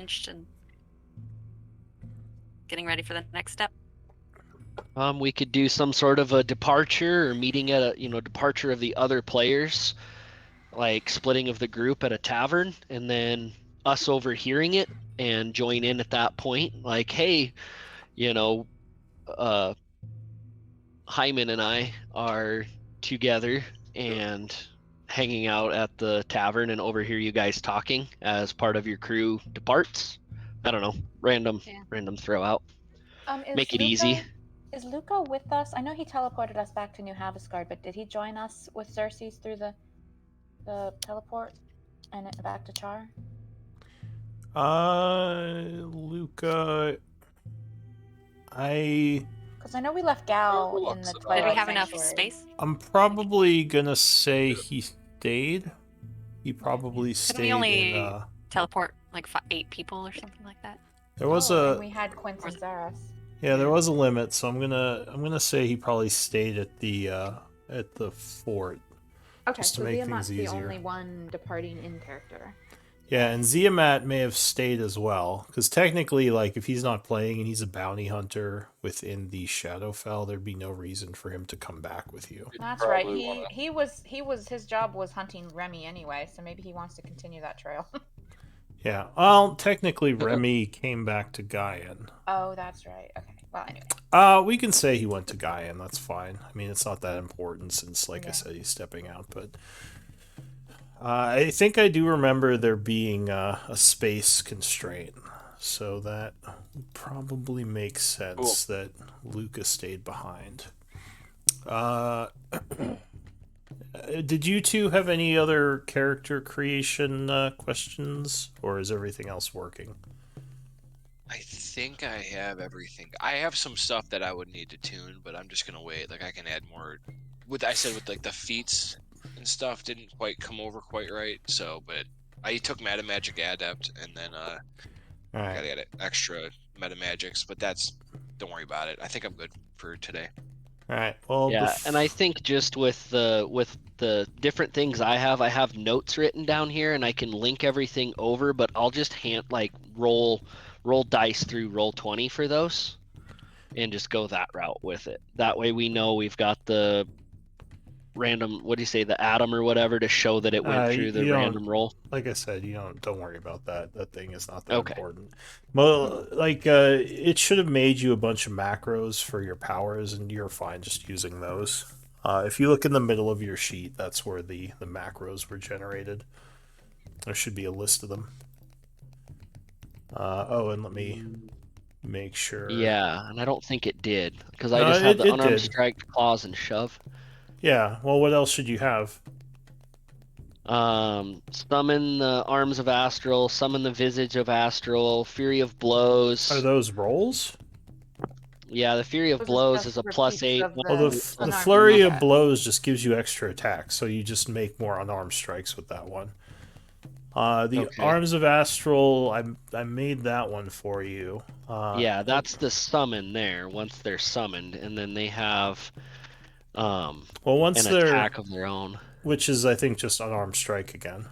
changed and getting ready for the next step? We could do some sort of a departure or meeting at a departure of the other players, like splitting of the group at a tavern, and then us overhearing it and join in at that point. Like, hey, you know, uh, Hyman and I are together and hanging out at the tavern and overhear you guys talking as part of your crew departs. I don't know, random throw out. Make it easy. Is Luca with us? I know he teleported us back to New Havisgard, but did he join us with Xerxes through the teleport and back to Char? Luca, because I know we left Gal in the Twilight Did we have Sanctuary. enough space? I'm probably gonna say he stayed. He probably Couldn't stayed we only in. teleport like 8 people or something like that? There was and we had Quince and Zaris. Yeah, there was a limit, so I'm gonna say he probably stayed at the fort. Okay, just to so make Ziamat's things the easier. only one departing in character. Yeah, and Ziamat may have stayed as well, because technically, like, if he's not playing and he's a bounty hunter within the Shadowfell, there'd be no reason for him to come back with you. That's right. He was his job was hunting Remy anyway, so maybe he wants to continue that trail. Yeah, well, technically Remy came back to Gaian. Oh, that's right. Okay. Well, anyway. We can say he went to Gaian. That's fine. I mean, it's not that important since, like I said, he's stepping out. But I think I do remember there being a space constraint, so that would probably makes sense that Luca stayed behind. Did you two have any other character creation questions, or is everything else working? I think I have everything. I have some stuff that I would need to tune, but I'm just gonna wait. Like I can add more. With like the feats and stuff didn't quite come over quite right. So, but I took Meta Magic Adept, and then I gotta add extra Meta Magics. But don't worry about it. I think I'm good for today. All right. Well, yeah, and I think just with the different things I have notes written down here, and I can link everything over. But I'll just roll dice through Roll20 for those, and just go that route with it. That way we know we've got the random, what do you say, the atom or whatever to show that it went through the random roll. Like I said, don't worry about that. That thing is not that important. Well, it should have made you a bunch of macros for your powers, and you're fine just using those. If you look in the middle of your sheet, that's where the macros were generated. There should be a list of them. And let me make sure. Yeah, and I don't think it did, because I just have the unarmed strike, claws, and shove. Yeah, well, what else should you have? Summon the Arms of Astral, summon the Visage of Astral, Fury of Blows. Are those rolls? Yeah, the Fury of Blows is a +8. Well, the Flurry of Blows just gives you extra attacks, so you just make more unarmed strikes with that one. The Arms of Astral, I made that one for you. Yeah, that's the summon there, once they're summoned, and then they have once an attack of their own. Which is, I think, just unarmed strike again.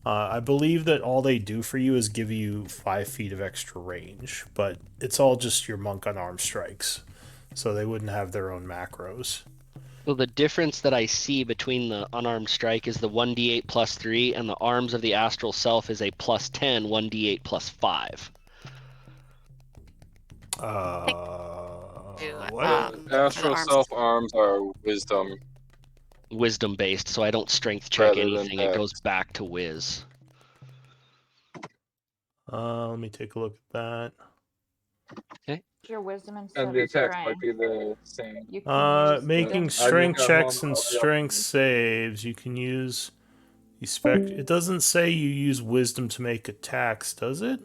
I believe that all they do for you is give you 5 feet of extra range, but it's all just your monk unarmed strikes, so they wouldn't have their own macros. So the difference that I see between the unarmed strike is the 1d8 +3, and the Arms of the Astral Self is a +10, 1d8 +5. Astral Self arms are wisdom based, so I don't strength check anything. It goes back to whiz. Let me take a look at that. Okay. Your wisdom and the attacks might be the same. Making strength checks and strength saves. You can use it doesn't say you use wisdom to make attacks, does it?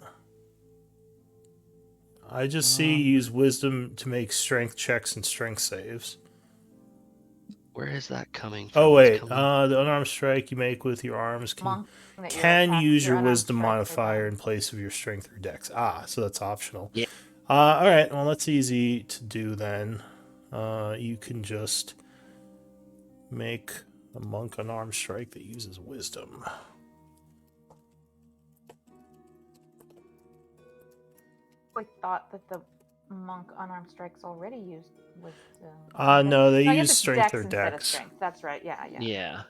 I just see you use wisdom to make strength checks and strength saves. Where is that coming from? Oh wait, the unarmed strike you make with your arms can use your wisdom modifier in place of your strength or dex. So that's optional. Yeah. All right, well that's easy to do then. You can just make a monk unarmed strike that uses wisdom. actually thought that the monk unarmed strikes already used wisdom. No, they I guess use it's strength dex or instead of dex. strength. That's right. Yeah. Yeah.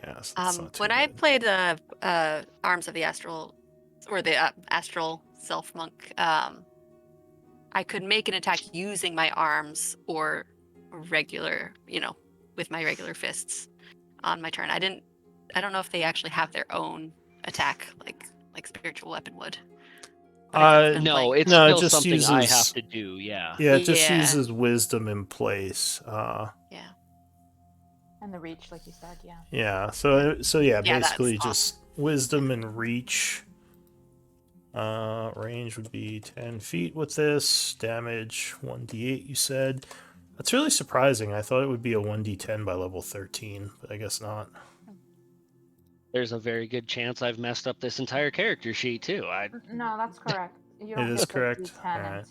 Yeah, so that's not too When I bad. played Arms of the Astral, or the Astral Self Monk, I could make an attack using my arms or regular, with my regular fists on my turn. I don't know if they actually have their own attack like spiritual weapon would. But I could have been No, playing it's No, it still just something I have uses- to do. Yeah. Yeah, it just Yeah. uses wisdom in place. Yeah. And the reach, like you said, yeah. Yeah, so yeah, Yeah, basically that's just wisdom and reach. Range would be 10 feet with this. Damage 1d8, you said. That's really surprising. I thought it would be a 1d10 by level 13, but I guess not. There's a very good chance I've messed up this entire character sheet too. No, that's correct. You It don't is get correct. the D10 Alright.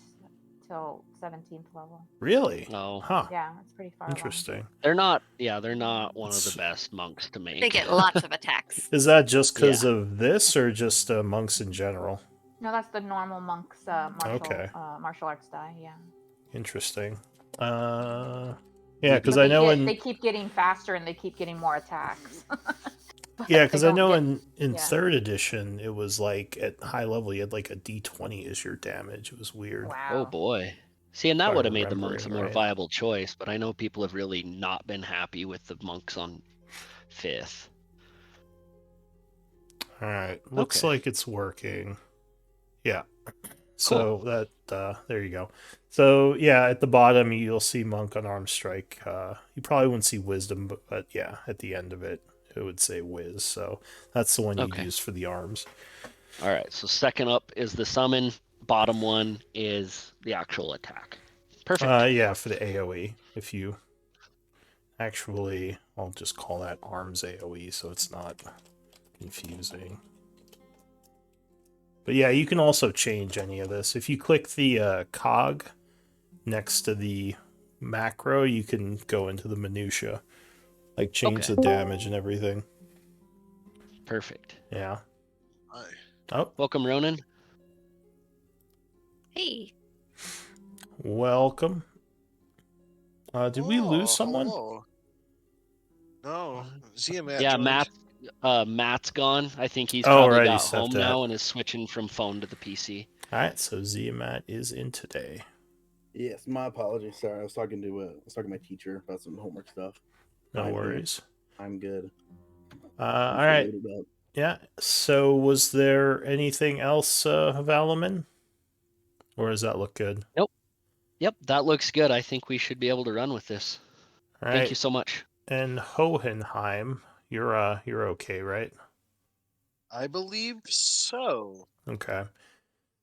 until 17th level. Really? No. Huh. Yeah, it's pretty far Interesting. They're not one of the It's- best monks to make. They get lots of attacks. Is that just because of this, or just monks in general? along. No, that's the normal monk's martial arts die. Yeah. Interesting. Yeah, because But I know they keep getting faster and they keep getting more attacks. Yeah, because I know in yeah. third edition it was like at high level you had like a D20 as your damage. It was weird. Wow. Oh boy. See, and If that I'm would have made the monks a remembering more right. viable choice, but I know people have really not been happy with the monks on 5th. All right, looks Okay. like it's working. Yeah. So that there you go. So yeah, at the bottom you'll see monk unarmed strike. You probably wouldn't see wisdom, but yeah, at the end of it would say whiz. So that's the one you'd Okay. use for the arms. All right, so second up is the summon. Bottom one is the actual attack. Perfect. Yeah, for the AoE. If you actually, I'll just call that arms AoE so it's not confusing. But yeah, you can also change any of this. If you click the cog next to the macro, you can go into the minutia, like change Okay. the damage and everything. Perfect. Yeah. Hi. Oh, Welcome, Ronan. Hey. welcome. Did we lose someone? Hello. No, Ziamat Yeah, joined. Matt's gone. I think he's Oh, probably right, he got stepped home now out. and is switching from phone to the PC. All right, so Ziamat is in today. Yes, my apologies. Sorry, I was talking to my teacher about some homework stuff. No I'm good. worries. I'm good. All right. Yeah. So, was there anything else, Valaman? Or does that look good? Yep, that looks good. I think we should be able to run with this. All Thank right. you so much. And Hohenheim, you're okay, right? I believe so. Okay.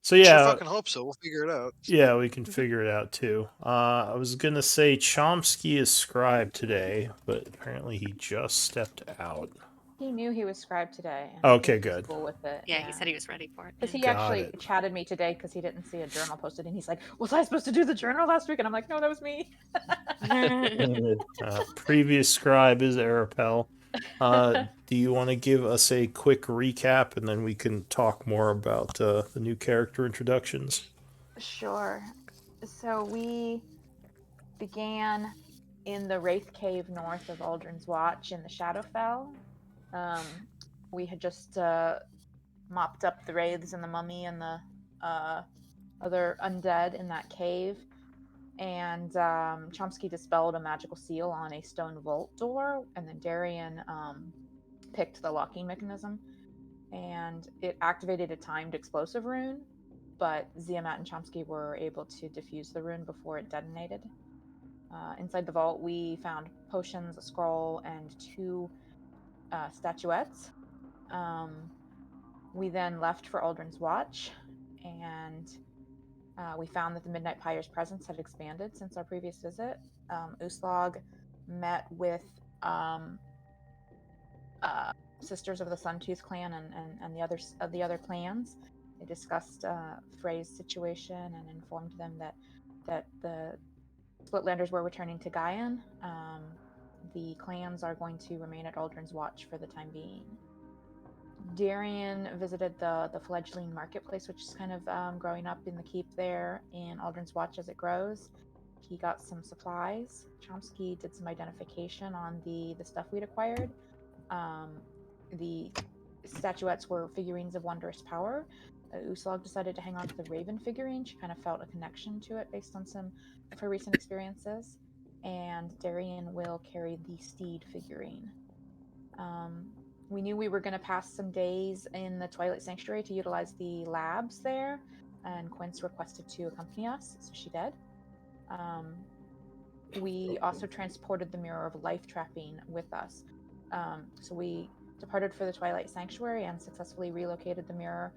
So Sure yeah, fucking hope so. We'll figure it out. yeah, we can figure it out too. I was gonna say Chomsky is scribe today, but apparently he just stepped out. He knew he was scribed today. and Okay, he was good. Cool with it. Yeah, he said he was ready for it. Because he Got actually it. chatted me today because he didn't see a journal posted, and he's like, "Was I supposed to do the journal last week?" And I'm like, "No, that was me." Previous scribe is Arapel. Do you want to give us a quick recap, and then we can talk more about the new character introductions? Sure. So we began in the Wraith Cave north of Aldrin's Watch in the Shadowfell. We had just mopped up the wraiths and the mummy and the other undead in that cave. And Chomsky dispelled a magical seal on a stone vault door, and then Darian picked the locking mechanism, and it activated a timed explosive rune, but Ziamat and Chomsky were able to defuse the rune before it detonated. Inside the vault, we found potions, a scroll, and 2 statuettes. We then left for Aldrin's Watch, and we found that the Midnight Pyre's presence had expanded since our previous visit. Uslog met with Sisters of the Suntooth clan and the other clans. They discussed Frey's situation and informed them that the Splitlanders were returning to Gaian. The clans are going to remain at Aldrin's Watch for the time being. Darian visited the fledgling marketplace, which is kind of growing up in the keep there in Aldrin's Watch as it grows. He got some supplies. Chomsky did some identification on the stuff we'd acquired. The statuettes were figurines of wondrous power. Uslag decided to hang on to the Raven figurine. She kind of felt a connection to it based on some of her recent experiences. And Darian will carry the Steed figurine. We knew we were going to pass some days in the Twilight Sanctuary to utilize the labs there, and Quince requested to accompany us, so she did. We also transported the Mirror of Life trapping with us. So we departed for the Twilight Sanctuary and successfully relocated the mirror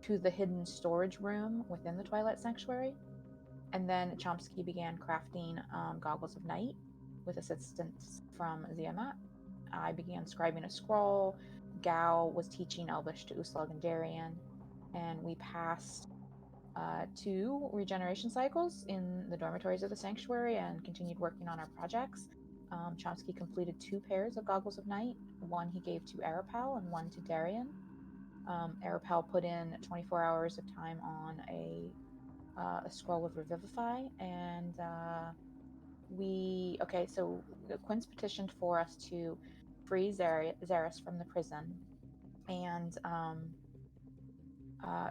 to the hidden storage room within the Twilight Sanctuary. And then Chomsky began crafting Goggles of Night with assistance from Ziamat. I began scribing a scroll. Gao was teaching Elvish to Uslag and Darian. And we passed 2 regeneration cycles in the dormitories of the sanctuary and continued working on our projects. Chomsky completed 2 pairs of Goggles of Night. One he gave to Arapal and one to Darian. Arapal put in 24 hours of time on a scroll of Revivify, and so Quince petitioned for us to free Zaris from the prison, and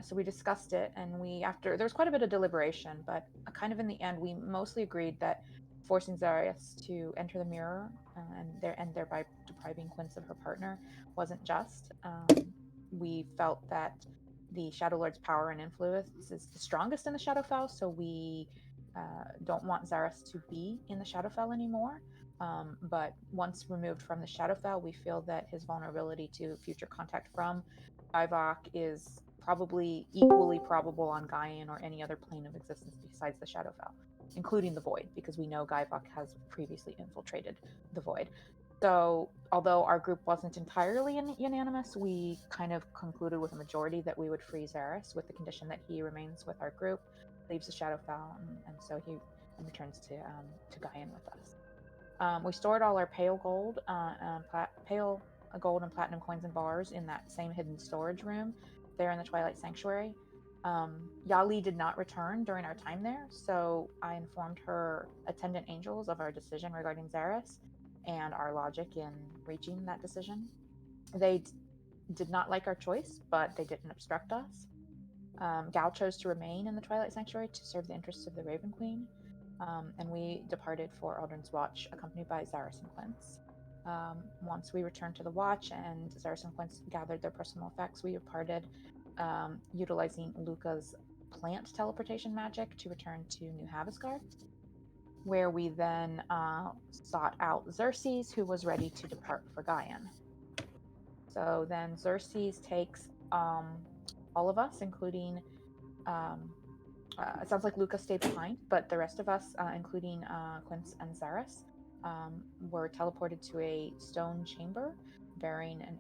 so we discussed it, and after there was quite a bit of deliberation, but kind of in the end, we mostly agreed that forcing Zaris to enter the mirror and thereby depriving Quince of her partner wasn't just. We felt that the Shadow Lord's power and influence is the strongest in the Shadowfell, so we don't want Zaris to be in the Shadowfell anymore. But once removed from the Shadowfell, we feel that his vulnerability to future contact from Ivok is probably equally probable on Gaian or any other plane of existence besides the Shadowfell, including the Void, because we know Gaivok has previously infiltrated the Void. So, although our group wasn't entirely unanimous, we kind of concluded with a majority that we would free Zaris with the condition that he remains with our group, leaves the Shadowfell, and so he returns to Gaian with us. We stored all our pale gold and platinum coins and bars in that same hidden storage room there in the Twilight Sanctuary. Yali did not return during our time there, so I informed her attendant angels of our decision regarding Zaris and our logic in reaching that decision. They did not like our choice, but they didn't obstruct us. Gal chose to remain in the Twilight Sanctuary to serve the interests of the Raven Queen, and we departed for Aldrin's Watch, accompanied by Zaris and Quince. Once we returned to the Watch and Zaris and Quince gathered their personal effects, we departed, utilizing Luca's plant teleportation magic to return to New Havisgard, where we then sought out Xerxes, who was ready to depart for Gaian. So then Xerxes takes all of us, including, it sounds like Luca stayed behind, but the rest of us, including Quince and Zaris, were teleported to a stone chamber bearing an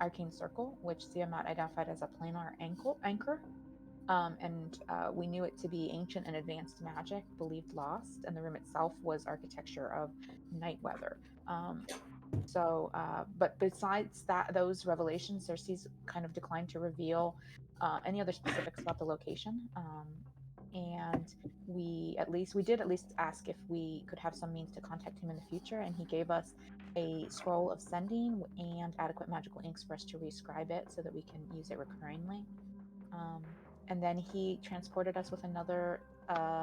arcane circle, which Ziamat identified as a planar anchor. And we knew it to be ancient and advanced magic, believed lost, and the room itself was architecture of night weather. But besides those revelations, Xerxes kind of declined to reveal any other specifics about the location. And we did at least ask if we could have some means to contact him in the future, and he gave us a scroll of sending and adequate magical inks for us to rescribe it so that we can use it recurringly. And then he transported us with another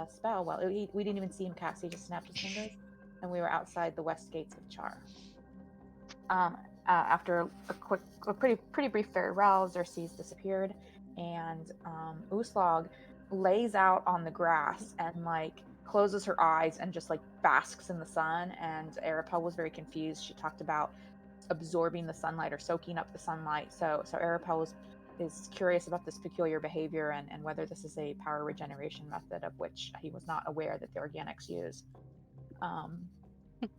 spell. Well, we didn't even see him cast; he just snapped his fingers, and we were outside the west gates of Char. After a pretty brief farewell, Xerxes disappeared, and Uslag lays out on the grass and closes her eyes and just basks in the sun. And Arapel was very confused. She talked about absorbing the sunlight or soaking up the sunlight. So Arapel is curious about this peculiar behavior and whether this is a power regeneration method of which he was not aware that the organics use.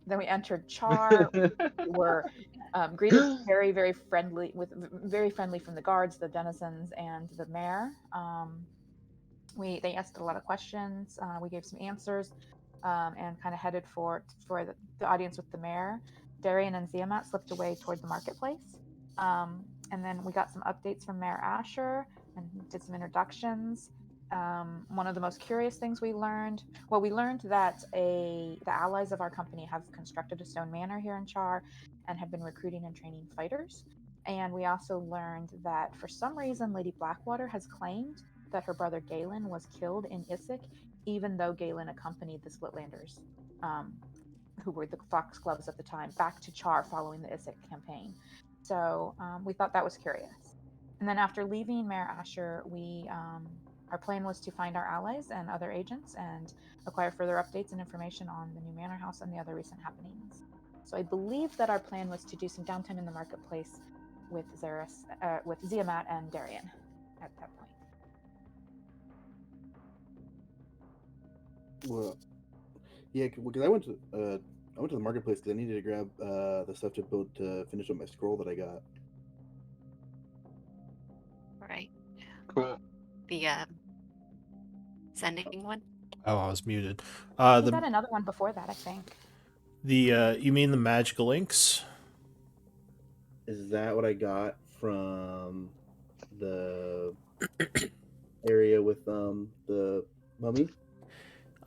Then we entered Char. We were greeted very, very friendly from the guards, the denizens, and the mayor. They asked a lot of questions. We gave some answers, and kind of headed for the audience with the mayor. Darian and Ziamat slipped away toward the marketplace. And then we got some updates from Mayor Asher and did some introductions. One of the most curious things we learned that the allies of our company have constructed a stone manor here in Char and have been recruiting and training fighters. And we also learned that for some reason Lady Blackwater has claimed that her brother Galen was killed in Issyk, even though Galen accompanied the Splitlanders, who were the Foxgloves at the time, back to Char following the Issyk campaign. So we thought that was curious. And then after leaving Mayor Asher, our plan was to find our allies and other agents and acquire further updates and information on the new manor house and the other recent happenings. So I believe that our plan was to do some downtime in the marketplace with with Ziamat and Darian at that point. Well, yeah, because I went to the marketplace because I needed to grab the stuff to finish up my scroll that I got. Right. Cool. The sending one. Oh, I was muted. We got another one before that, I think. You mean the magical inks? Is that what I got from the area with the mummy?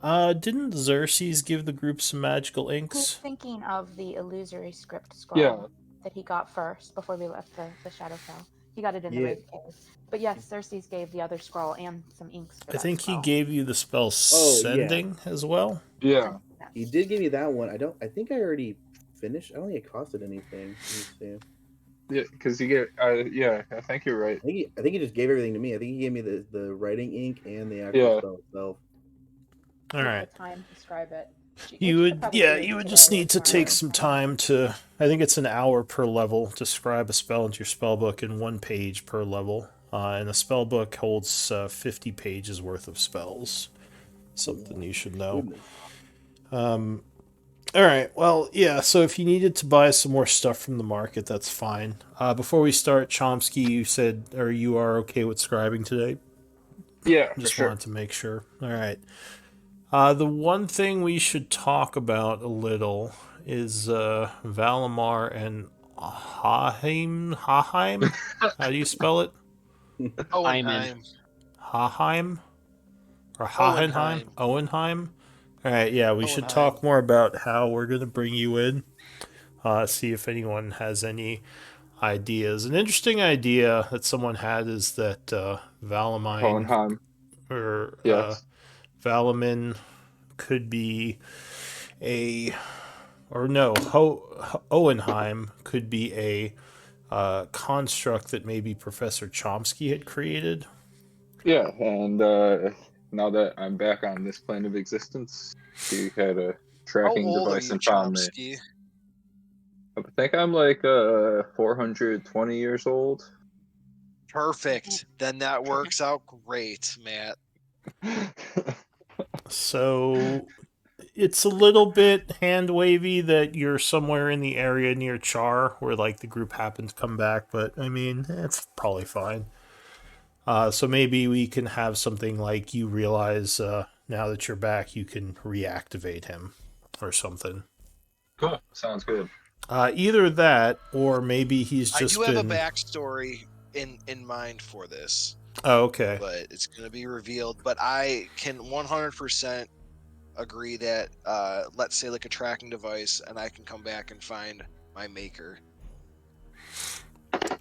Didn't Xerxes give the group some magical Who's inks? thinking of the illusory script scroll Yeah. that he got first before we left the Shadowfell? He got it in the Yeah. Wraith Cave. But yes, Xerxes gave the other scroll and some inks for I that think he scroll. gave you the spell Oh, yeah. sending as well. Yeah. He did give me that one. I think I already finished. I don't think it costed anything. Let me see. Yeah, because you get. Yeah, I think you're right. I think he just gave everything to me. I think he gave me the writing ink and the actual spell itself. All right. The time to describe it. You would just need to take some time to. I think it's an hour per level to scribe a spell into your spell book and 1 page per level. And a spell book holds 50 pages worth of spells. Something you should know. All right. Well, yeah. So if you needed to buy some more stuff from the market, that's fine. Before we start, Chomsky, you said, or you are okay with scribing today? Yeah, for Just sure. wanted to make sure. All right. The one thing we should talk about a little is Valimar and Haheim. Haheim? How do you spell it? Owenheim. Haheim? Or Owenheim. Hohenheim? Owenheim? All right, yeah, we should Owenheim. talk more about how we're going to bring you in. See if anyone has any ideas. An interesting idea that someone had is that Valamine Hohenheim. or Yes. Valamin could be Owenheim could be a construct that maybe Professor Chomsky had created. Yeah, and now that I'm back on this plane of existence, he had a tracking How old are device you, and found me. Chomsky? I think I'm like 420 years old. Perfect. Then that works out great, Matt. So it's a little bit hand wavy that you're somewhere in the area near Char where like the group happened to come back, but I mean it's probably fine. So maybe we can have something like you realize now that you're back you can reactivate him or something. Cool. Sounds good. Either that or maybe he's just I do have been... a backstory in mind for this. Oh, okay. But it's going to be revealed. But I can 100% agree that, let's say, like a tracking device, and I can come back and find my maker.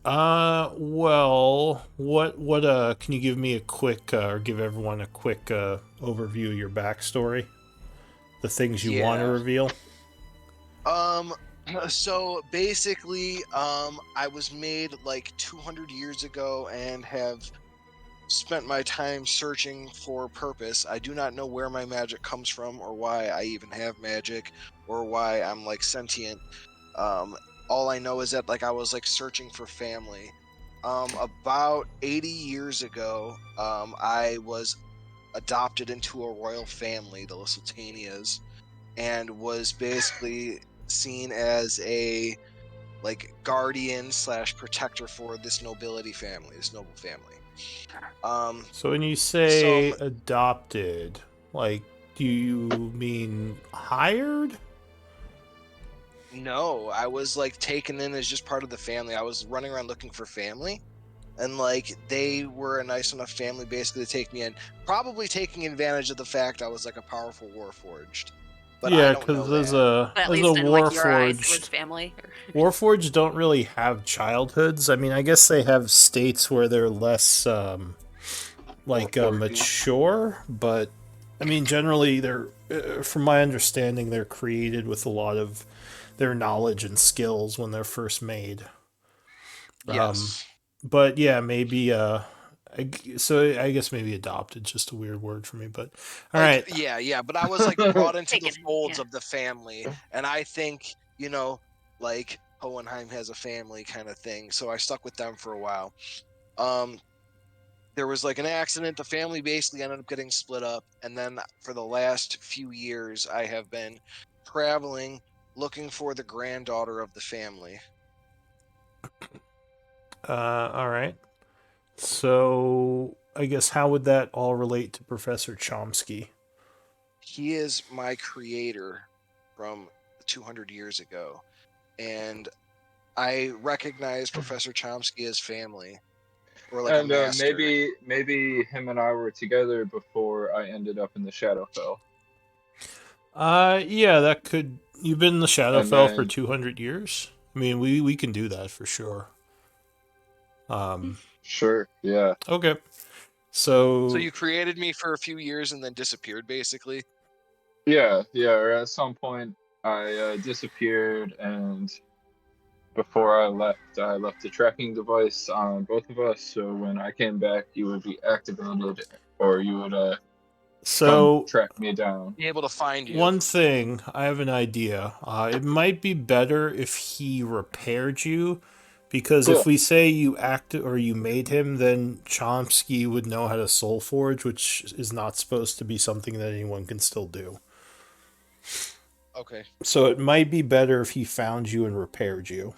Well, what, can you give me a quick, or give everyone a quick, overview of your backstory? The things you want to reveal? So basically, I was made like 200 years ago and have spent my time searching for purpose. I do not know where my magic comes from or why I even have magic or why I'm like sentient. All I know is that like I was like searching for family. About 80 years ago, I was adopted into a royal family, the Lusitanias, and was basically seen as a like guardian / protector for this nobility family, this noble family. So when you say adopted, like, do you mean hired? No, I was like taken in as just part of the family. I was running around looking for family, and like they were a nice enough family basically to take me in, probably taking advantage of the fact I was like a powerful warforged. But I Yeah, don't know because that. But at as a least in like your eyes, it was warforged, family. warforged don't really have childhoods. I mean, I guess they have states where they're less mature, but I mean, generally they're, from my understanding, they're created with a lot of their knowledge and skills when they're first made. Yes. But yeah, maybe so I guess maybe adopted, just a weird word for me, but all Like, right. yeah, but I was like brought into the Taken, folds yeah. of the family, and I think, like Hohenheim has a family kind of thing, so I stuck with them for a while. There was like an accident, the family basically ended up getting split up, and then for the last few years I have been traveling looking for the granddaughter of the family. All right. So I guess how would that all relate to Professor Chomsky? He is my creator from 200 years ago, and I recognize Professor Chomsky as family, or like a And master. maybe him and I were together before I ended up in the Shadowfell. Yeah, that could. You've been in the And Shadowfell for then 200 years. I mean, we can do that for sure. sure, yeah. Okay. So So you created me for a few years and then disappeared, basically. Yeah, or at some point I disappeared, and before I left a tracking device on both of us, so when I came back, you would be activated, or you would come so track me down. Be able to find you. one thing, I have an idea. It might be better if he repaired you, because if Cool. we say you acted or you made him, then Chomsky would know how to soul forge, which is not supposed to be something that anyone can still do. Okay. So it might be better if he found you and repaired you.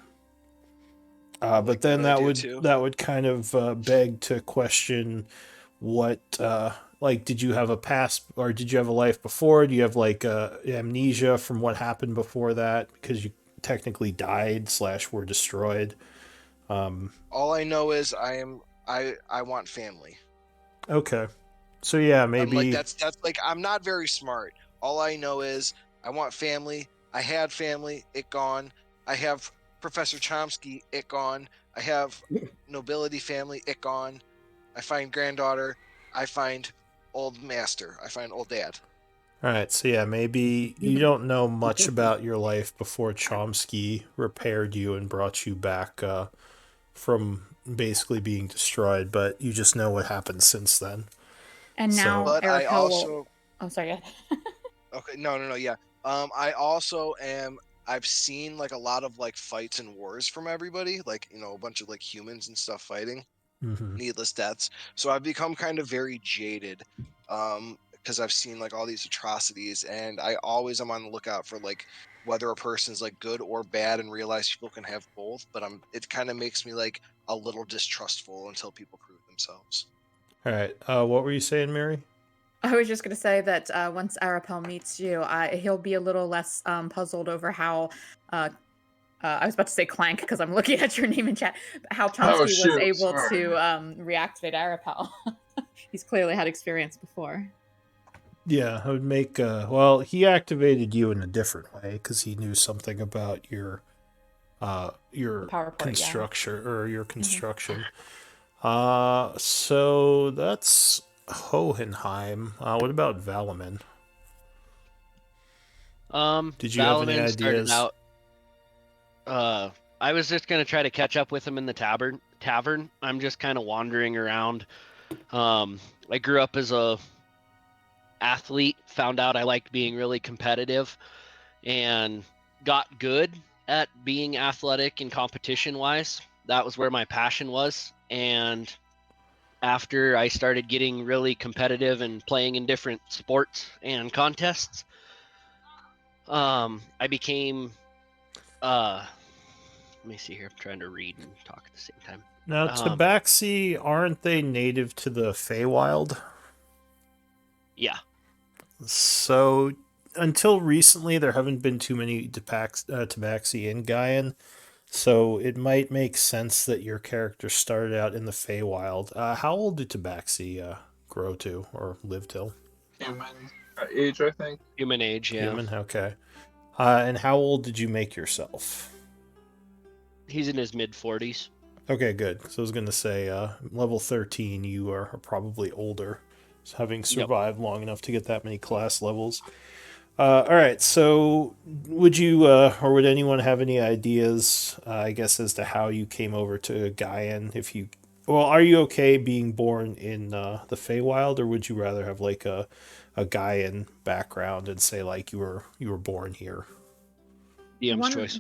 I But like then that idea too. that would kind of beg to question what like, did you have a past, or did you have a life before? Do you have like amnesia from what happened before that because you technically died / were destroyed? All I know is I want family. Okay, so yeah, I'm like maybe. that's like I'm not very smart. All I know is I want family. I had family, it gone. I have Professor Chomsky, it gone. I have nobility family, it gone. I find granddaughter. I find old master. I find old dad. All right, so yeah, maybe you don't know much about your life before Chomsky repaired you and brought you back from basically being destroyed, but you just know what happened since then. And now But I Arapel will. also Oh, sorry. Go ahead. okay, no, yeah. I also am. I've seen like a lot of like fights and wars from everybody, like a bunch of like humans and stuff fighting, Mm-hmm. needless deaths. So I've become kind of very jaded, because I've seen like all these atrocities, and I always am on the lookout for like whether a person's like good or bad, and realize people can have both. But it kind of makes me like a little distrustful until people prove themselves. All right, what were you saying, Mary? I was just going to say that once Arapel meets you, he'll be a little less puzzled over how. I was about to say Clank because I'm looking at your name in chat. How Oh Chomsky was shoot, able sorry. to reactivate Arapel. He's clearly had experience before. Yeah, I would make. Well, he activated you in a different way because he knew something about your PowerPoint, construction or your Mm-hmm. construction. So that's Hohenheim. What about Valaman? Did you have any Valaman started ideas? out. I was just gonna try to catch up with him in the tavern. I'm just kind of wandering around. I grew up as a athlete, found out I liked being really competitive, and got good at being athletic and competition wise. That was where my passion was. And after I started getting really competitive and playing in different sports and contests, I became let me see here. I'm trying to read and talk at the same time. Now, Tabaxi, aren't they native to the Feywild? Yeah. So until recently, there haven't been too many Tabaxi in Gaian, so it might make sense that your character started out in the Feywild. How old did Tabaxi grow to or live till? Human age, I think. Human age, yeah. Human, okay. And how old did you make yourself? He's in his mid-40s. Okay, good. So I was going to say, level 13, you are probably older, having survived long enough to get that many class levels. All right, so would you, or would anyone have any ideas, I guess, as to how you came over to Gaian? Are you okay being born in the Feywild, or would you rather have like a Gaian background and say like you were born here? DM's choice.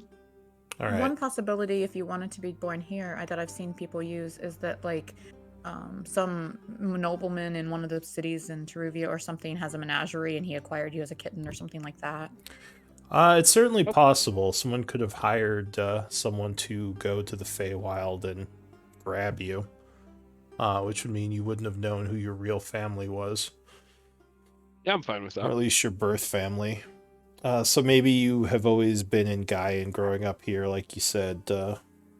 All right. One possibility, if you wanted to be born here, that I've seen people use is that like some nobleman in one of the cities in Teruvia or something has a menagerie and he acquired you as a kitten or something like that. It's certainly possible. Someone could have hired someone to go to the Feywild and grab you, which would mean you wouldn't have known who your real family was. Yeah, I'm fine with that. Or at least your birth family. So maybe you have always been in Gaian growing up here, like you said,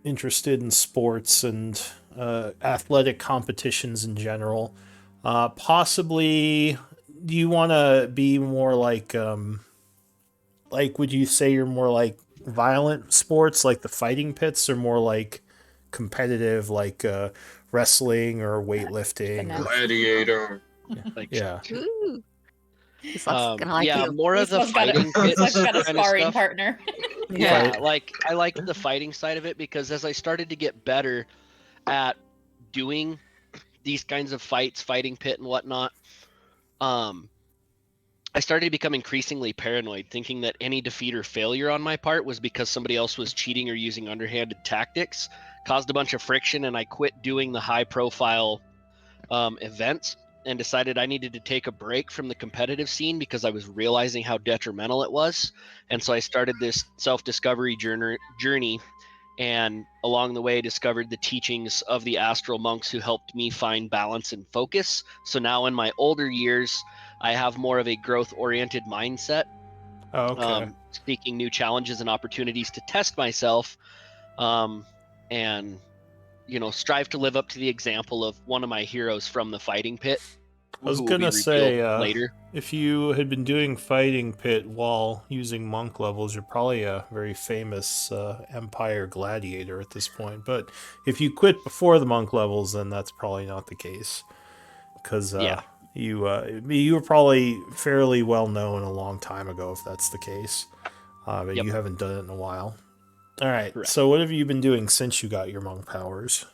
interested in sports and athletic competitions in general. Possibly, do you want to be more like, would you say you're more like violent sports, like the fighting pits, or more like competitive, like wrestling or weightlifting? Finesse. Gladiator. Yeah. Ooh. This looks gonna like yeah, you. more of the fighting pits I've got a kind of sparring stuff. partner. Yeah, Fight. like I liked the fighting side of it because as I started to get better at doing these kinds of fights, fighting pit and whatnot, I started to become increasingly paranoid, thinking that any defeat or failure on my part was because somebody else was cheating or using underhanded tactics, caused a bunch of friction, and I quit doing the high-profile events and decided I needed to take a break from the competitive scene because I was realizing how detrimental it was. And so I started this self-discovery journey, and along the way discovered the teachings of the astral monks who helped me find balance and focus. So now in my older years, I have more of a growth-oriented mindset, Okay. seeking new challenges and opportunities to test myself, and strive to live up to the example of one of my heroes from the fighting pit, I was who will be gonna revealed say, later. if you had been doing fighting pit while using monk levels, you're probably a very famous Empire gladiator at this point. But if you quit before the monk levels, then that's probably not the case, because Yeah. you were probably fairly well known a long time ago, if that's the case. But Yep. you haven't done it in a while. All right. Correct. So what have you been doing since you got your monk powers?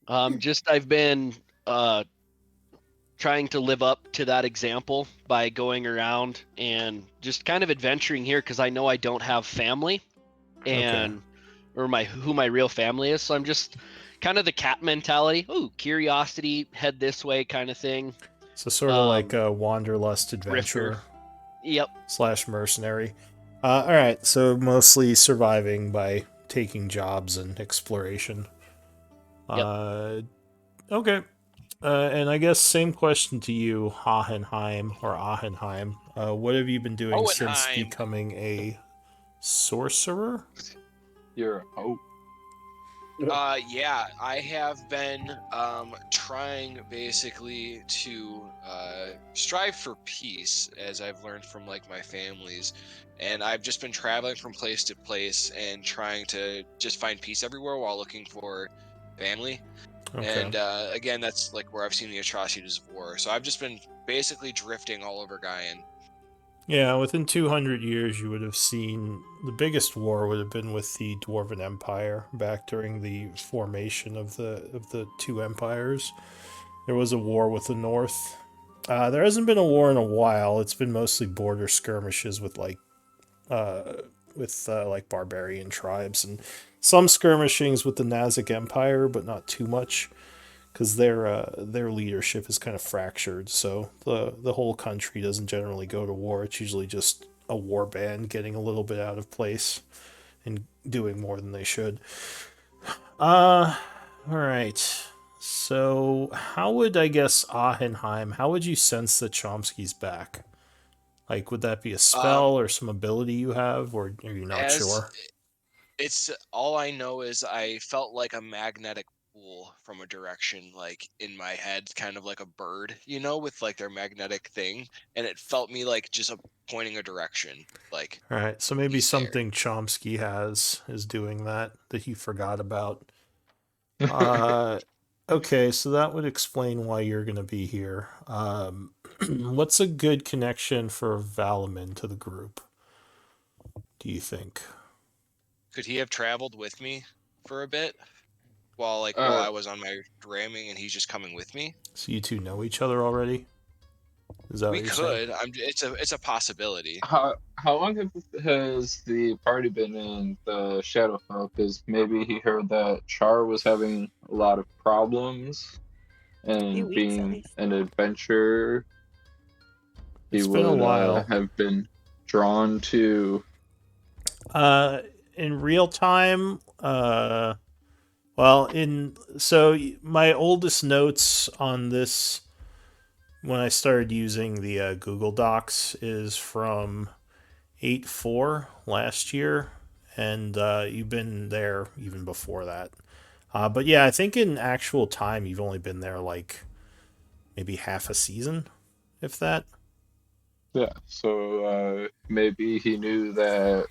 I've been trying to live up to that example by going around and just kind of adventuring here because I know I don't have family and or who my real family is. So I'm just kind of the cat mentality. Ooh, curiosity, head this way kind of thing. So sort of like a wanderlust adventurer. Drifter. Yep. / mercenary. All right, so mostly surviving by taking jobs and exploration. Yep. Okay. And I guess same question to you, Hohenheim or Ahenheim. What have you been doing since Hohenheim. becoming a sorcerer? You're a hope. Yeah, I have been trying basically to strive for peace, as I've learned from like my families, and I've just been traveling from place to place and trying to just find peace everywhere while looking for family. Okay. And again, that's like where I've seen the atrocities of war. So I've just been basically drifting all over Gaian. Yeah, within 200 years, you would have seen the biggest war would have been with the Dwarven Empire back during the formation of the two empires. There was a war with the North. There hasn't been a war in a while. It's been mostly border skirmishes with like barbarian tribes and some skirmishings with the Nazic Empire, but not too much, because their leadership is kind of fractured. So the whole country doesn't generally go to war. It's usually just a war band getting a little bit out of place and doing more than they should. All right. So how would, I guess, Ahenheim, how would you sense that Chomsky's back? Like, would that be a spell or some ability you have, or are you not As sure? it's all I know is I felt like a magnetic pull from a direction, like in my head, kind of like a bird, with like their magnetic thing, and it felt me like just pointing a direction, like All right, so maybe he's there. something Chomsky has is doing that he forgot about. Uh, okay, so that would explain why you're going to be here. What's a good connection for Valaman to the group, do you think? Could he have traveled with me for a bit while Uh, I was on my ramming and he's just coming with me? So you two know each other already? Is that We what you're saying? could. It's a possibility. how long has the party been in the Shadowfell? Because maybe he heard that Char was having a lot of problems, A few and weeks at being least. an adventurer, he It's been a would while. have been drawn to. In real time, well, my oldest notes on this when I started using the Google Docs is from 8.4 last year, and you've been there even before that. But yeah, I think in actual time you've only been there like maybe half a season, if that. Yeah, so maybe he knew that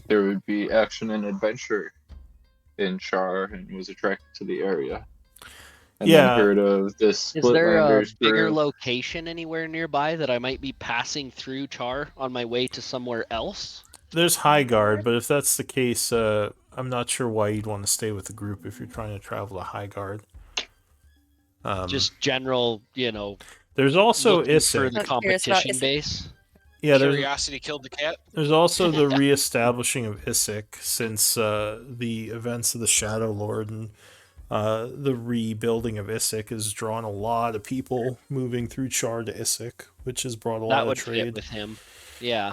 there would be action and adventure in Char and was attracted to the area. And then Yeah, heard of this Is there a Splitlanders bigger group. location anywhere nearby that I might be passing through Char on my way to somewhere else? there's High Guard, but if that's the case, I'm not sure why you'd want to stay with the group if you're trying to travel to High Guard. Just general, There's also looking for the Isik. So curious about competition is it base. Yeah, Curiosity killed the cat. there's also the reestablishing of Isik since the events of the Shadow Lord and the rebuilding of Isik has drawn a lot of people moving through Char to Isik, which has brought a lot That of would fit trade. with him. Yeah.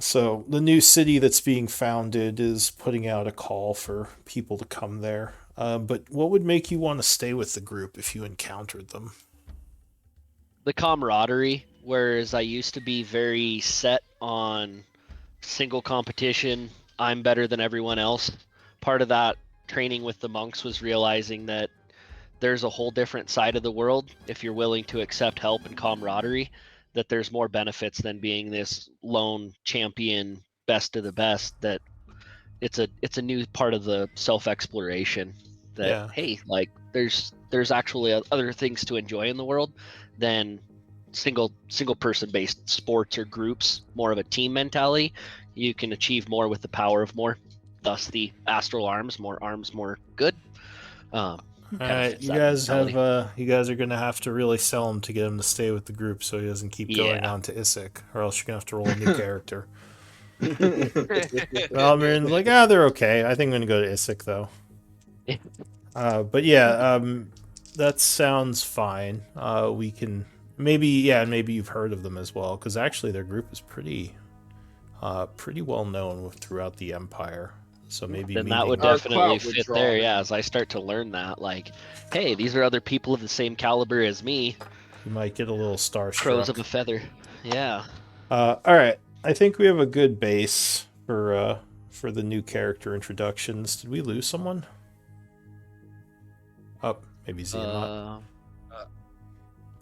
So the new city that's being founded is putting out a call for people to come there. But what would make you want to stay with the group if you encountered them? The camaraderie, whereas I used to be very set on single competition, I'm better than everyone else. Part of that training with the monks was realizing that there's a whole different side of the world if you're willing to accept help and camaraderie, that there's more benefits than being this lone champion best of the best. That it's a new part of the self-exploration, that Yeah. hey, like there's actually other things to enjoy in the world than single person based sports or groups. More of a team mentality. You can achieve more with the power of more, thus the astral arms. More arms, more good. Kind of fits You that guys mentality. you guys are gonna have to really sell him to get him to stay with the group, so he doesn't keep going Yeah. on to Isik, or else you're gonna have to roll a new character. Valmerin's like, they're okay. I think I'm gonna go to Isik though. But yeah, that sounds fine. We can maybe you've heard of them as well, because actually their group is pretty well known throughout the Empire. So maybe Then that would meeting. definitely Clout would fit draw there. him. Yeah, as I start to learn that, like, hey, these are other people of the same caliber as me. You might get a little Crows of starstruck. a feather. Yeah. All right, I think we have a good base for the new character introductions. Did we lose someone? Oh, maybe Ziamat.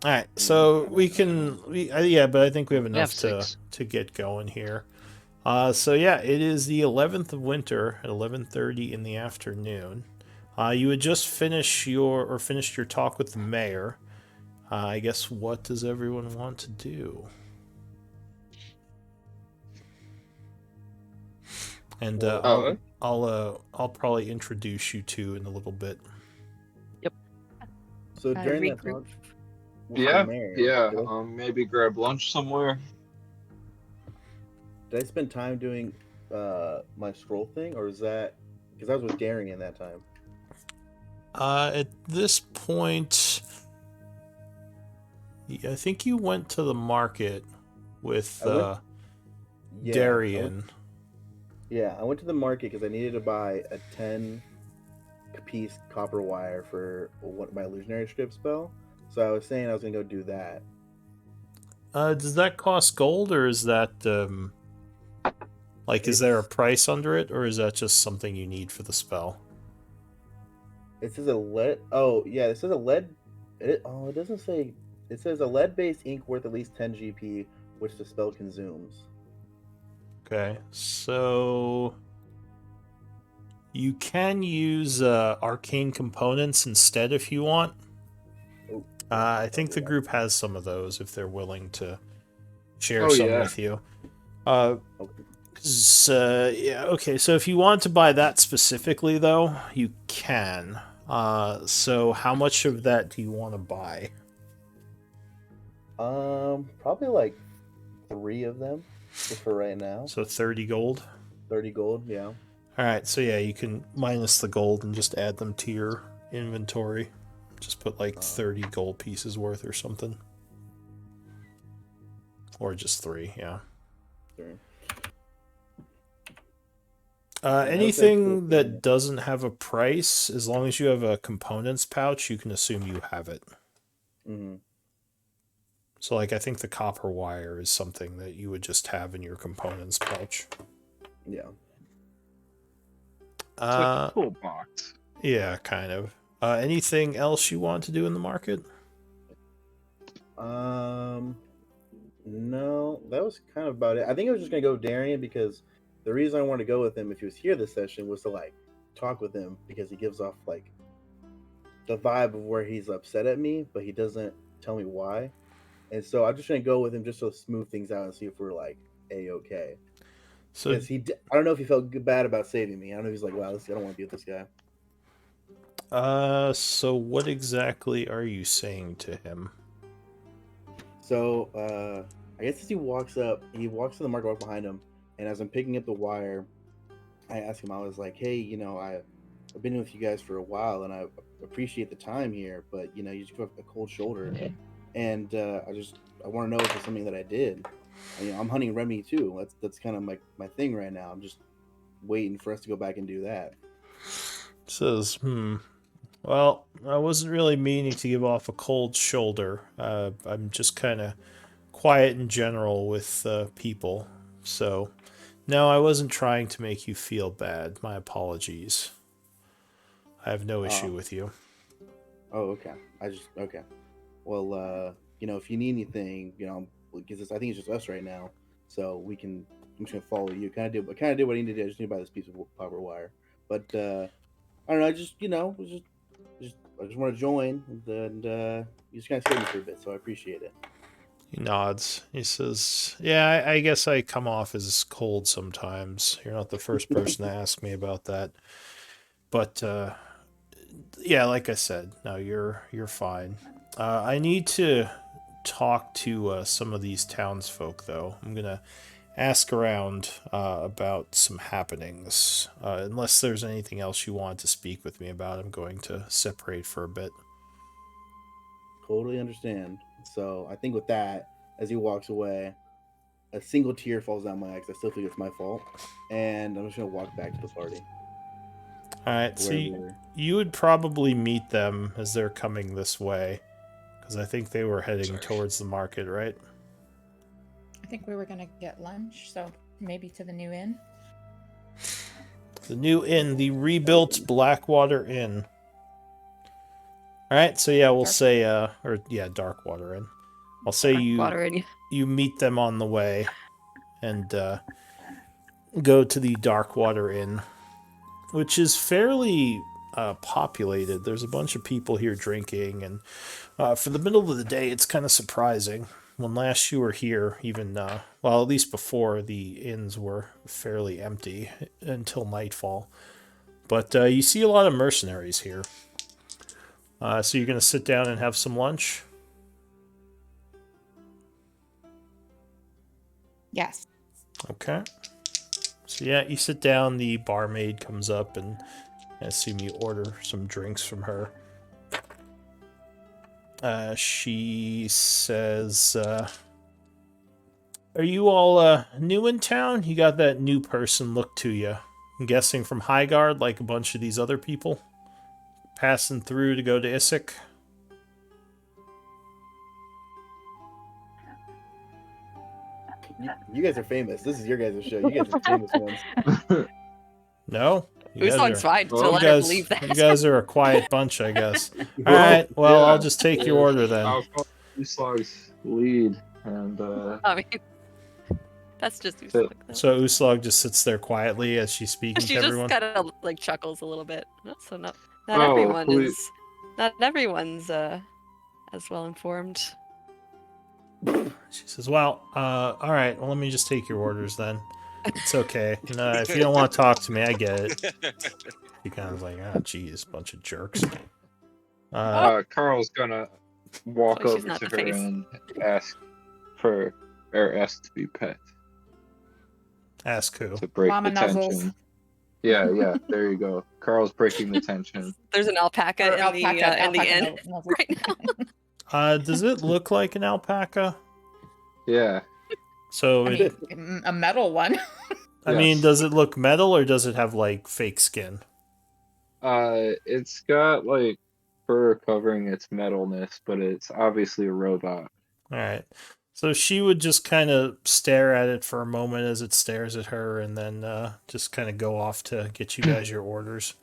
All right, so but I think we have We enough have 6. to get going here. So yeah, it is the 11th of winter at 11:30 in the afternoon. You had just finished your talk with the mayor. I guess what does everyone want to do? And I'll probably introduce you two in a little bit. Yep. So during that regroup. talk with the mayor, Yeah. Maybe grab lunch somewhere. did I spend time doing my scroll thing, or is that because I was with Darian that time? At this point, I think you went to the market with Darian. I went to the market because I needed to buy a 10-piece copper wire for my illusionary strip spell. So I was saying I was gonna go do that. Does that cost gold, or is that is there a price under it, or is that just something you need for the spell? It says a lead. Oh yeah, it says a lead. It doesn't say. It says a lead-based ink worth at least 10 GP, which the spell consumes. Okay, so you can use arcane components instead if you want. Oh, I think the group has some of those if they're willing to share Oh, some yeah. with you. okay. Yeah, okay, so if you want to buy that specifically, though, you can. So how much of that do you want to buy? Probably like 3 of them, just for right now. So 30 gold? 30 gold, yeah. Alright, so yeah, you can minus the gold and just add them to your inventory. Just put like 30 gold pieces worth or something. Or just 3, yeah. Sure. Anything that doesn't have a price, as long as you have a components pouch, you can assume you have it. Mm-hmm. So, like, I think the copper wire is something that you would just have in your components pouch. Yeah. It's like a toolbox. Yeah, kind of. Anything else you want to do in the market? No, that was kind of about it. I think I was just gonna go with Darian because the reason I wanted to go with him if he was here this session was to like talk with him because he gives off like the vibe of where he's upset at me, but he doesn't tell me why. And so I'm just gonna go with him just to smooth things out and see if we're like a-okay. So, Because I don't know if he felt bad about saving me. I don't know if he's like, wow, I don't want to be with this guy. so what exactly are you saying to him? So, I guess as he walks to the market right behind him, and as I'm picking up the wire, I ask him, I was like, hey, I've been with you guys for a while, and I appreciate the time here, but, you just have a cold shoulder. And I want to know if it's something that I did. I'm hunting Remy, too. That's kind of my thing right now. I'm just waiting for us to go back and do that. Says, well, I wasn't really meaning to give off a cold shoulder. I'm just kind of quiet in general with people. So, no, I wasn't trying to make you feel bad. My apologies. I have no issue with you. Oh, okay. Okay. Well, if you need anything, because I think it's just us right now, so I'm just gonna follow you. Kind of did what I need to do. I just need to buy this piece of copper wire. But I don't know. I just want to join, and you just kind of scared me for a bit, so I appreciate it. He nods. He says, yeah, I guess I come off as cold sometimes. You're not the first person to ask me about that. But, yeah, like I said, no, you're fine. I need to talk to some of these townsfolk, though. I'm going to ask around about some happenings. Unless there's anything else you want to speak with me about, I'm going to separate for a bit. Totally understand. So I think with that, as he walks away, a single tear falls down my eye because I still think it's my fault, and I'm just gonna walk back to the party. All right, so you would probably meet them as they're coming this way, because I think they were heading towards the market, right? I think we were gonna get lunch, so maybe to the new inn. The new inn, the rebuilt Blackwater Inn. All right, so yeah, we'll say, Darkwater Inn. I'll say you meet them on the way, and go to the Darkwater Inn, which is fairly populated. There's a bunch of people here drinking, and for the middle of the day, it's kind of surprising. When last you were here, even, at least before, the inns were fairly empty until nightfall. But you see a lot of mercenaries here. So you're going to sit down and have some lunch? Yes. Okay. So yeah, you sit down, the barmaid comes up, and I assume you order some drinks from her. She says, are you all new in town? You got that new person look to you. I'm guessing from Highguard, like a bunch of these other people? Passing through to go to Issyk? You guys are famous. This is your guys' show. You guys are the famous ones. No, you guys Uslog's are. fine. Well, So You let her guys, believe that. you guys are a quiet bunch, I guess. All right. Well, I'll just take your order then. I'll call Uslog's lead, and I mean, that's just So- Uslog, though. So Uslog just sits there quietly as she's speaking She to just everyone. kind of like chuckles a little bit. So not Oh, everyone please. is not everyone's as well informed. She says, "Well, all right. Well, let me just take your orders then. It's okay. No, if you don't want to talk to me, I get it." She kind of like, "Ah, geez, bunch of jerks." Carl's gonna walk That's why she's over not to the her face. and ask to be pet Ask who? to break Mama the nuzzles. tension. Yeah, there you go. Carl's breaking the tension. There's an alpaca Or in the inn nuzzles. right now. Does it look like an alpaca? Yeah. So, I mean, a metal one. I mean, Yes. does it look metal or does it have like fake skin? It's got like fur covering its metalness, but it's obviously a robot. All right. So she would just kind of stare at it for a moment as it stares at her, and then just kind of go off to get you guys your orders.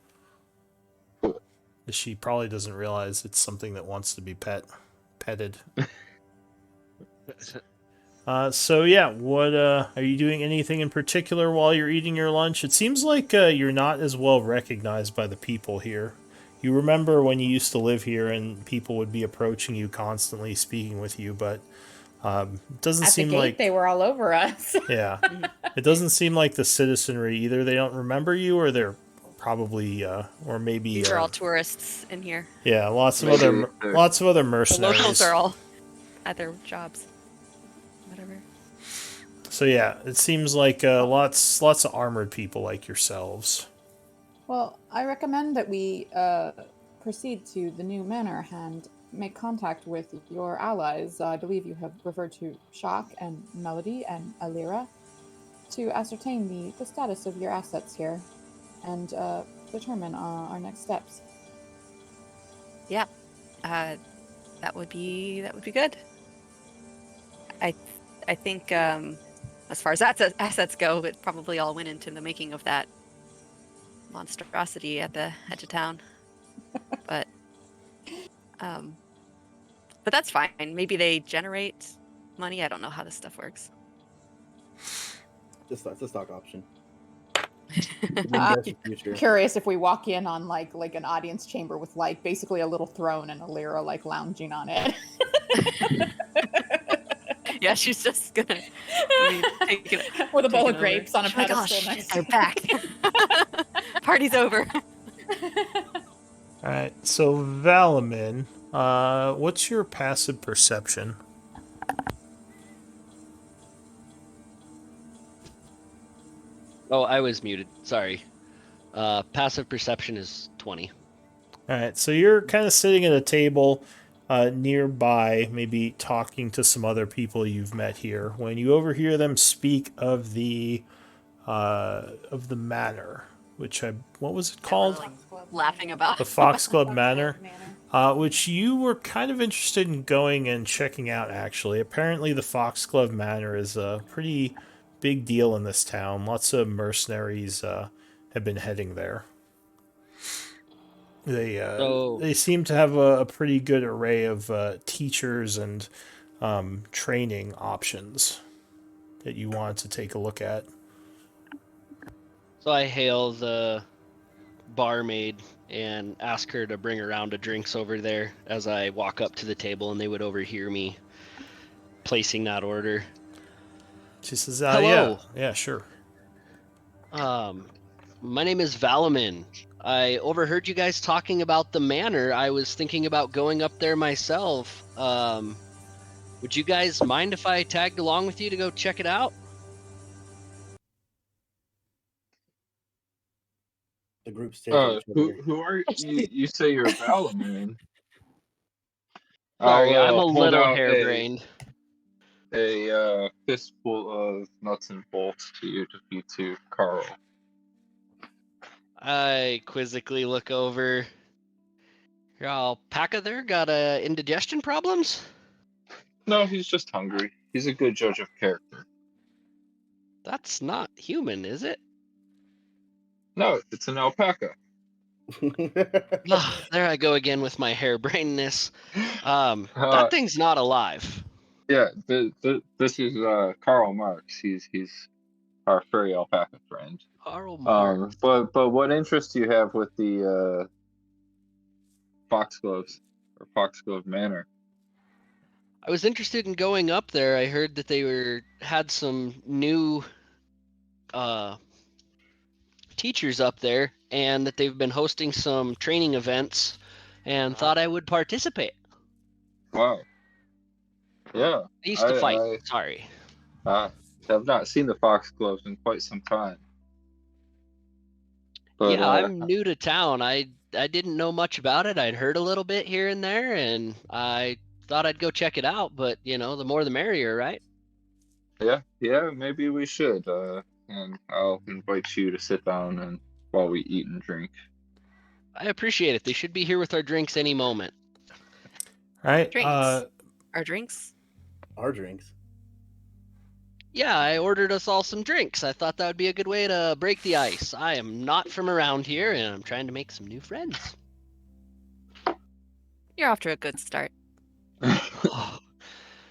She probably doesn't realize it's something that wants to be petted. So yeah, what are you doing? Anything in particular while you're eating your lunch? It seems like you're not as well recognized by the people here. You remember when you used to live here and people would be approaching you constantly, speaking with you, but it doesn't At the seem gate, like they were all over us. yeah, it doesn't seem like the citizenry either. They don't remember you, or they're probably or maybe These are all tourists in here. yeah, lots of Maybe other they're- The mercenaries. locals are all at their jobs. Whatever. So yeah, it seems like lots of armored people like yourselves. Well, I recommend that we proceed to the new manor and make contact with your allies. I believe you have referred to Shock and Melody and Alira to ascertain the status of your assets here and determine our next steps. Yeah, that would be good. I think as far as assets go, it probably all went into the making of that monstrosity at the edge of town. But that's fine. Maybe they generate money. I don't know how this stuff works. It's a stock option. Future. Curious if we walk in on like an audience chamber with like basically a little throne and Alira like lounging on it. Yeah, she's just gonna take it with a bowl of over. grapes on a She's like, pedestal "Oh, next they're to back. Party's over." All right, so Valamin, what's your passive perception? Oh, I was muted. Sorry. Passive perception is 20. All right, so you're kind of sitting at a table nearby, maybe talking to some other people you've met here, when you overhear them speak of the manor, which what was it called? Laughing about The Fox Club Manor, which you were kind of interested in going and checking out, actually. Apparently, the Fox Club Manor is a pretty big deal in this town. Lots of mercenaries have been heading there. They seem to have a pretty good array of teachers and training options that you want to take a look at. So I hail the barmaid and ask her to bring a round of drinks over there as I walk up to the table, and they would overhear me placing that order. She says, Hello. Yeah, sure. My name is Valamin. I overheard you guys talking about the manor. I was thinking about going up there myself. Would you guys mind if I tagged along with you to go check it out? The group stares at each other. Who are you? You say you're Valamin. Sorry, I'm a hold little out harebrained. a fistful of nuts and bolts to you to feed to Carl. I quizzically look over. Your alpaca there got indigestion problems? No, he's just hungry. He's a good judge of character. That's not human, is it? No, it's an alpaca. Ah, there I go again with my harebrainness. Uh, That thing's not alive. yeah, this is Karl Marx. He's our furry alpaca friend. Karl Marx. But what interest do you have with the foxgloves or foxglove manor? I was interested in going up there. I heard that they had some new teachers up there, and that they've been hosting some training events, and thought I would participate. Wow. Yeah. I used to fight. I Sorry. have not seen the foxgloves in quite some time. But Yeah, I'm new to town. I didn't know much about it. I'd heard a little bit here and there, and I thought I'd go check it out. But the more the merrier, right? yeah, maybe we should. And I'll invite you to sit down and while we eat and drink. I appreciate it. They should be here with our drinks any moment. All right. Drinks. Our drinks. Our drinks. Yeah, I ordered us all some drinks. I thought that would be a good way to break the ice. I am not from around here, and I'm trying to make some new friends. You're off to a good start. Oh,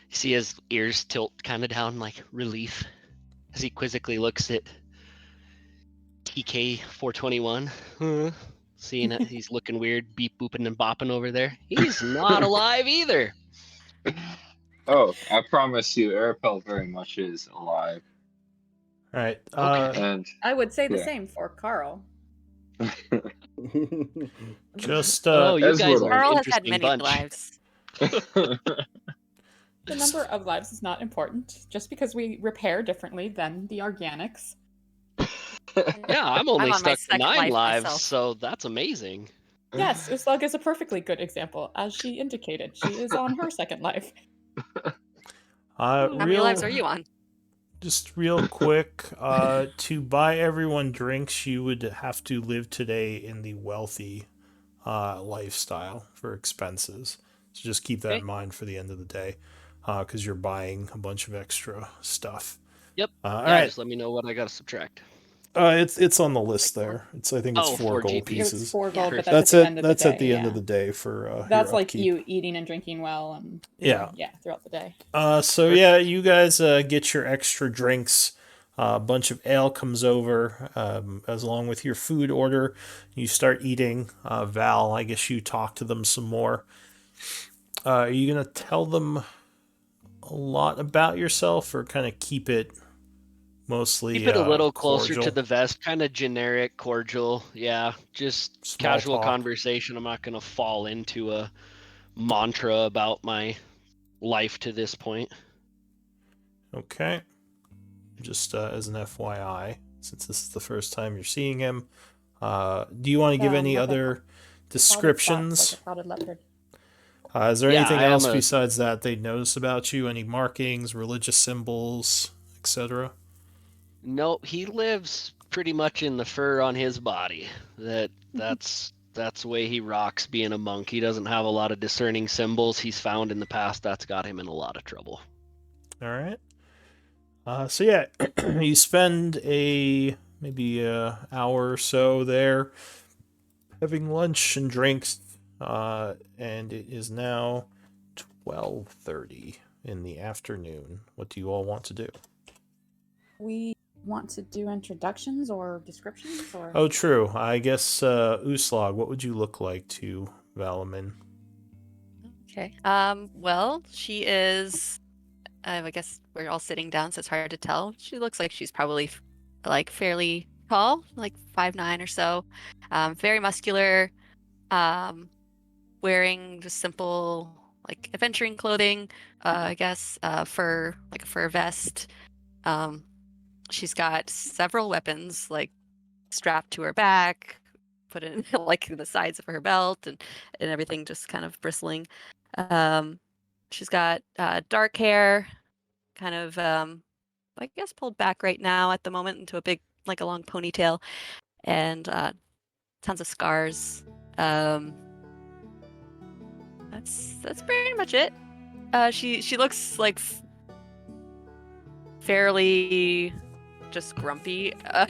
you see his ears tilt kind of down like relief as he quizzically looks at TK 421. Seeing it, he's looking weird, beep booping and bopping over there. He's not alive either. Oh, I promise you, Arapel very much is alive. All right. Okay. And I would say the Yeah. same for Carl. just Oh, you As guys little. are an Carl has had interesting many bunch. lives. The number of lives is not important. Just because we repair differently than the organics. Yeah, I'm only I'm on my stuck to second 9 life lives, myself. so that's amazing. Yes, Uslug is a perfectly good example, as she indicated. She is on her second life. How many lives are you on? Just real quick, to buy everyone drinks, you would have to live today in the wealthy lifestyle for expenses. So just keep that Okay. in mind for the end of the day, because you're buying a bunch of extra stuff. Yep. All Yeah, right, just let me know what I gotta subtract. it's on the list there. I think it's 4 gold GP. It was pieces. 4 gold, Yeah. but That's that's at the it. end of That's the day. at the end of yeah. the day for That's your like upkeep. you eating and drinking well and Yeah. throughout the day. So yeah, you guys get your extra drinks. A bunch of ale comes over, as along with your food order. You start eating. Val, I guess you talk to them some more. Are you gonna tell them a lot about yourself, or kind of keep it mostly Keep it a little closer cordial? to the vest, kind of generic, cordial. Yeah, just Small casual talk. conversation. I'm not gonna fall into a mantra about my life to this point. Okay. Just as an FYI, since this is the first time you're seeing him, do you want to give any Like a other descriptions? Like a clouded leopard. Is there Yeah, anything I am else a- besides that they'd notice about you? Any markings, religious symbols, etc.? Nope, he lives pretty much in the fur on his body. That's the way he rocks being a monk. He doesn't have a lot of discerning symbols he's found in the past. That's got him in a lot of trouble. All right. So yeah, you spend maybe a hour or so there having lunch and drinks, and it is now 12:30 in the afternoon. What do you all want to do? We want to do introductions or descriptions or Oh, true. I guess Uslag, what would you look like to Valamin? Okay. Well, she is. I guess we're all sitting down, so it's hard to tell. She looks like she's probably like fairly tall, like 5'9" or so. Very muscular. Wearing just simple like adventuring clothing. I guess fur, like a fur vest. She's got several weapons like strapped to her back, put in like in the sides of her belt, and everything just kind of bristling. She's got dark hair, kind of I guess pulled back right now at the moment into a big like a long ponytail, and tons of scars. That's pretty much it. She looks like fairly just grumpy, I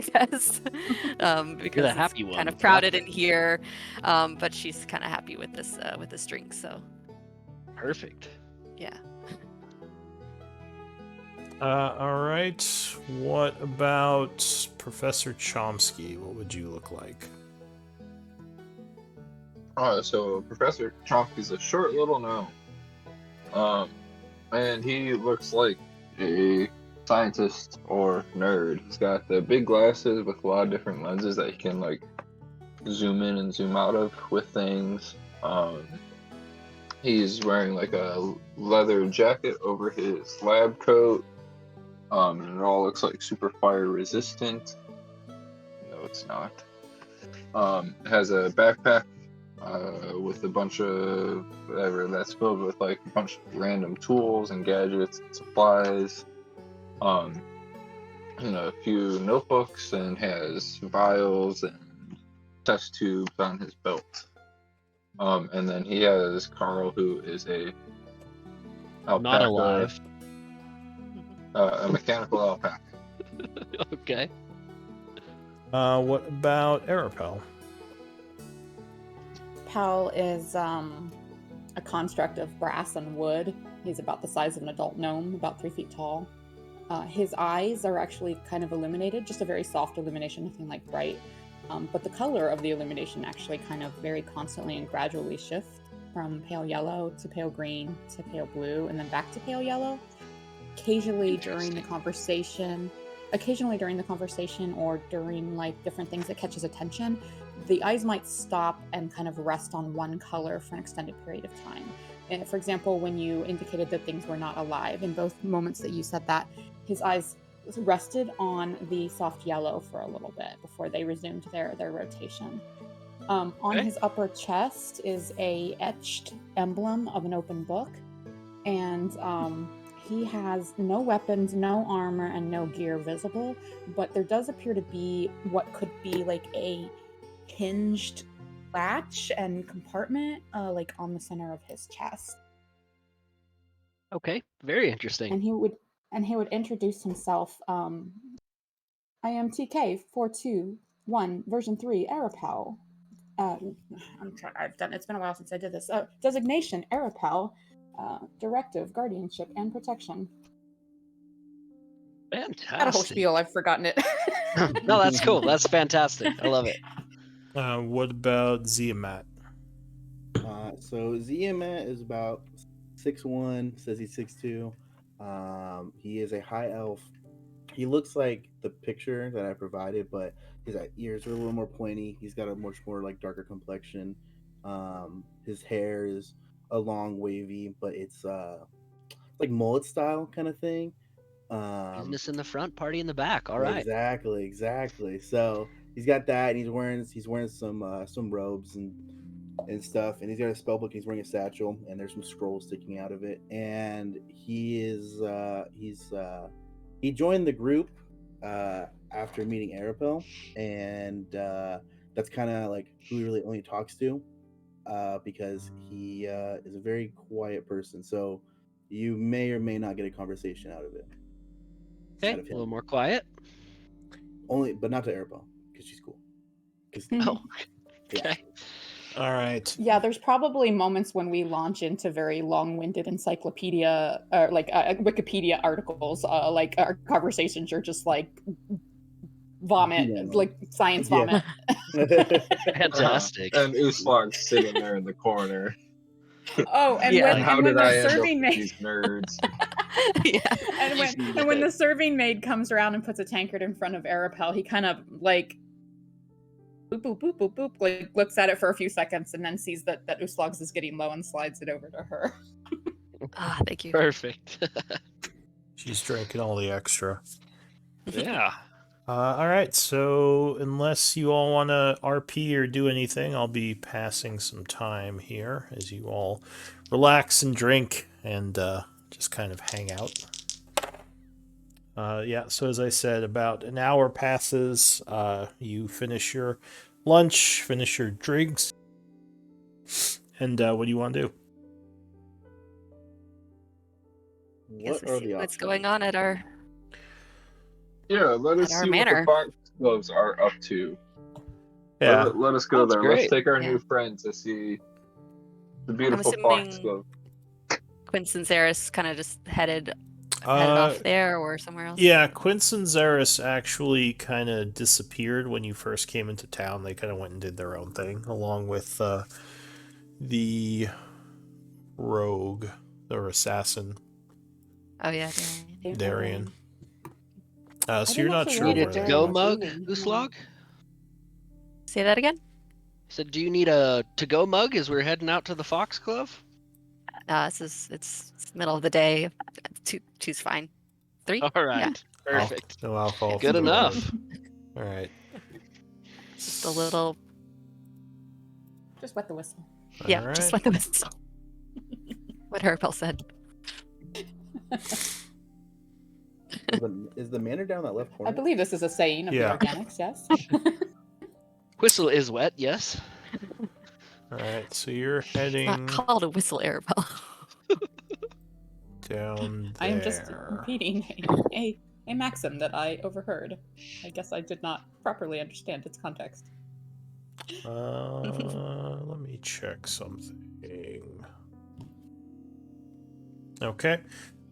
guess, because it's happy kind one. of crowded in here. But she's kind of happy with this drink. So Perfect. yeah. All right. What about Professor Chomsky? What would you look like? So Professor Chomp is a short little gnome. And he looks like a scientist or nerd. He's got the big glasses with a lot of different lenses that he can like zoom in and zoom out of with things. He's wearing like a leather jacket over his lab coat. And it all looks like super fire resistant. No, it's not. It has a backpack with a bunch of whatever that's filled with like a bunch of random tools and gadgets and supplies. And a few notebooks, and has vials and test tubes on his belt. And then he has Carl, who is a alpaca, Not alive. A mechanical alpaca. Okay. What about Arapel? Pal is a construct of brass and wood. He's about the size of an adult gnome, about 3 feet tall. His eyes are actually kind of illuminated, just a very soft illumination, nothing like bright. But the color of the illumination actually kind of very constantly and gradually shifts from pale yellow to pale green to pale blue and then back to pale yellow. Occasionally during the conversation or during like different things that catches attention, the eyes might stop and kind of rest on one color for an extended period of time. And for example, when you indicated that things were not alive, in both moments that you said that, his eyes rested on the soft yellow for a little bit before they resumed their rotation. On his upper chest is a etched emblem of an open book, and he has no weapons, no armor, and no gear visible, but there does appear to be what could be like a hinged latch and compartment like on the center of his chest. Okay, very interesting. And he would introduce himself. I am TK421 version 3 Arapel. It's been a while since I did this. Designation Arapel. Directive, guardianship, and protection. Fantastic. I had a whole spiel. I've forgotten it. No, that's cool. That's fantastic. I love it. What about Ziamat? So Ziamat is about 6'1", says he's 6'2". He is a high elf. He looks like the picture that I provided, but his ears are a little more pointy. He's got a much more like darker complexion. His hair is a long wavy, but it's like mullet style kind of thing. Business in the front, party in the back. All right. Exactly. So he's got that, and he's wearing some robes and stuff, and he's got a spell book. He's wearing a satchel, and there's some scrolls sticking out of it. And he joined the group after meeting Arapel, and that's kind of like who he really only talks to, because he is a very quiet person. So you may or may not get a conversation out of it. Okay, a little more quiet. Only, but not to Arapel, because she's cool. Oh, okay. Yeah. All right. Yeah, there's probably moments when we launch into very long-winded encyclopedia or like Wikipedia articles. Like our conversations are just like vomit, like science vomit. Fantastic. And Uslog's sitting there in the corner. Oh, and Yeah. when, How and when did I the end up serving with maid these nerds? Yeah. and when the serving maid comes around and puts a tankard in front of Arapel, he kind of like boop boop boop boop boop, like looks at it for a few seconds and then sees that Uslogs is getting low and slides it over to her. Ah, thank you. Perfect. She's drinking all the extra. Yeah. All right, so unless you all want to RP or do anything, I'll be passing some time here as you all relax and drink and just kind of hang out. Yeah, so as I said, about an hour passes. You finish your lunch, finish your drinks, and what do you want to do? Guess What we'll are see the what's options? going on at our Yeah, let us At our see what the manor. foxgloves are up to. Yeah. Let us go Sounds there. Let's great. take our Yeah. new friend to see the I'm beautiful assuming foxglove. Quince and Zaris kind of just headed Uh, off there or somewhere else. yeah, Quince and Zaris actually kind of disappeared when you first came into town. They kind of went and did their own thing, along with the rogue or assassin, Oh yeah, Darian. I So you're didn't not actually sure Need a where realize they Darian to-go was mug, leaving. Uslog? Say that again. Said, do you need a to-go mug as we're heading out to the Foxglove? It's middle of the day. Two's fine. 3? All right, Yeah. perfect. No alcohol. Good for the road. enough. All right. Just a little. Just wet the whistle. Yeah, All just right. like the whistle. What Herpel said. Is the manor down that left corner? I believe this is a saying of Yeah. the organics, yes. Whistle is wet, yes. All right. So you're It's heading not called a whistle, Arabelle. down there. I am just repeating a maxim that I overheard. I guess I did not properly understand its context. Let me check something. Okay.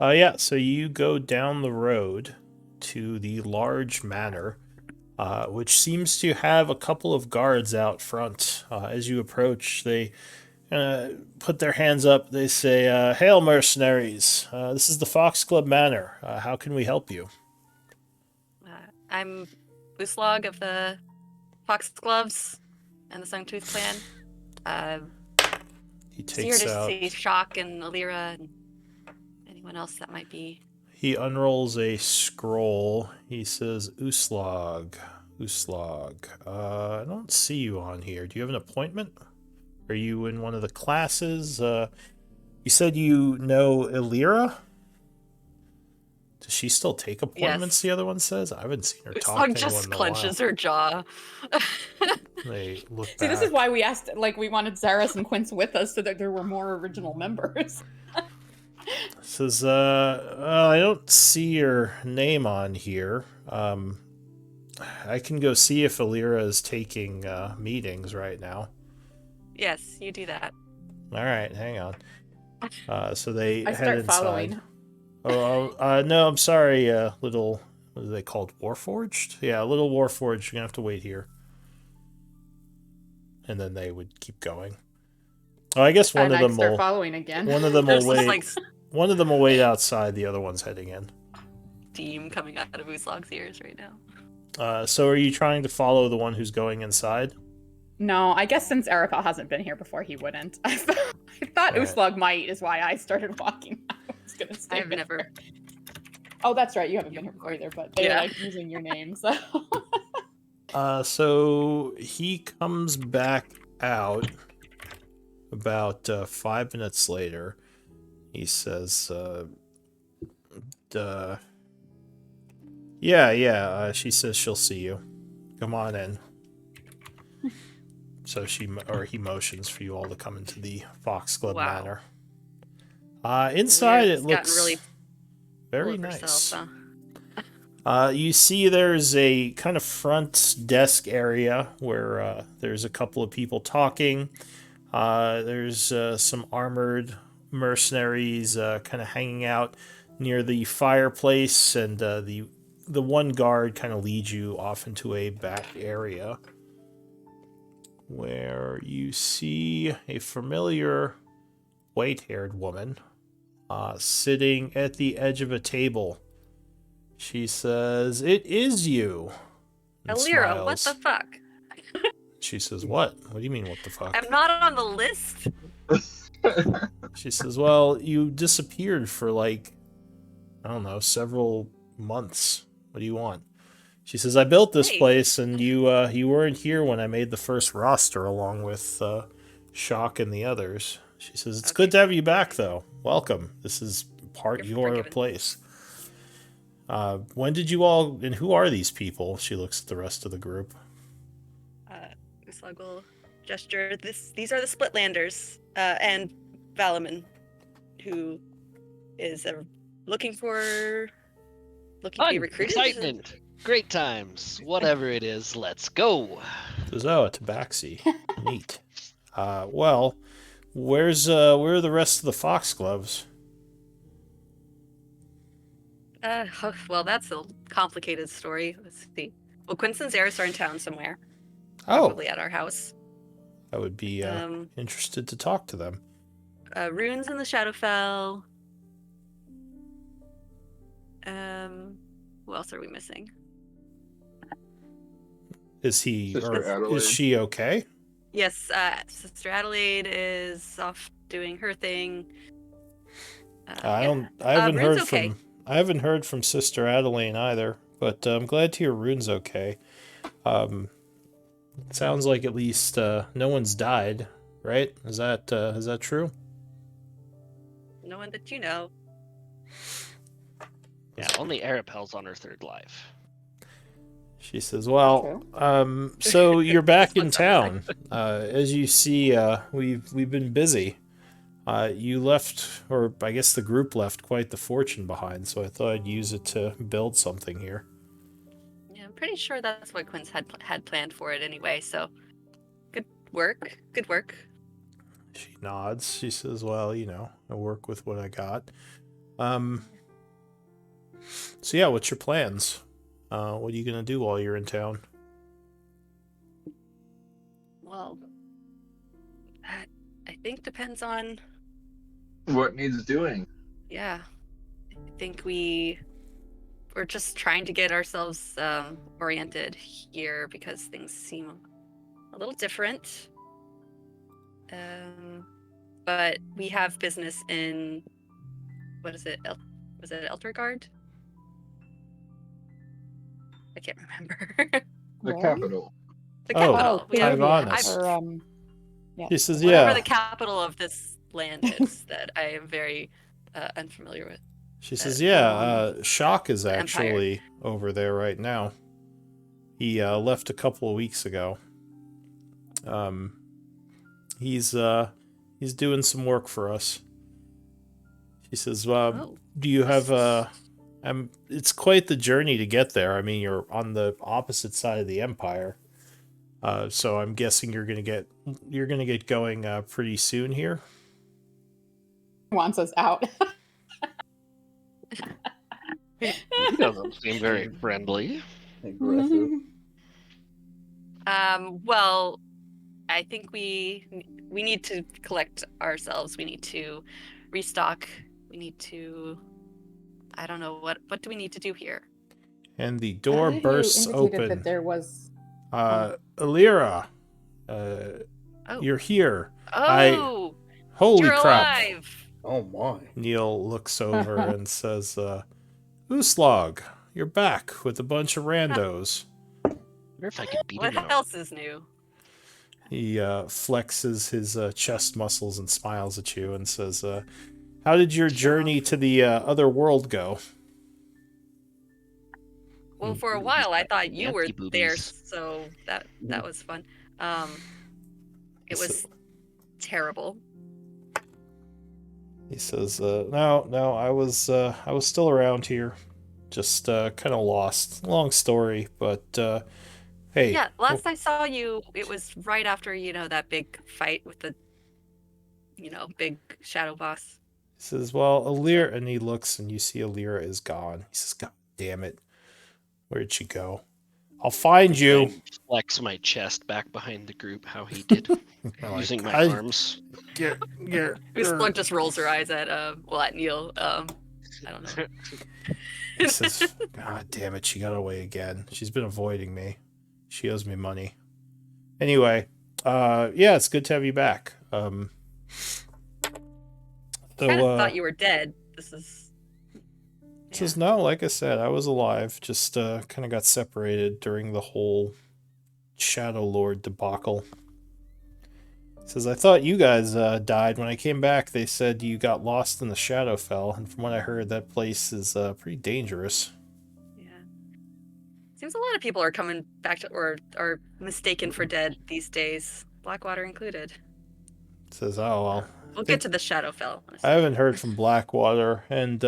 Yeah, so you go down the road to the large manor, which seems to have a couple of guards out front. As you approach, they put their hands up. They say, "Hail, mercenaries! This is the Fox Club Manor. How can we help you?" I'm Uslog of the Fox Gloves and the Sungtooth clan. He Here takes to out. see Shock and Alira and anyone else that might be. He unrolls a scroll. He says, Uslog. I don't see you on here. Do you have an appointment? Are you in one of the classes? You said you know Alira? Does she still take appointments, Yes. the other one says? I haven't seen her talk to Uslog anyone just in a clenches while. her jaw. They look back. See, this is why we asked, like, we wanted Zaris and Quince with us so that there were more original members. Says, I don't see your name on here. I can go see if Alira is taking meetings right now. Yes, you do that. All right, hang on. So they I head start inside. following. No, I'm sorry, little, what are they called? Warforged? Yeah, little Warforged. You're gonna have to wait here. And then they would keep going. Oh, I guess one And of I them start will. following again. One of them will There's just wait. like One of them will wait outside. The other one's heading in. steam coming out of Uslog's ears right now. So are you trying to follow the one who's going inside? No, I guess since Arapel hasn't been here before, he wouldn't. I thought Right. Uslog might, is why I started walking. I was gonna stay I've with never. her. Oh, that's right. You haven't been here before either, but they Yeah. were like using your name, so. So he comes back out about 5 minutes later. He says, yeah, she says she'll see you. Come on in. So he motions for you all to come into the Fox Club Wow. Manor. Inside, Alira's it gotten looks really very full of nice. herself, huh? You see there's a kind of front desk area where there's a couple of people talking. There's some armored mercenaries kind of hanging out near the fireplace, and the one guard kind of leads you off into a back area where you see a familiar white-haired woman sitting at the edge of a table. She says, "It is you." And Alira, what smiles. the fuck? She says, "What? What do you mean, what the fuck?" I'm not on the list. She says, "Well, you disappeared for like, I don't know, several months. What do you want?" She says, "I built this Hey. place, and you weren't here when I made the first roster along with Shock and the others." She says, "It's good to have you back, though. Welcome. This is part You're your forgiven. place." When did you all, and who are these people? She looks at the rest of the group. Uslog will gesture. These are the Splitlanders and Valaman, who is looking to be Fun, recruited. excitement. Great times. Whatever it is, let's go. Says, oh, a tabaxi. Neat. Well, where are the rest of the foxgloves? Well, that's a complicated story. Let's see. Well, Quince and Zaris are in town somewhere, Oh, probably at our house. I would be interested to talk to them. Runes in the Shadowfell. Who else are we missing? Is Sister Adelaide. is she okay? Yes, Sister Adelaide is off doing her thing. I yeah. haven't Rune's heard okay. from Sister Adeline either, but I'm glad to hear Rune's okay. It sounds like at least no one's died, right? Is that true? No one that you know. Yeah, only Arapel's on her third life. She says, well, so you're back in town. As you see, we've been busy. You left, or I guess the group left quite the fortune behind, so I thought I'd use it to build something here. Yeah, I'm pretty sure that's what Quince had planned for it anyway, so good work. Good work. She nods. She says, well, I work with what I got. So yeah, what's your plans? What are you gonna do while you're in town? Well, that I think depends on. What needs doing? Yeah, I think we're just trying to get ourselves oriented here because things seem a little different. But we have business in what is it? Was it Eltergard? I can't remember. The Where? capital. The capital. Oh, We have- Taivanis. Or, yeah. He says, whatever yeah. the capital of this land is that I am very unfamiliar with. She says, yeah, Shock is the actually over there right now. He left a couple of weeks ago. He's doing some work for us. She says, do you have it's quite the journey to get there. I mean, you're on the opposite side of the Empire. So I'm guessing you're gonna get going pretty soon here. Wants us out. He doesn't seem very friendly. Aggressive. Well, I think we need to collect ourselves. We need to restock. We need to. I don't know what do we need to do here. And the door bursts you open. That there was. Alira, you're here. Oh, Holy you're crap! alive. Oh my. Neil looks over and says, Uslog, you're back with a bunch of randos. I wonder if I could beat What him up. else is new? He flexes his chest muscles and smiles at you and says, how did your journey to the other world go? Well, for a while I thought you were Empty there, boobies. so that was fun. It was terrible. He says, no, I was still around here. Just kind of lost. Long story, but hey. Yeah, last I saw you, it was right after, that big fight with the, big shadow boss. He says, well, Alira, and he looks and you see Alira is gone. He says, God damn it. Where'd she go? I'll find you. I flex my chest back behind the group, how he did, using my arms. Splunk just rolls her eyes at Neil. I don't know. He says, God damn it, she got away again. She's been avoiding me. She owes me money. Anyway, yeah, it's good to have you back. I kind of thought you were dead. This is... Says, no, like I said, I was alive. Just kind of got separated during the whole Shadow Lord debacle. Says, I thought you guys died. When I came back, they said you got lost in the Shadowfell, and from what I heard, that place is pretty dangerous. Yeah. Seems a lot of people are coming back to, or are mistaken for dead these days, Blackwater included. Says, oh, well, We'll get to the Shadowfell. I haven't heard from Blackwater, and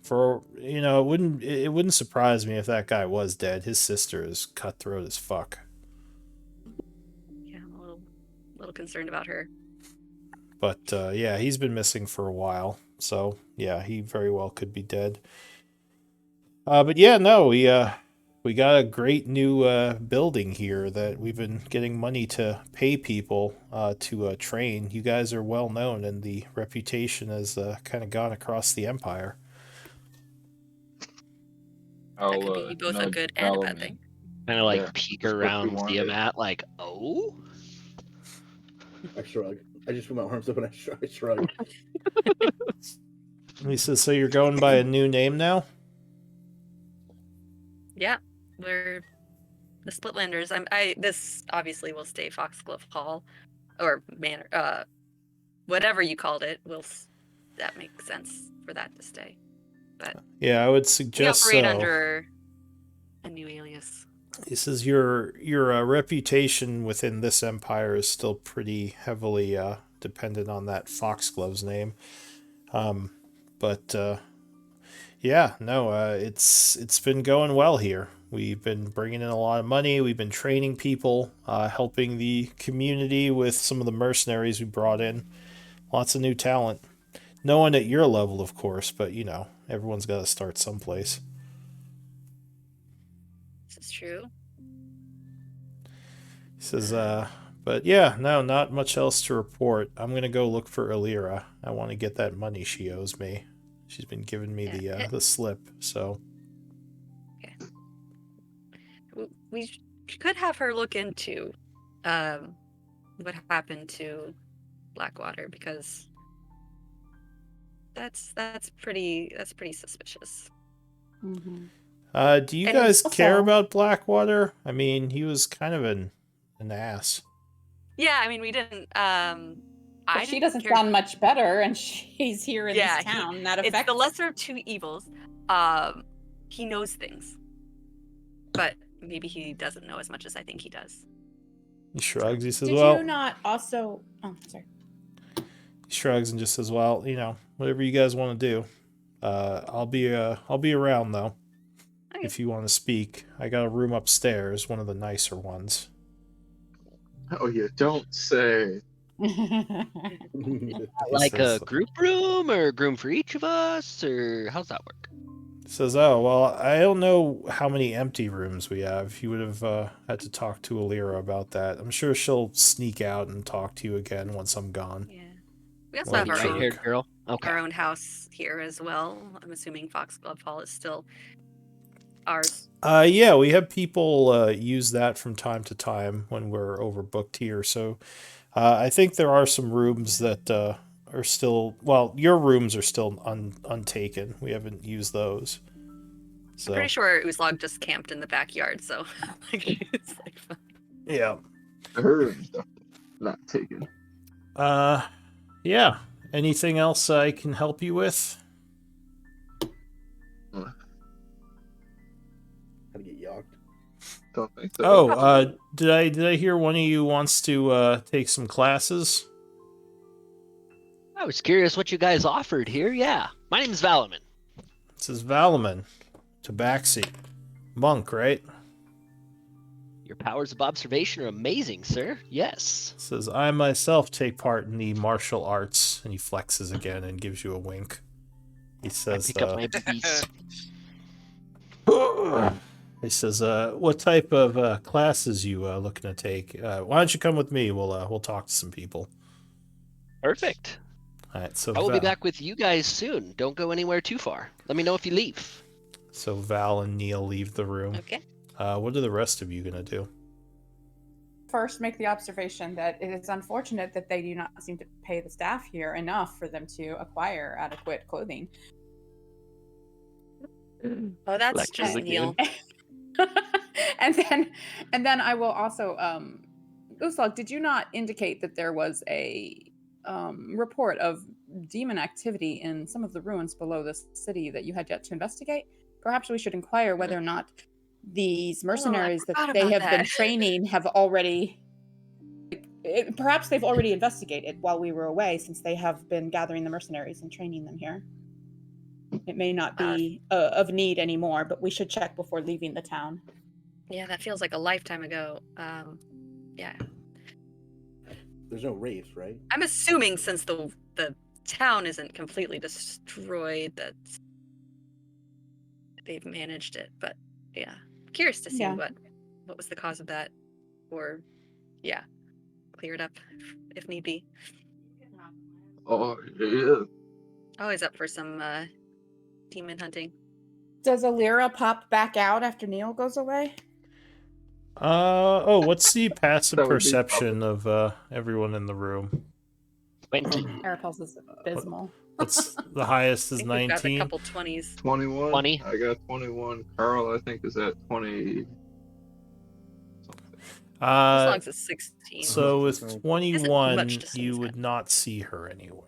for it wouldn't surprise me if that guy was dead. His sister is cutthroat as fuck. Yeah, I'm a little concerned about her. But yeah, he's been missing for a while, so yeah, he very well could be dead. But yeah, no, we got a great new building here that we've been getting money to pay people to train. You guys are well known, and the reputation has kind of gone across the empire. That could be both a good and a bad thing. Kind of like peek around Tiamat, like, oh. I shrug. I just put my arms up and I shrug. He says, "So you're going by a new name now?" Yeah, we're the Splitlanders. This obviously will stay Foxglove Hall, or Manor, whatever you called it. That makes sense for that to stay. But yeah, I would suggest we operate under a new alias. He says your reputation within this empire is still pretty heavily dependent on that Foxglove's name. But yeah, no, it's been going well here. We've been bringing in a lot of money. We've been training people, helping the community with some of the mercenaries we brought in. Lots of new talent. No one at your level, of course, but everyone's got to start someplace. This is true. He says, but yeah, no, not much else to report. I'm going to go look for Alira. I want to get that money she owes me. She's been giving me the slip, so. Okay. We could have her look into what happened to Blackwater, because that's pretty suspicious. Mm-hmm. Do you guys care about Blackwater? I mean, he was kind of an ass. Yeah, I mean, we didn't. She doesn't sound much better, and she's here in this town. It's the lesser of two evils. He knows things, but maybe he doesn't know as much as I think he does. He shrugs. He says, Did "Well." you not also? Oh, sorry. He shrugs and just says, "Well, whatever you guys want to do. I'll be around though. Okay. If you want to speak. I got a room upstairs, one of the nicer ones." Oh, you don't say. Like a group room, or a room for each of us, or how's that work? Says, "Oh, well, I don't know how many empty rooms we have. You would have had to talk to Alira about that. I'm sure she'll sneak out and talk to you again once I'm gone." Yeah. We also have our own house here as well. I'm assuming Foxglove Hall is still ours. Yeah, we have people use that from time to time when we're overbooked here. So I think there are some rooms that are still... Well, your rooms are still untaken. We haven't used those. So. I'm pretty sure Uzlog just camped in the backyard, so... it's like fun. Yeah. Her stuff not taken. Yeah. Anything else I can help you with? How to get yacked? Don't think so. Oh, did I hear one of you wants to take some classes? I was curious what you guys offered here. Yeah, my name's Valaman. This is Valaman, Tabaxi, monk, right? Your powers of observation are amazing, sir. Yes. Says, I myself take part in the martial arts, and he flexes again and gives you a wink. He says, I pick up my boobies. He says, what type of classes you looking to take? Why don't you come with me? We'll talk to some people. Perfect. All right, so I will be back with you guys soon. Don't go anywhere too far. Let me know if you leave. So Val and Neil leave the room. Okay. What are the rest of you gonna do? First, make the observation that it is unfortunate that they do not seem to pay the staff here enough for them to acquire adequate clothing. Oh, that's just Neil. and then I will also Uslug, did you not indicate that there was a report of demon activity in some of the ruins below this city that you had yet to investigate? Perhaps we should inquire whether or not these mercenaries that they have been training have already perhaps they've already investigated while we were away, since they have been gathering the mercenaries and training them here. It may not be of need anymore, but we should check before leaving the town. Yeah, that feels like a lifetime ago. Yeah. There's no race, right? I'm assuming since the town isn't completely destroyed that they've managed it, but yeah. Curious to see what was the cause of that, or clear it up if need be. Oh, yeah. Always up for some demon hunting. Does Alira pop back out after Neil goes away? What's the passive That would be perception of everyone in the room? 20. Arapels is abysmal. What's the highest I is think we've got a 19? couple 20s. 21. 20. I got 21. Carl, I think, is at 20. As long as it's 16. So with Isn't 21, much to you say, would not see her anywhere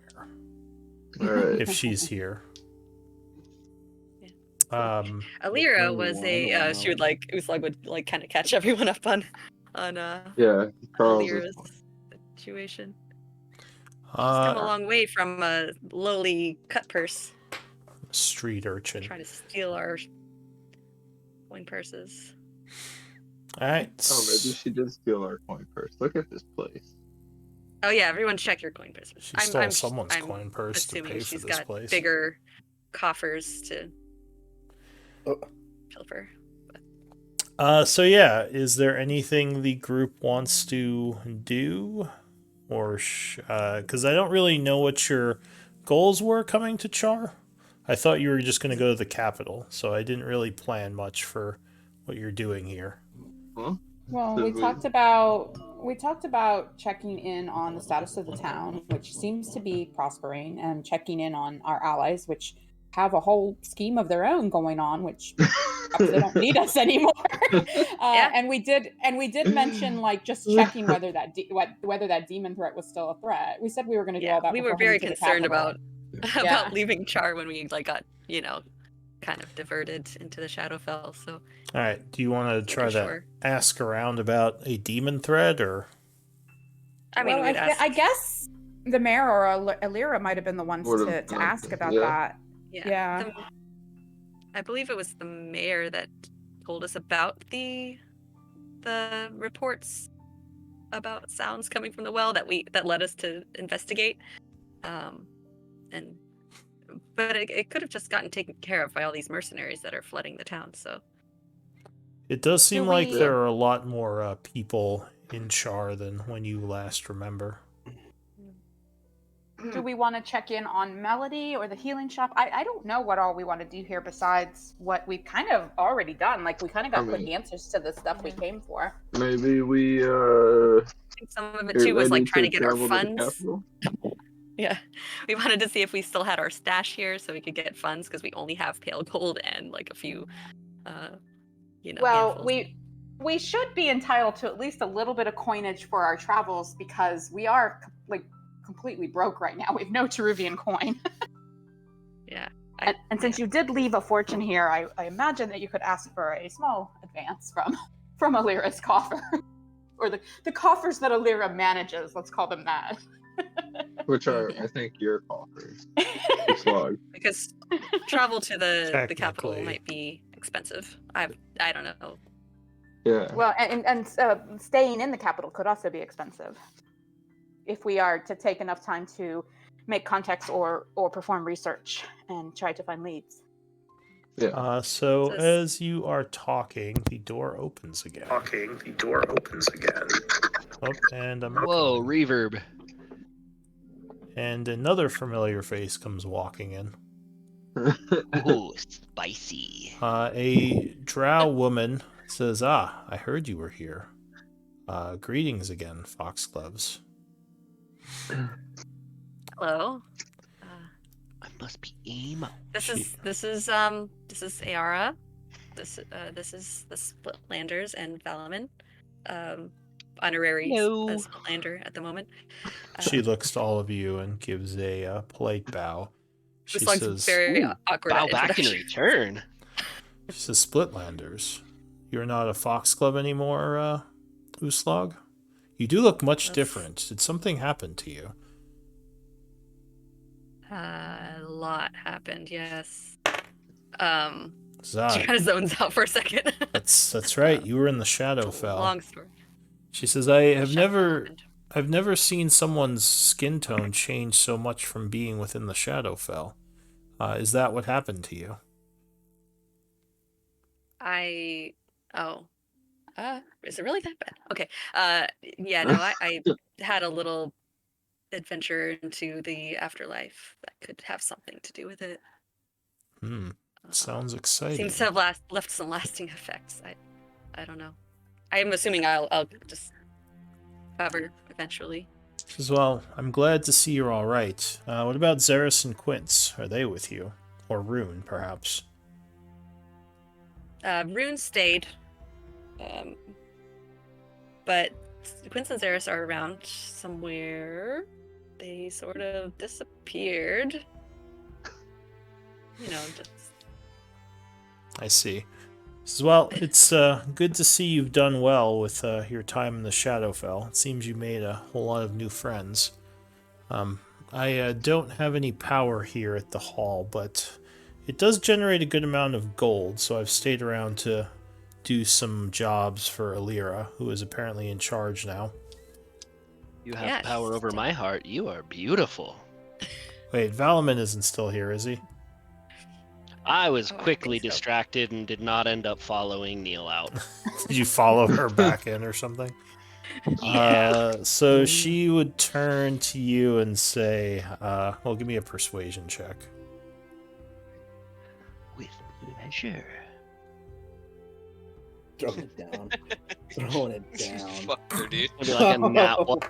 All right. if she's here. Alira was a she would Uslag would kind of catch everyone up on Yeah, Carl's is Alira's situation. She's come a long way from a lowly cut purse. Street urchin. Trying to steal our coin purses. All right. Oh, maybe she did steal our coin purse. Look at this place. Oh yeah, everyone check your coin purses. She stole someone's coin purse to assuming pay for she's this got place. bigger coffers to pilfer. So yeah, is there anything the group wants to do, or because I don't really know what your goals were coming to Char. I thought you were just going to go to the capital, so I didn't really plan much for what you're doing here. Huh? Well, Did we we- talked about checking in on the status of the town, which seems to be prospering, and checking in on our allies, which have a whole scheme of their own going on, which they don't need us anymore. And we did mention just checking whether that whether that demon threat was still a threat. We said we were going to do all that. We were before very heading to the concerned capital. about leaving Char when we got kind of diverted into the Shadowfell. So All right, do you want to try to sure. ask around about a demon threat, or? I mean, Well, we'd ask. I guess the mayor or Alira might have been the ones Would've to done ask it, about yeah. that. Yeah. I believe it was the mayor that told us about the reports about sounds coming from the well that led us to investigate. But it could have just gotten taken care of by all these mercenaries that are flooding the town. So It does seem Do like we- there are a lot more people in Char than when you last remember. Do we want to check in on Melody or the healing shop? I don't know what all we want to do here besides what we've kind of already done. We kind of got quick answers to the stuff we came for. Maybe we I think some of it get too was ready trying to get our travel to the funds. capital. Yeah, we wanted to see if we still had our stash here so we could get funds because we only have pale gold and a few, Well, handfuls. we should be entitled to at least a little bit of coinage for our travels because we are completely broke right now. We have no Cheruvian coin. Yeah. And since you did leave a fortune here, I imagine that you could ask for a small advance from Alira's coffer. Or the coffers that Alira manages, let's call them that. Which are, I think, your coffers. Slug. Because travel to the capital Technically. might be expensive. I don't know. Yeah. Well, and staying in the capital could also be expensive if we are to take enough time to make contacts or perform research and try to find leads. Yeah. So This- as you are talking, the door opens again. Oh, and I'm Whoa, reverb. and another familiar face comes walking in. Ooh, spicy. A drow woman says, I heard you were here. Greetings again, Foxgloves. Hello. I must be emo. This is Ayara. This is the Splitlanders and Valaman. Honorary Hello. Splitlander at the moment. She looks to all of you and gives a polite bow. She This looks says, very Ooh, awkward. Bow at back in introduction. return. she says, Splitlanders, you're not a Foxglove anymore, Uslag? You do look much That's- different. Did something happen to you? A lot happened, yes. She Zod. kind of zones out for a second. That's right. You were in the Shadowfell. Long story. She says, "I have Shadowfell never happened. I've never seen someone's skin tone change so much from being within the Shadowfell. Is that what happened to you?" Is it really that bad? Okay. Yeah, no, I had a little adventure into the afterlife that could have something to do with it. Sounds exciting. Seems to have left some lasting effects. I don't know. I'm assuming I'll just cover eventually. Says, "Well, I'm glad to see you're all right. What about Xeris and Quince? Are they with you? Or Rune, perhaps?" Rune stayed, but Quince and Zeris are around somewhere. They sort of disappeared. Just... I see. Says, "Well, it's good to see you've done well with your time in the Shadowfell. It seems you made a whole lot of new friends. I don't have any power here at the hall, but it does generate a good amount of gold, so I've stayed around to do some jobs for Alira, who is apparently in charge now." You have Yes. power over my heart. You are beautiful. Wait, Valaman isn't still here, is he? I was Oh, I quickly think so. distracted and did not end up following Neil out. Did you follow her back in or something? Yeah. So she would turn to you and say, well, give me a persuasion check. With pleasure. Throwing it down. Throwing it down. Fuck her, dude. It'll be like a nat one.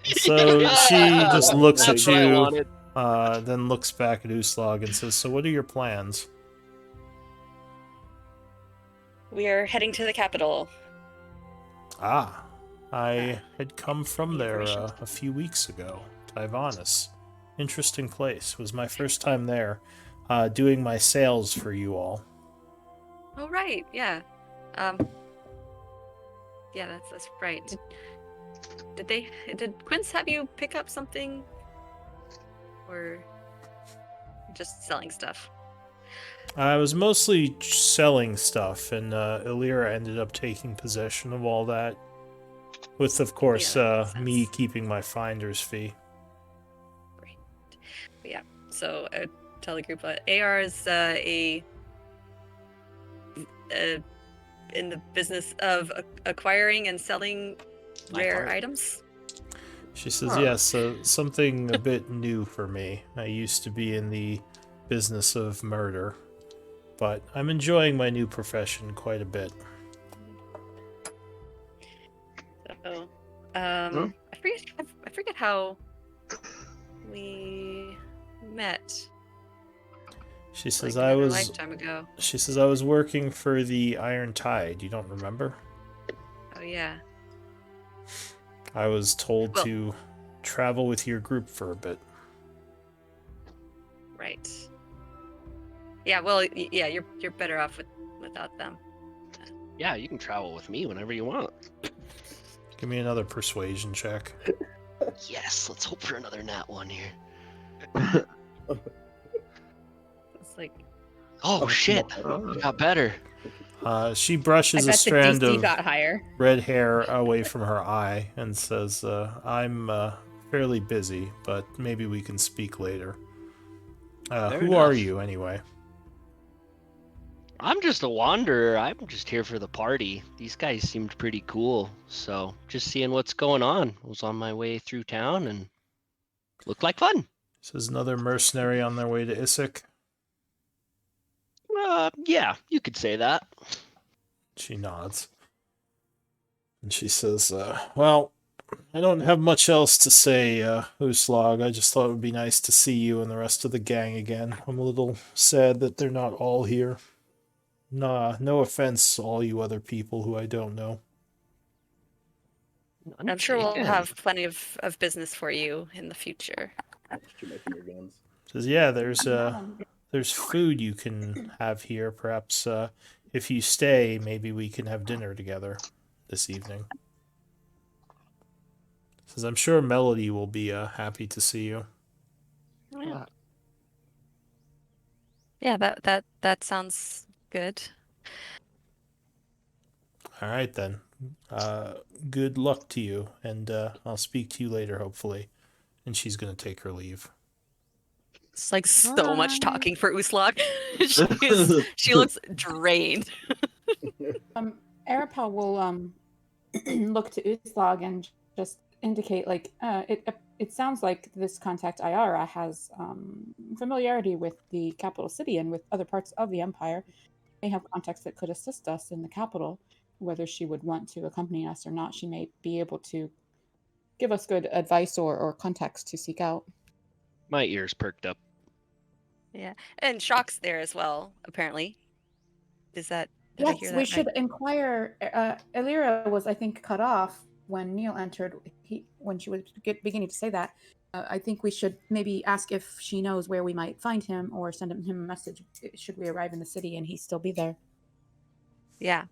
So she just looks That's at what I you, wanted. then looks back at Uslag and says, "So what are your plans?" We are heading to the capital. Ah, I had come from there Information. a few weeks ago. Tyvanis. Interesting place. Was my first time there, doing my sales for you all. Oh right, yeah. Yeah, that's right. Did Quince have you pick up something? Or just selling stuff? I was mostly selling stuff, and Illyra ended up taking possession of all that. With, of course, Yeah, that makes me sense. keeping my finder's fee. Great. But yeah, so I would tell the group that AR is in the business of acquiring and selling My rare part. items. She says, Huh. "Yes, something a bit new for me. I used to be in the business of murder, but I'm enjoying my new profession quite a bit." So, Huh? I forget how we met. She says, Like another lifetime ago. She says, "I was working for the Iron Tide. You don't remember? Oh yeah. I was told Well- to travel with your group for a bit." Right. Yeah, well, yeah, you're better off without them. Yeah, you can travel with me whenever you want. Give me another persuasion check. Yes, let's hope for another nat one here. It's like Oh shit, Oh. got better. She I brushes a bet the strand DC of got higher. red hair away from her eye and says, "I'm fairly busy, but maybe we can speak later. Fair Who are enough. you, anyway?" I'm just a wanderer. I'm just here for the party. These guys seemed pretty cool, so just seeing what's going on. I was on my way through town and looked like fun. Says, "Another mercenary on their way to Issyk." Yeah, you could say that. She nods. And she says, "Well, I don't have much else to say, Uslag. I just thought it would be nice to see you and the rest of the gang again. I'm a little sad that they're not all here. Nah, no offense, all you other people who I don't know." I'm sure we'll Understand. have plenty of business for you in the future. Shoot my finger guns. Says, "Yeah, there's food you can have here. Perhaps if you stay, maybe we can have dinner together this evening." Says, I'm sure Melody will be happy to see you. Yeah. Yeah, that sounds good. All right, then. Good luck to you, and I'll speak to you later, hopefully. And she's going to take her leave. It's like so much Bye. talking for Uslog. She looks drained. Arapel will look to Uslog and just indicate like it sounds like this contact Ayara has familiarity with the capital city and with other parts of the empire. May have contacts that could assist us in the capital. Whether she would want to accompany us or not, she may be able to give us good advice or context to seek out. My ears perked up. Yeah, and Shock's there as well. Apparently, did I hear Yes, that we right? should inquire. Elira was, I think, cut off when Neil entered. When she was beginning to say that. I think we should maybe ask if she knows where we might find him, or send him a message should we arrive in the city and he still be there. Yeah.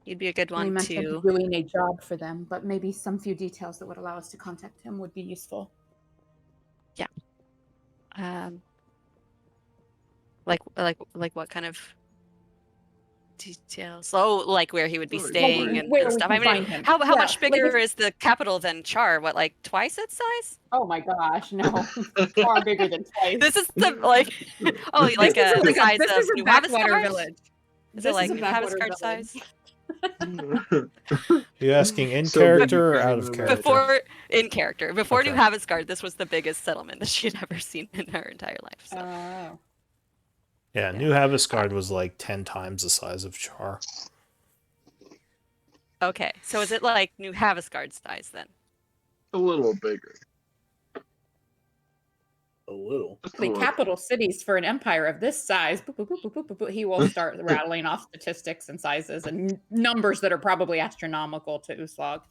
You'd be a good We one mentioned to. doing a job for them, but maybe some few details that would allow us to contact him would be useful. Like what kind of details? Oh, like where he would be Like staying where and we stuff. can I mean, find him. how Yeah, much like bigger is the capital than Char? What, like twice its size? Oh my gosh, no, far bigger than twice. This is the like like This is the size this of is a New backwater Haviscard? village. Is This it like is a New backwater Haviscard village. size? Are you asking in So big character you or can't out even of imagine. character? Before in character, before New Okay. Haviscard, this was the biggest settlement that she had ever seen in her entire life. So. Oh. Yeah, New Haviscard was like 10 times the size of Char. Okay, so is it like New Haviscard size then? A little bigger. A little. Just a The little. capital cities for an empire of this size, boop, boop, boop, boop, boop, boop, boop, he will start rattling off statistics and sizes and numbers that are probably astronomical to Uslog.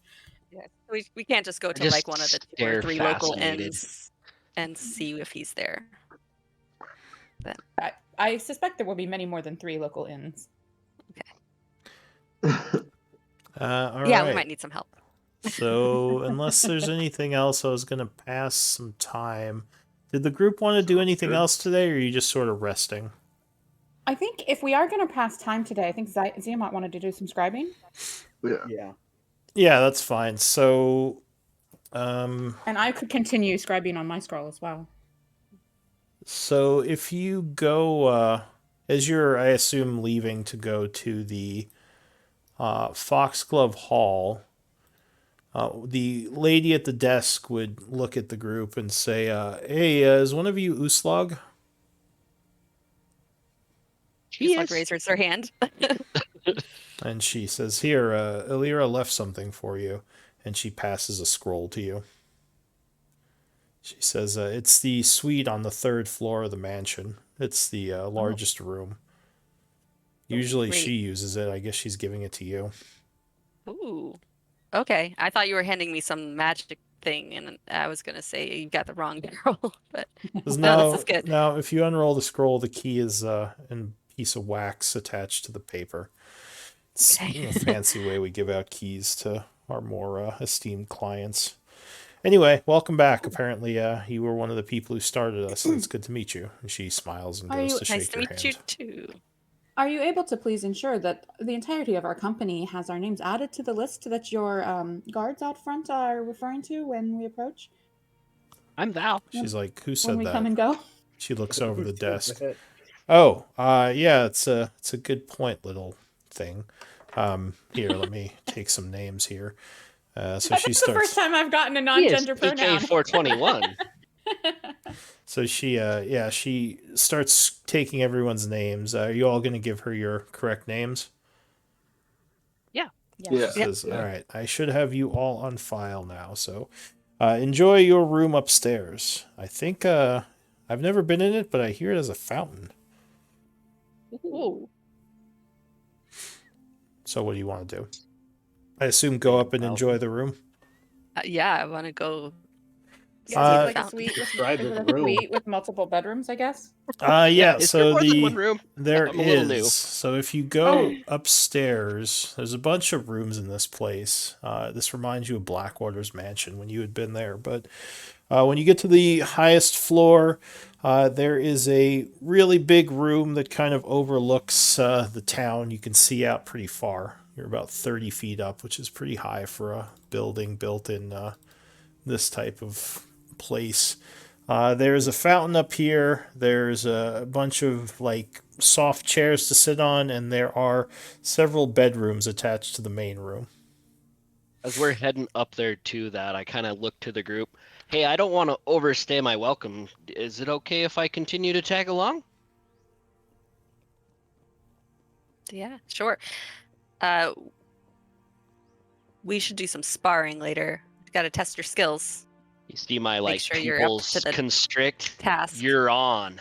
Yeah, we can't just go I to just like one of the 2 or stare 3 local fascinated. inns and see if he's there. I suspect there will be many more than 3 local inns. All Yeah, we right. might need some help. So, unless there's anything else, I was going to pass some time. Did the group want to do anything good. else today, or are you just sort of resting? I think if we are going to pass time today, I think Ziamat wanted to do some scribing. Yeah. Yeah. Yeah, that's fine. So, And I could continue scribing on my scroll as well. so if you go, as you're, I assume, leaving to go to the Foxglove Hall, the lady at the desk would look at the group and say, "Hey, is one of you Uslog?" Just like raises her hand. And she says, "Here, Elira left something for you," and she passes a scroll to you. She says, "It's the suite on the 3rd floor of the mansion. It's the largest room. Usually Great. she uses it. I guess she's giving it to you." Ooh. Okay. I thought you were handing me some magic thing, and I was gonna say you got the wrong girl, but Says, no, this is good. Now, if you unroll the scroll, the key is in a piece of wax attached to the paper. It's Okay. a fancy way we give out keys to our more esteemed clients. Anyway, welcome back. Apparently, you were one of the people who started us, and it's good to meet you. And she smiles and Are goes you- to shake Nice to your meet hand. you too. Are you able to please ensure that the entirety of our company has our names added to the list that your guards out front are referring to when we approach? I'm Val. She's like, "Who When said we that?" come and go? She looks over the Who said desk. that? Oh, yeah, it's a good point, little thing. Here, let me take some names here. So she That's the starts. first time I've gotten a He is non-gender pronoun. PK421. So she starts taking everyone's names. Are you all going to give her your correct names? Yeah. She says, Yeah. "All right, I should have you all on file now. So, enjoy your room upstairs. I think I've never been in it, but I hear it has a fountain. Ooh. So, what do you want to do? I assume go up and enjoy the room. Yeah, I want to go Yeah, Uh, like a fountain. suite with, Describe is this it a room. suite with multiple bedrooms, I guess. yeah. Is there So more than one room? there I'm a little new. is. So if you go upstairs, there's a bunch of rooms in this place. This reminds you of Blackwater's mansion when you had been there. But when you get to the highest floor, there is a really big room that kind of overlooks the town. You can see out pretty far. You're about 30 feet up, which is pretty high for a building built in this type of place. There's a fountain up here. There's a bunch of like soft chairs to sit on, and there are several bedrooms attached to the main room. As we're heading up there to that, I kind of look to the group. Hey, I don't want to overstay my welcome. Is it okay if I continue to tag along? Yeah, sure. We should do some sparring later. Got to test your skills. You see my Make like sure you're up to pupils the constrict. task. You're on.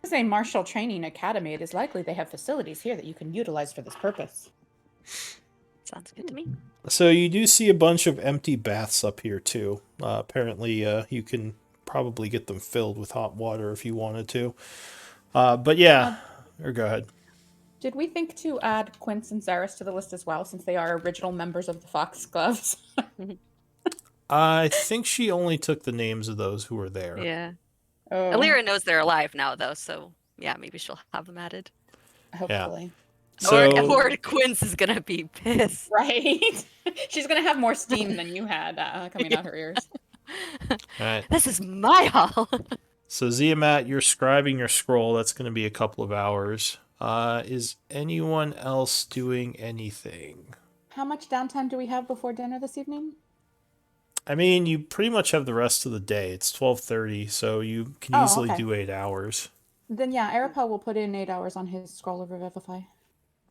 As a martial training academy, it is likely they have facilities here that you can utilize for this purpose. Sounds good to me. So you do see a bunch of empty baths up here too. Apparently, you can probably get them filled with hot water if you wanted to. But yeah, or go ahead. Did we think to add Quince and Zaris to the list as well, since they are original members of the Foxgloves? I think she only took the names of those who were there. Yeah. Oh, Alira knows they're alive now, though, so yeah, maybe she'll have them added. hopefully. So, Or Quince is gonna be pissed. Right? She's going to have more steam than you had coming out her ears. all right. This is my hall. So Ziamat, you're scribing your scroll. That's going to be a couple of hours. Is anyone else doing anything? How much downtime do we have before dinner this evening? I mean, you pretty much have the rest of the day. It's 12:30, so you can Oh, easily okay. do 8 hours. Then yeah, Arapel will put in 8 hours on his scroll of Revivify.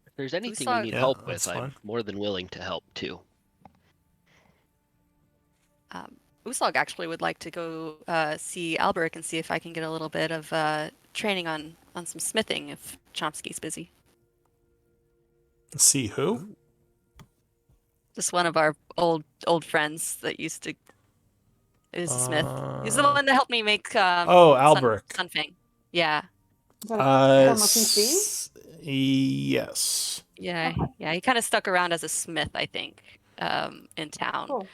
If there's anything saw- you need Yeah, help that's with, I'm fine. more than willing to help too. Uslog actually would like to go see Alberic and see if I can get a little bit of training on some smithing if Chomsky's busy. See who? Just one of our old friends that used to is a smith. He's the one that helped me make Alberic. Sunfang. Yeah. Is that a former PC? Yes. Yeah. Okay. Yeah. He kind of stuck around as a smith, I think, in town. Cool.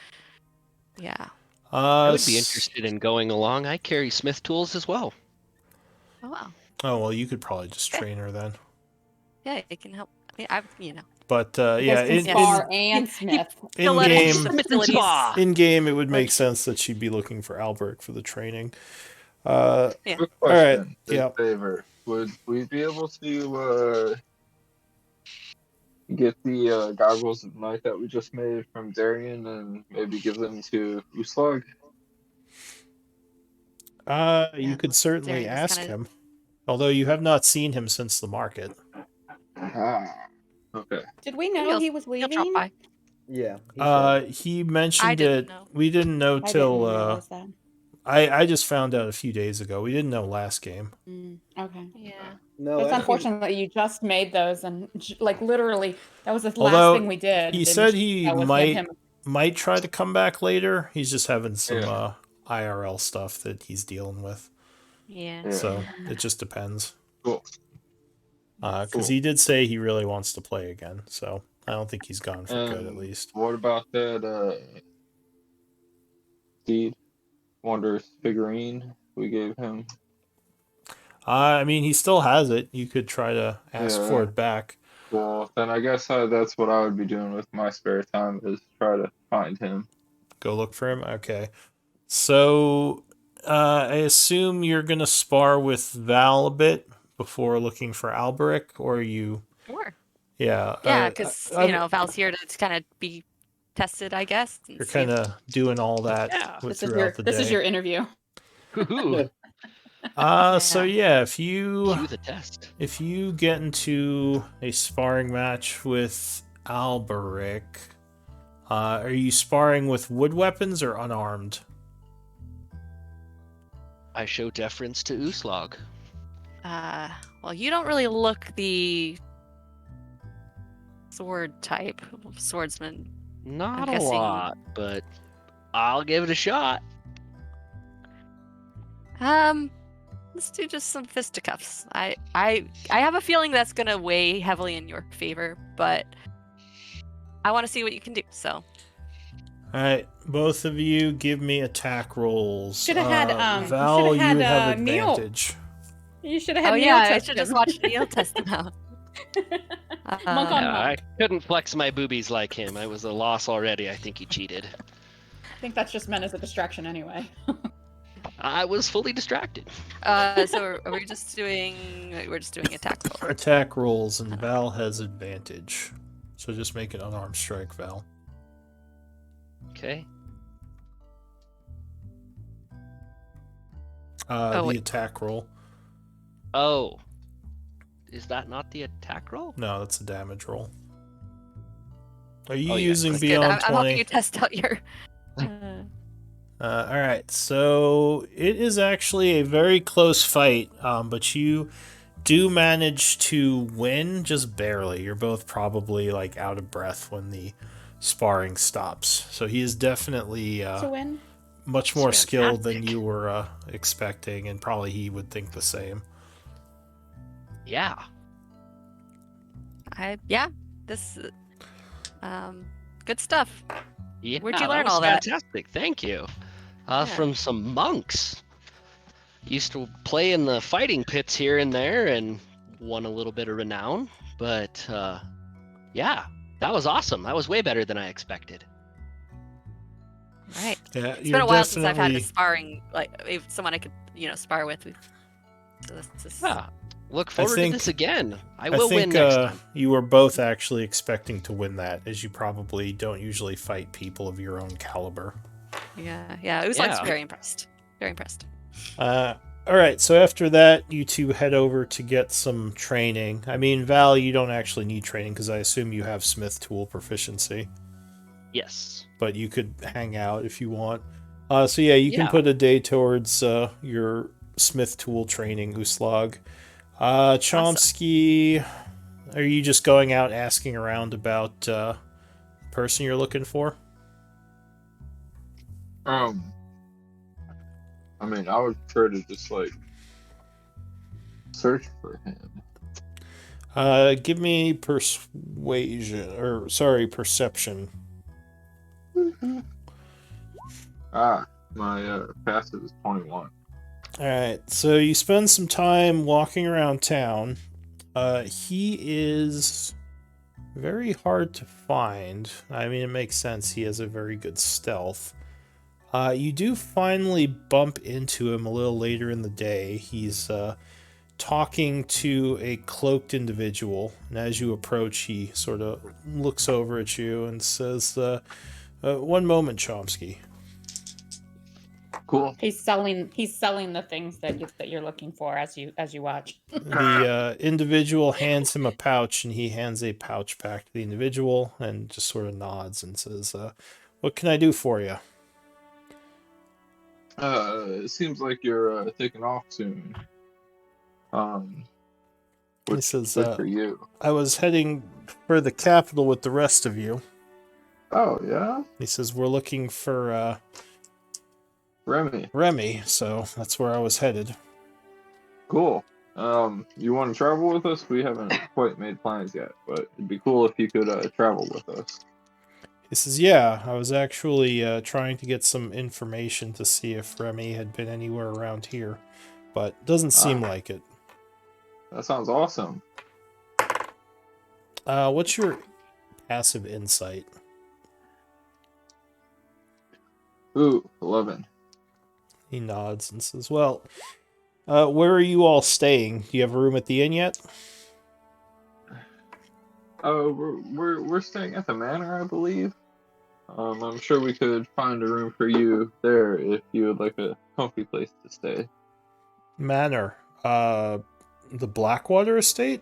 Yeah. I would be interested in going along. I carry smith tools as well. Oh wow. Oh well, you could probably just train her then. Yeah, it can help. I mean, But You yeah, guys can spar and smith. in He'll let us use game, the facilities. in game, it would make sense that she'd be looking for Alberic for the training. Yeah. Quick All right, question. yeah. Favor. Would we be able to get the goggles of light that we just made from Darian and maybe give them to Uslog? You could certainly Darian was ask kinda- him. Although you have not seen him since the market. Ah. Okay. Did we know He'll- he was He'll drop leaving? by. Yeah. he said. He mentioned I didn't it. know. We didn't know I didn't till realize that. I just found out a few days ago. We didn't know last game. Okay. Yeah. No, That's actually, unfortunate that you just made those and like literally that was the Although, last thing we did. He and said he that was might him. might try to come back later. He's just having some Yeah. IRL stuff that he's dealing with. Yeah. Yeah. So it just depends. Cool. Because Cool. he did say he really wants to play again. So I don't think he's gone for good at least. What about that Steed Wander's figurine we gave him? I mean, he still has it. You could try to ask Yeah. for it back. Well, then I guess that's what I would be doing with my spare time is try to find him. Go look for him. Okay. So I assume you're gonna spar with Val a bit before looking for Alberic, or you? Sure. Yeah. Yeah, because I'm- Val's here to kind of be tested, I guess. and You're see if- kind of doing all that Yeah. This is throughout the day. this is your interview. Woohoo! So yeah, if you Cue the test. if you get into a sparring match with Alberic, are you sparring with wood weapons or unarmed? I show deference to Uslog. Well, you don't really look the sword type, swordsman. Not I'm a guessing- lot, but I'll give it a shot. Let's do just some fisticuffs. I have a feeling that's gonna weigh heavily in your favor, but I want to see what you can do. So. All right, both of you give me attack rolls. Should have had Val, you would have Neil. advantage. You should have had Oh Neil yeah, I test should him. just watch Neil test them out. Monk on I monk. couldn't flex my boobies like him. I was a loss already. I think he cheated. I think that's just meant as a distraction anyway. I was fully distracted. So are we just doing? We're just doing attack roll. Attack rolls, and Val has advantage. So just make an unarmed strike, Val. Okay. The wait. attack roll. Oh. Is that not the attack roll? No, that's a damage roll. Are you Oh, yeah, using that's Good. beyond I'm 20? helping you test out your. All right, so it is actually a very close fight, but you do manage to win just barely. You're both probably like out of breath when the sparring stops. So he is definitely To win. much more It's skilled than fantastic. you were expecting, and probably he would think the same. Yeah. This good stuff. Yeah. Where'd you learn was all that? Fantastic. Thank you. Yeah. From some monks. Used to play in the fighting pits here and there and won a little bit of renown. But yeah, that was awesome. That was way better than I expected. Right. Yeah, It's been a while since I've had a sparring, like someone I could, spar with. So this is. Yeah. Look forward think- to this again. I I will win think next time. you were both actually expecting to win that, as you probably don't usually fight people of your own caliber. Yeah. It was Yeah. very impressed. Very impressed. All right, so after that, you two head over to get some training. I mean, Val, you don't actually need training because I assume you have smith tool proficiency, Yes. but you could hang out if you want. So yeah, you can Yeah. put a day towards your smith tool training, Uslag. Chomsky, are you just going out asking around about the person you're looking for? I mean, I would prefer to just search for him. Give me perception. My passive is 21. Alright, so you spend some time walking around town. He is very hard to find. I mean, it makes sense. He has a very good stealth. You do finally bump into him a little later in the day. He's talking to a cloaked individual, and as you approach, he sort of looks over at you and says, "One moment, Chomsky." Cool. He's selling the things that you're looking for as you watch. The individual hands him a pouch, and he hands a pouch back to the individual and just sort of nods and says, "What can I do for you?" It seems like you're taking off soon. He Which says, good for you. "I was heading for the capital with the rest of you." Oh yeah, He says, "We're looking for Remy. so that's where I was headed." Cool. You want to travel with us? We haven't quite made plans yet, but it'd be cool if you could travel with us. He says, "Yeah, I was actually trying to get some information to see if Remy had been anywhere around here, but doesn't seem like it." That sounds awesome. What's your passive insight? Ooh, 11. He nods and says, "Well, where are you all staying? Do you have a room at the inn yet?" We're staying at the manor, I believe. I'm sure we could find a room for you there if you would like a comfy place to stay. Manor. The Blackwater estate?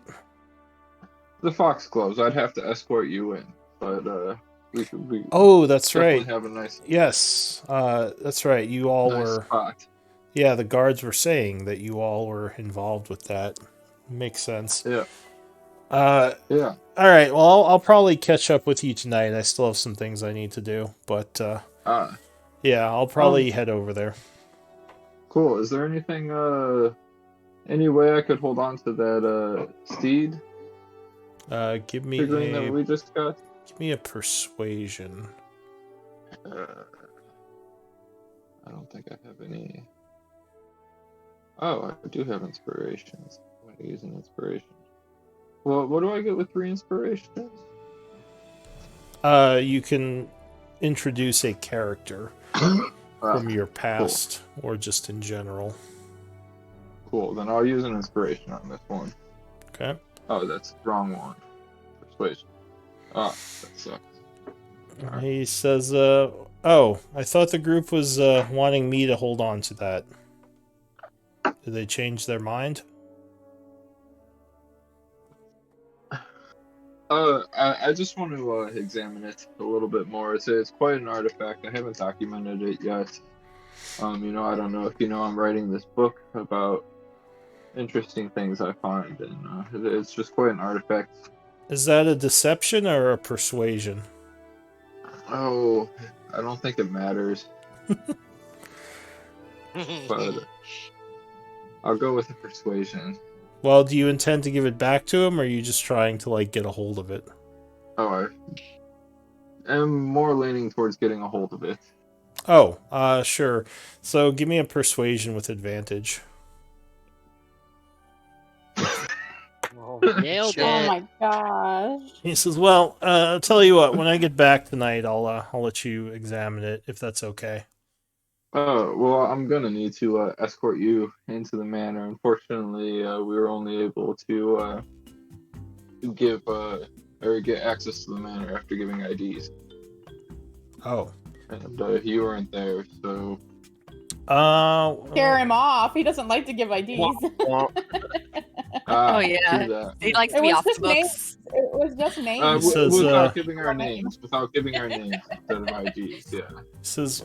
The Foxgloves. I'd have to escort you in, but we Oh, that's definitely right. have a nice Yes, that's right. You all were. spot. Yeah, the guards were saying that you all were involved with that. Makes sense. Yeah. Yeah. All right. Well, I'll probably catch up with you tonight. I still have some things I need to do, but yeah, I'll probably head over there. Cool. Is there anything, any way I could hold on to that steed Give me figurine that a we just got? persuasion. I don't think I have any. Oh, I do have inspirations. I'm going to use an inspiration. Well, what do I get with 3 inspirations? You can introduce a character from your past or just in general. Cool. Then I'll use an inspiration on this one. Okay. Oh, that's the wrong one. Persuasion. Ah, that sucks. Alright. He says, oh, I thought the group was wanting me to hold on to that. Did they change their mind? I just want to examine it a little bit more. It's quite an artifact. I haven't documented it yet. I don't know if you know I'm writing this book about interesting things I find, and it's just quite an artifact. Is that a deception or a persuasion? Oh, I don't think it matters, but I'll go with the persuasion. Well, do you intend to give it back to him, or are you just trying to, like, get a hold of it? Oh, I am more leaning towards getting a hold of it. Oh, sure. So give me a persuasion with advantage. Oh, nailed Oh it. my gosh. He says, well, I'll tell you what, when I get back tonight, I'll let you examine it, if that's okay. Well, I'm gonna need to escort you into the manor. Unfortunately, we were only able to give or get access to the manor after giving IDs, Oh. and you weren't there, so. Scare him off. He doesn't like to give IDs. Oh, yeah. do that. He likes It to be was off the just books. names. It was just names. says, without giving our names, instead of IDs, yeah. He says,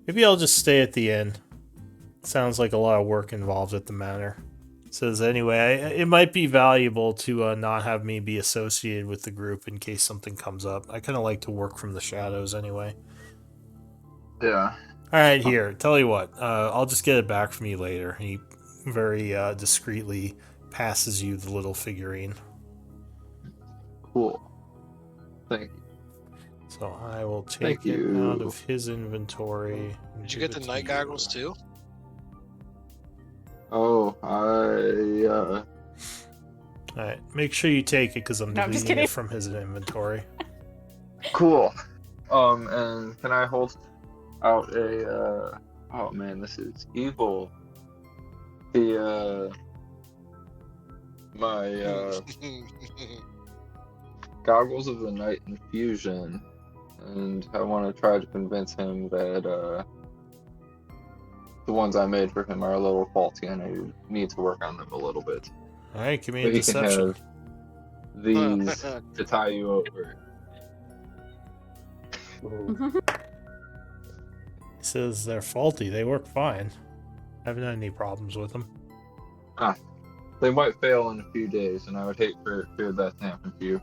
maybe I'll just stay at the inn. Sounds like a lot of work involved at the manor. Says, anyway, it might be valuable to not have me be associated with the group in case something comes up. I kind of like to work from the shadows anyway. Yeah. Alright, here, tell you what, I'll just get it back from you later. He very discreetly passes you the little figurine. Cool. Thank you. So I will Thank take it you. out of his inventory. and Did you give get it the to night you. goggles too? Oh, Alright, make sure you take it because I'm No, I'm just deleting kidding. it from his inventory. cool. And can I hold out a, oh man, this is evil. My, Goggles of the Night infusion, and I want to try to convince him that, the ones I made for him are a little faulty and I need to work on them a little bit. Alright, give me So a he can deception. have these to tie you over. He says they're faulty. They work fine. Haven't had any problems with them. They might fail in a few days, and I would hate for that to happen to you.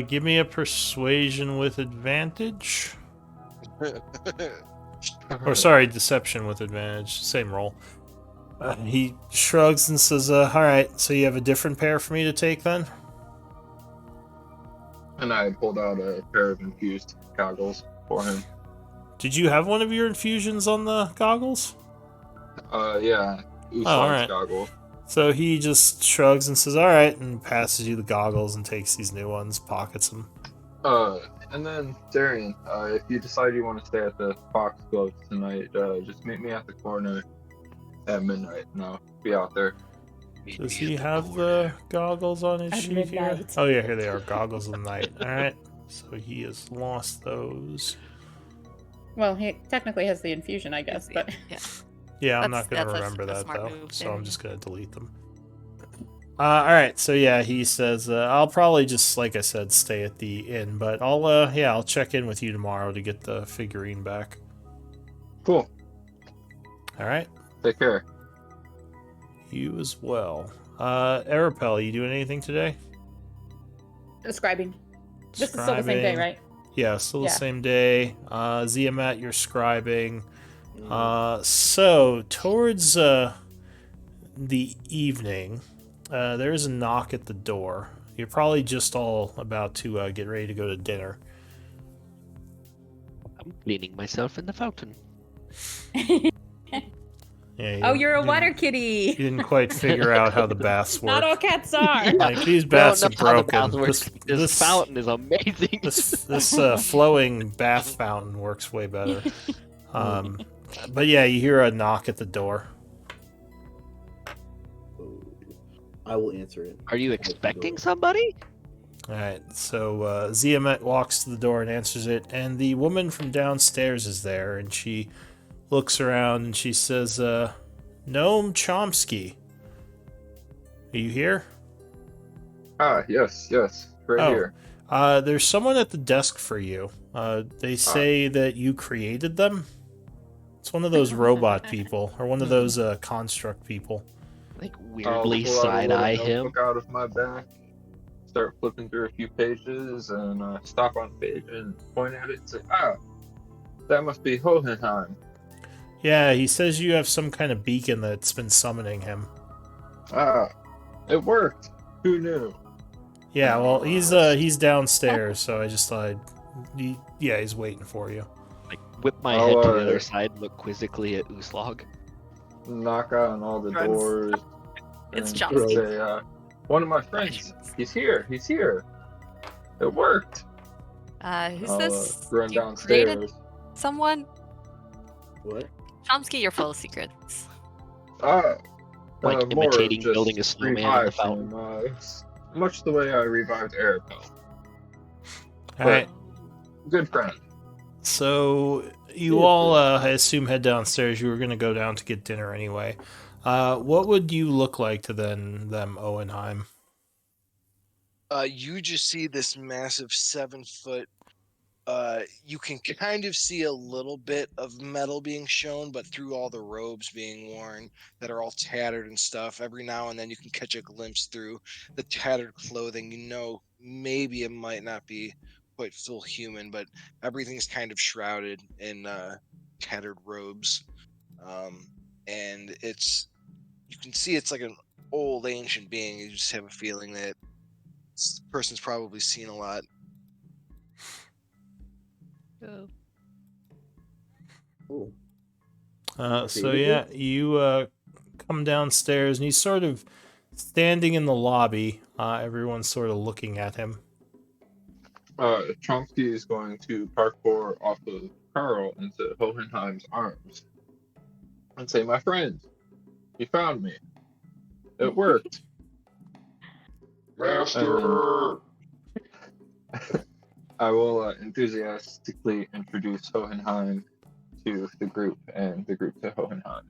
Give me a persuasion with advantage. Or sorry, deception with advantage. Same roll. He shrugs and says, alright, so you have a different pair for me to take then? And I pulled out a pair of infused goggles for him. Did you have one of your infusions on the goggles? Yeah, Usad's alright. goggles. So he just shrugs and says, alright, and passes you the goggles and takes these new ones, pockets them. And then, Darian, if you decide you want to stay at the Foxglove tonight, just meet me at the corner at midnight, and I'll be out there. Does he have the goggles on his At sheet here? midnight. Oh yeah, here they are, goggles of the night. Alright, so he has lost those. Well, he technically has the infusion, I guess, but Yeah. Yeah, I'm That's- not going to that's a remember that, smart though, move so there. I'm just going to delete them. Alright, so yeah, he says, I'll probably just, like I said, stay at the inn, but I'll check in with you tomorrow to get the figurine back. Cool. Alright, Take care. you as well. Arapel, you doing anything today? describing. This is still the same day, Scribing. right? Yeah, still the Yeah. same day. Ziamat, you're scribing. So towards the evening, there's a knock at the door. You're probably just all about to get ready to go to dinner. I'm cleaning myself in the fountain. Yeah, Oh, you're a you water didn't- kitty. You didn't quite figure out how the baths work. Not all cats are. Like these We don't baths know are how the broken. bath works. This fountain is amazing. This flowing bath fountain works way better. But yeah, you hear a knock at the door. I will answer it. Are you expecting somebody? All right, so Ziamet walks to the door and answers it, and the woman from downstairs is there, and she looks around and she says, "Noam Chomsky, are you here?" Yes, right Oh. here. There's someone at the desk for you. They say that you created them. It's one of those robot people, or one of those construct people. Like I'll weirdly pull out a side little eye him. notebook out of my back, start flipping through a few pages, and stop on a page and point at it and say, that must be Hohenheim. Yeah, he says you have some kind of beacon that's been summoning him. It worked. Who knew? Yeah, well, he's downstairs, so I just thought, he's waiting for you. Like whip my I'll, head to the other side, and look quizzically at Uslog. Knock on all the Friends. doors. It's and Chomsky. say, one of my friends. He's here. It worked. Who's I'll this? run You created downstairs. someone? What? Chomsky, you're full of secrets. Like More imitating just building a snowman in the revived fountain. him, much the way I revived Arapel. All right, Good friend. so you all, I assume, head downstairs. You were going to go down to get dinner anyway. What would you look like to them, Owenheim? You just see this massive 7-foot. You can kind of see a little bit of metal being shown, but through all the robes being worn that are all tattered and stuff, every now and then you can catch a glimpse through the tattered clothing. You know, maybe it might not be quite full human, but everything's kind of shrouded in tattered robes. And you can see it's like an old ancient being. You just have a feeling that this person's probably seen a lot. Cool. So yeah, you come downstairs, and he's sort of standing in the lobby. Everyone's sort of looking at him. Chomsky is going to parkour off of Carl into Hohenheim's arms and say, "My friend, you found me. It worked." Master! I will enthusiastically introduce Hohenheim to the group and the group to Hohenheim.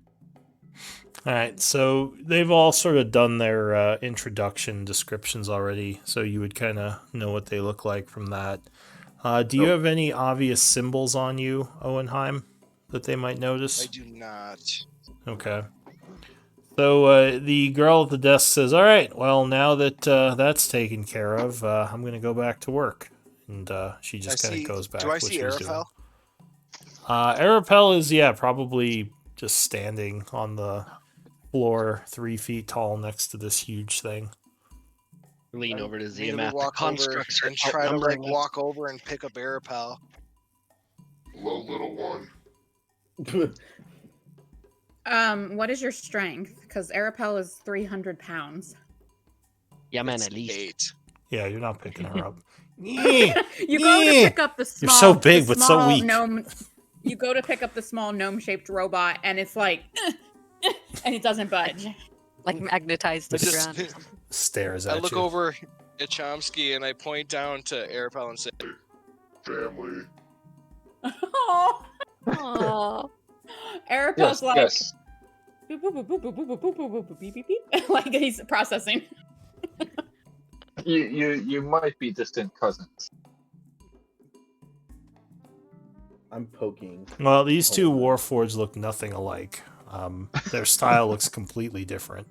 All right, so they've all sort of done their introduction descriptions already, so you would kind of know what they look like from that. Do you have any obvious symbols on you, Owenheim, that they might notice? I do not. Okay. So the girl at the desk says, "All right, well, now that that's taken care of, I'm going to go back to work." And she just kind of goes back. Do I what see she was doing. Arapel? Arapel is, probably just standing on the floor 3 feet tall next to this huge thing. Lean over to Immediately Ziamat. The walk over constructs are and try to outnumbering us. walk over and pick up Arapel. Hello, little one. What is your strength? Because Arapel is 300 pounds. Yeah, man, It's at least. 8. Yeah, you're not picking her up. Yeah. You go to pick up the small. You're so big, the but so small weak. Gnome, you go to pick up the small gnome-shaped robot, and it's like, and it doesn't budge. Like magnetized to the ground. Stares I at look you. over at Chomsky and I point down to Arapel and say, Family. Oh, Aw. Arapel's like, Yes. boop, boop, boop, boop, boop, boop, boop, boop, boop, boop, beep, beep, beep. Like he's processing. You might be distant cousins. I'm poking. Well, these two Warforged look nothing alike. Their style looks completely different.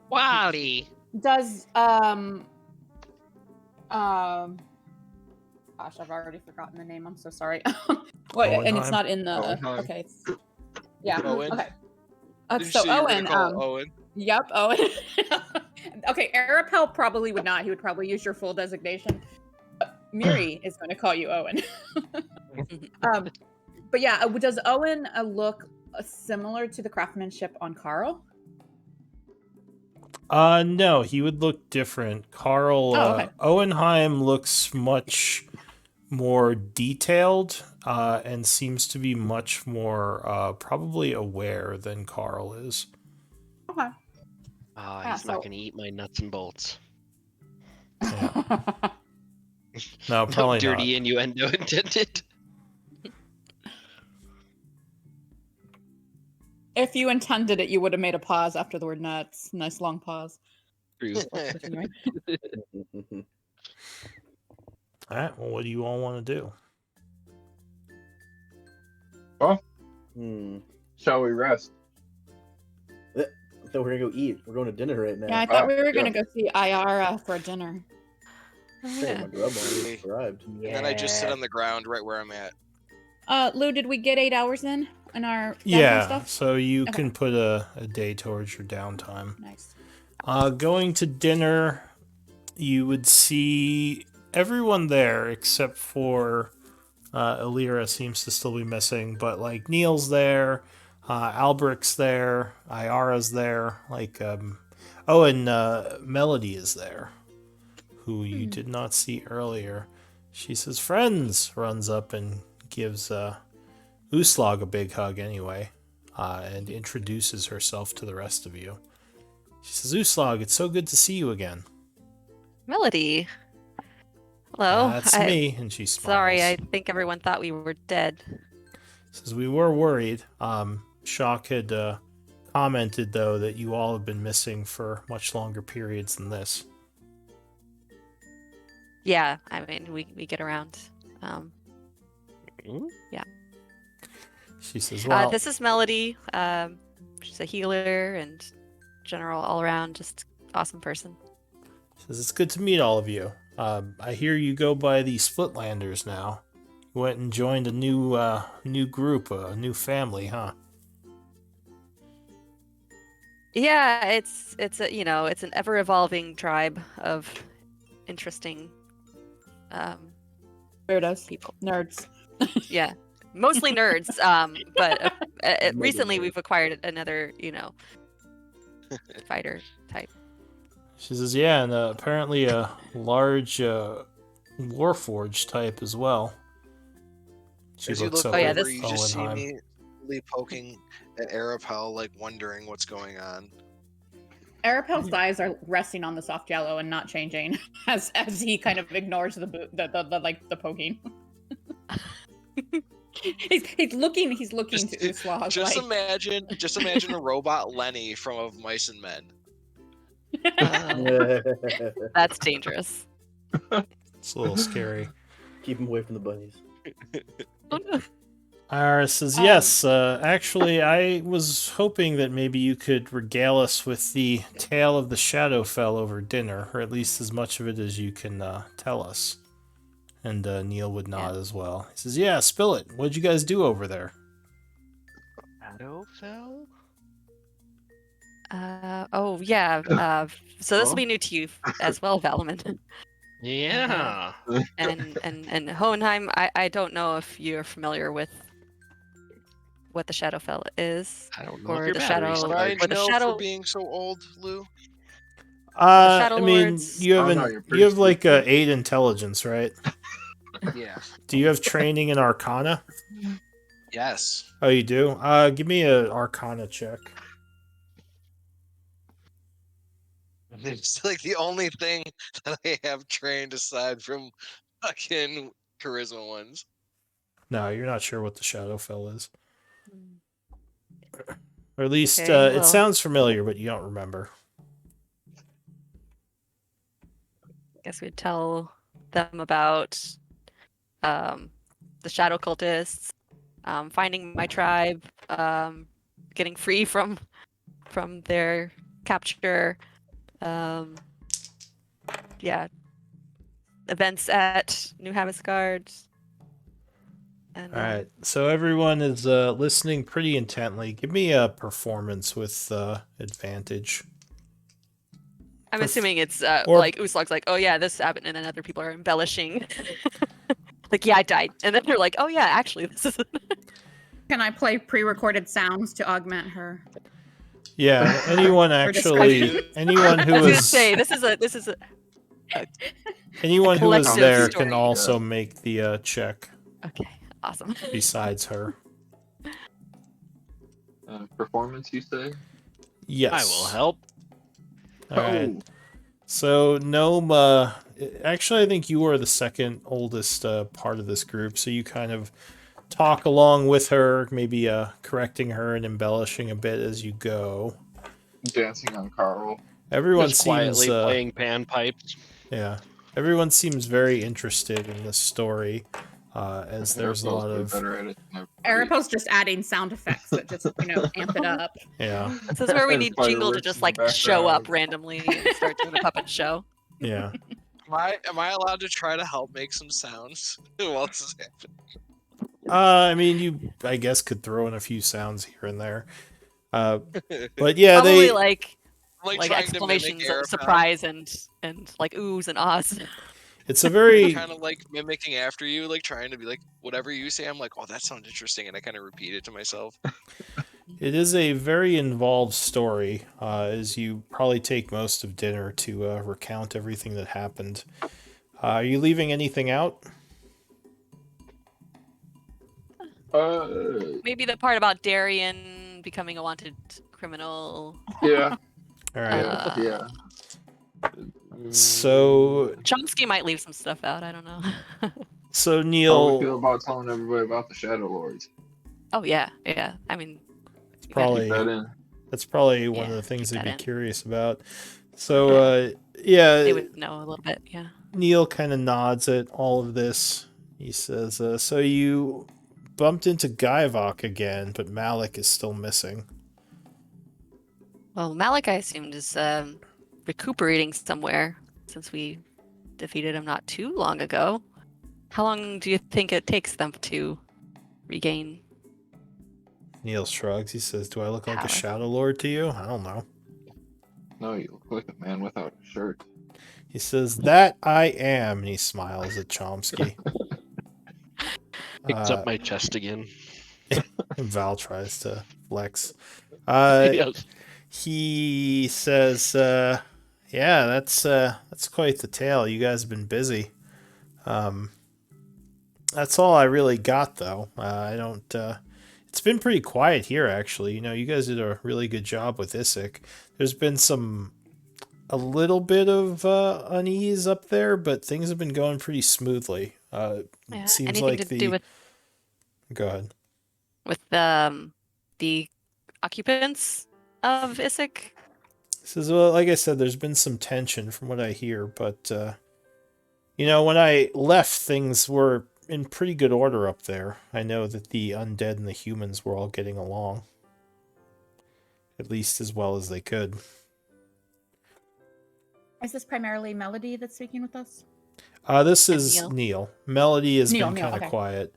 Wally. Does Gosh, I've already forgotten the name. I'm so sorry. Wait, and it's Owenheim? not in the. Owenheim. Okay. Yeah. Owen? Okay. Did you So say you were Owen. gonna call it Owen? Yep. Owen. Okay. Arapel probably would not. He would probably use your full designation. Miri is going to call you Owen. But yeah, does Owen look similar to the craftsmanship on Carl? No, he would look different. Carl, okay. Owenheim looks much more detailed and seems to be much more probably aware than Carl is. Okay. He's not going to eat my nuts and bolts. Yeah. No, probably dirty not. innuendo intended. If you intended it, you would have made a pause after the word nuts. Nice long pause. True. All right. Well, what do you all want to do? Shall we rest? I thought we were gonna go eat. We're going to dinner right now. Yeah, I thought we were yeah. going to go see Ayara for dinner. Hey, my grub already arrived. And then I just sit on the ground right where I'm at. Lou, did we get 8 hours in our downtime Yeah, stuff? so you Okay. can put a day towards your downtime. Nice. Going to dinner, you would see everyone there except for Illyra seems to still be missing, but like Neil's there, Alberic's there, Ayara's there, and Melody is there, who you did not see earlier. She says, "Friends," runs up and gives Uslag a big hug anyway, and introduces herself to the rest of you. She says, "Uslag, it's so good to see you again." Melody. Hello. That's me, and she smiles. Sorry, I think everyone thought we were dead. Says, "We were worried. Shock had commented, though, that you all have been missing for much longer periods than this." Yeah, I mean, we get around. Yeah. She says, "Well, This is Melody. She's a healer and general all-around just awesome person." says it's good to meet all of you. I hear you go by the Splitlanders now. You went and joined a new group, a new family, huh?" Yeah, it's a it's an ever-evolving tribe of interesting Weirdos. people. Nerds. Yeah, mostly nerds. But recently we've acquired another fighter type. She says, "Yeah, and apparently a large Warforged type as well." She As you looks look over yeah, at over, you just see Owenheim. me really poking at Arapel, like wondering what's going on. Arapel's eyes are resting on the soft yellow and not changing as he kind of ignores the poking. he's looking to Uslag. Just imagine a robot Lenny from Of Mice and Men. That's dangerous. It's a little scary. Keep him away from the bunnies. Ira says, "Yes, actually, I was hoping that maybe you could regale us with the tale of the Shadowfell over dinner, or at least as much of it as you can tell us." And Neil would nod as well. He says, "Yeah, spill it. What'd you guys do over there?" Shadowfell? Oh yeah. So this will be new to you as well, Valaman. Yeah. and Hohenheim. I don't know if you're familiar with what the Shadowfell is. I don't know Or if your the battery's shadow- died. Should I the know shadow- for being so old, Lou? Shadow I mean, Lords- you have Oh, no, you're pretty you have like stupid. 8 intelligence, right? Yeah. Do you have training in Arcana? Yes. Oh, you do? Give me a Arcana check. It's like the only thing that I have trained aside from fucking charisma ones. No, you're not sure what the Shadowfell is. Or at least Okay, it well. sounds familiar, but you don't remember. Guess we'd tell them about the shadow cultists, finding my tribe, getting free from their capture. Yeah, events at New Hamasgard. And, All right. So everyone is listening pretty intently. Give me a performance with advantage. I'm assuming it's or- like Uslug's like, oh yeah, this happened, and then other people are embellishing. Like, yeah, I died, and then they're like, oh yeah, actually, this is. Can I play pre-recorded sounds to augment her? Yeah. Anyone actually? Anyone I who was gonna is say this is a anyone who is collective there story. can also make the check. Okay, awesome. Besides her. Performance, you say? Yes. I will help. All right. So Gnome, actually, I think you are the second oldest part of this group. So you kind of talk along with her, maybe correcting her and embellishing a bit as you go. Dancing on Carl. Everyone Just seems quietly playing panpipes. Yeah, everyone seems very interested in this story, as there's a lot of. Arapo's just adding sound effects that just amp it up. Yeah. This is where we need Jingle to Fireworks just in like the show up background. randomly and start doing a puppet show. Yeah. Am I allowed to try to help make some sounds while this is happening? I mean, you, I guess, could throw in a few sounds here and there. But yeah, Probably they like Like trying to mimic exclamations of Arapel. surprise and like oohs and ahs. It's a very Kind of like mimicking after you, like trying to be like whatever you say. I'm like, oh, that sounds interesting, and I kind of repeat it to myself. It is a very involved story, as you probably take most of dinner to recount everything that happened. Are you leaving anything out? Maybe the part about Darian becoming a wanted criminal. Yeah. All right. Yeah. So Chomsky might leave some stuff out. I don't know. So How do we Neil, feel about telling everybody about the Shadow Lords? Oh yeah. I mean, Keep probably that in. that's probably one of Yeah, the things keep they'd be that in. curious about. So yeah, they would know a little bit. Yeah. Neil kind of nods at all of this. He says, "So you bumped into Guyvok again, but Malik is still missing." Well, Malik, I assumed, is recuperating somewhere since we defeated him not too long ago. How long do you think it takes them to regain? Neil shrugs. He says, "Do I look like a Power. Shadow Lord to you? I don't know." No, you look like a man without a shirt. He says, "That I am," and he smiles at Chomsky. Picks up my chest again. Val tries to flex. Yes. He says, "Yeah, that's quite the tale. You guys have been busy. That's all I really got, though. I don't. It's been pretty quiet here, actually. You guys did a really good job with Isaac. There's been a little bit of unease up there, but things have been going pretty smoothly. Yeah, It seems anything like to do with Go ahead. the occupants of Isaac? He says, well, like I said, there's been some tension from what I hear, but, when I left, things were in pretty good order up there. I know that the undead and the humans were all getting along. At least as well as they could. Is this primarily Melody that's speaking with us? This is Neil. Melody has been kind of okay. quiet.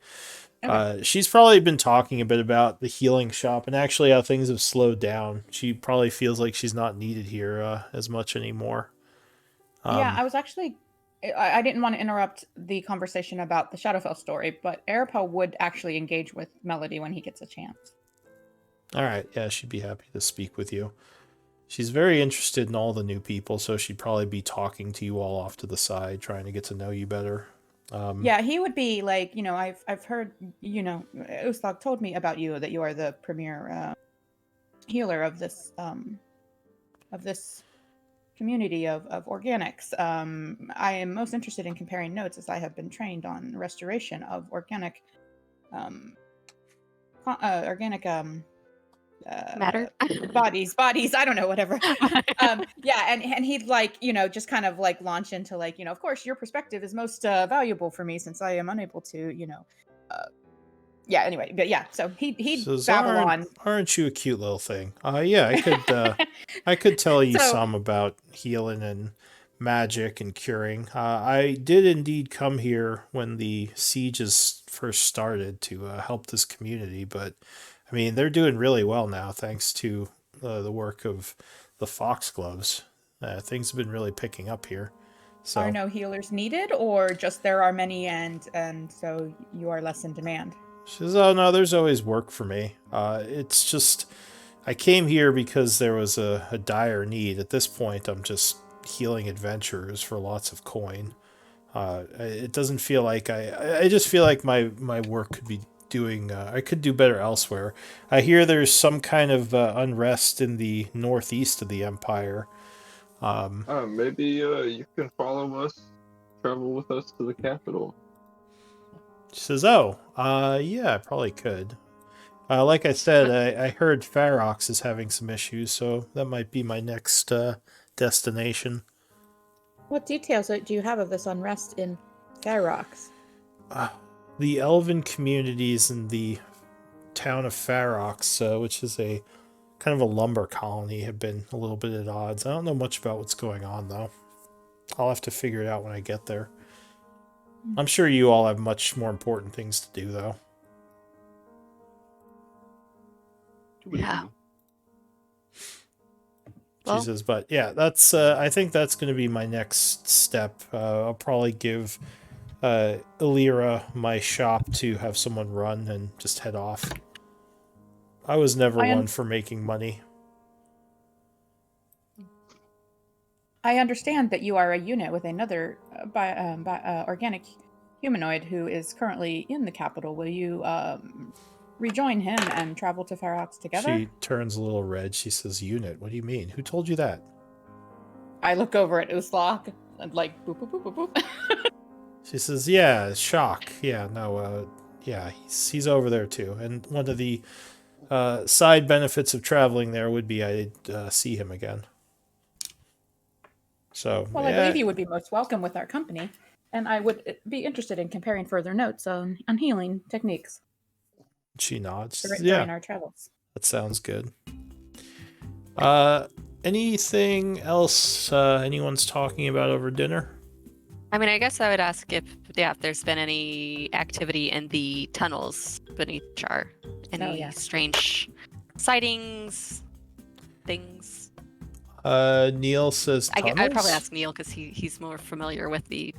Okay. She's probably been talking a bit about the healing shop and actually how things have slowed down. She probably feels like she's not needed here as much anymore. Yeah, I was actually... I didn't want to interrupt the conversation about the Shadowfell story, but Arapo would actually engage with Melody when he gets a chance. All right. Yeah, she'd be happy to speak with you. She's very interested in all the new people, so she'd probably be talking to you all off to the side, trying to get to know you better. Yeah, he would be like, I've heard, Ustag told me about you, that you are the premier healer of this community of organics. I am most interested in comparing notes, as I have been trained on restoration of organic Matter? bodies, I don't know, whatever. Yeah, and he'd just kind of launch into of course your perspective is most valuable for me, since I am unable to yeah, anyway, but yeah, so he'd babble on. Aren't you a cute little thing? Yeah, I could tell you some about healing and magic and curing. I did indeed come here when the sieges first started to help this community, but I mean, they're doing really well now thanks to the work of the Foxgloves. Things have been really picking up here. So, Are no healers needed, or just there are many and so you are less in demand? she says, "Oh no, there's always work for me. It's just I came here because there was a dire need. At this point, I'm just healing adventurers for lots of coin. It doesn't feel like I just feel like my work could be doing. I could do better elsewhere. I hear there's some kind of unrest in the northeast of the empire. Maybe you can follow us, travel with us to the capital. She says, "Oh, yeah, I probably could. Like I said, I heard Farox is having some issues, so that might be my next destination." What details do you have of this unrest in Farox? The elven communities in the town of Farox, which is a kind of a lumber colony, have been a little bit at odds. I don't know much about what's going on, though. I'll have to figure it out when I get there. I'm sure you all have much more important things to do, though. Yeah. She Well, says, but yeah, that's. I think that's going to be my next step. I'll probably give Illyra my shop to have someone run and just head off. I was never one for making money. I understand that you are a unit with another organic humanoid who is currently in the capital. Will you rejoin him and travel to Farox together? She turns a little red. She says, "Unit? What do you mean? Who told you that?" I look over at Uslok and like boop boop boop boop boop. She says, "Yeah, shock. Yeah, no, yeah, he's over there too. And one of the side benefits of traveling there would be I'd see him again." So, Well, yeah. I believe you would be most welcome with our company, and I would be interested in comparing further notes on healing techniques. She nods. During our travels. That sounds good. Anything else anyone's talking about over dinner? I mean, I guess I would ask if there's been any activity in the tunnels beneath Char. Any strange sightings, things. Neil says tunnels? I'd probably ask Neil because he's more familiar with the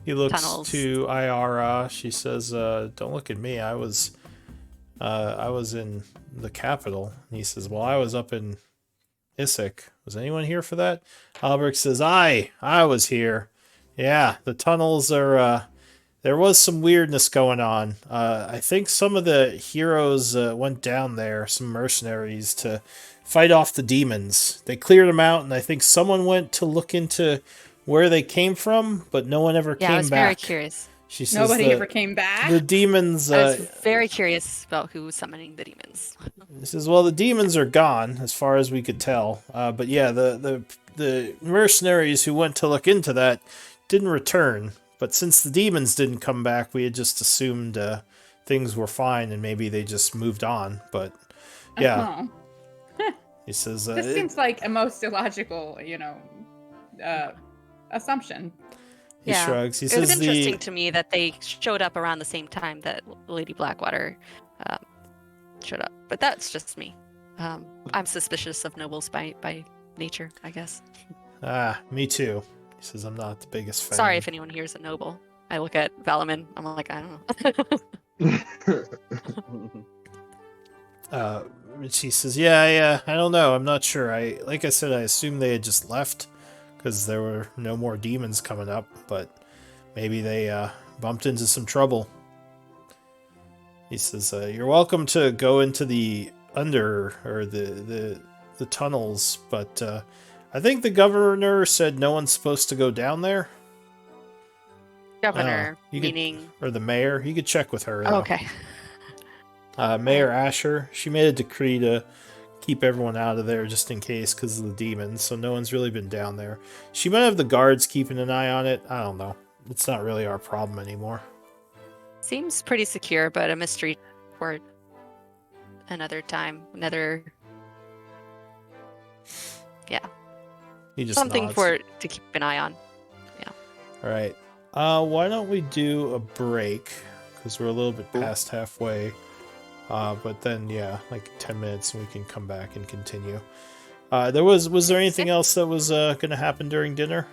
He looks tunnels. to Iara. She says, "Don't look at me. I was in the capital." And he says, "Well, I was up in Issyk. Was anyone here for that?" Albrecht says, I was here. Yeah, the tunnels are, there was some weirdness going on. I think some of the heroes went down there, some mercenaries, to fight off the demons. They cleared them out, and I think someone went to look into where they came from, but no one ever came back. I was very curious. She says Nobody ever came back? The demons... I was very curious about who was summoning the demons. He says, well, the demons are gone, as far as we could tell. But yeah, the mercenaries who went to look into that didn't return. But since the demons didn't come back, we had just assumed things were fine, and maybe they just moved on. But yeah. He says... this seems like a most illogical, assumption. He shrugs. He it says was interesting to me that they showed up around the same time that Lady Blackwater showed up. But that's just me. I'm suspicious of nobles by nature, I guess. Me too. He says, I'm not the biggest fan. Sorry if anyone here is a noble. I look at Valaman. I'm like, I don't know. She says, yeah, I don't know. I'm not sure. Like I said, I assumed they had just left because there were no more demons coming up, but maybe they bumped into some trouble. He says, you're welcome to go into the the tunnels, but I think the governor said no one's supposed to go down there. Governor, meaning... or the mayor. You could check with her. Oh, okay. Mayor Asher, she made a decree to keep everyone out of there just in case because of the demons, so no one's really been down there. She might have the guards keeping an eye on it. I don't know. It's not really our problem anymore. Seems pretty secure, but a mystery for another time. Yeah. He just something nods. to keep an eye on. All right. Why don't we do a break? Because we're a little bit past halfway. But then, yeah, like 10 minutes and we can come back and continue. Was there anything else that was going to happen during dinner?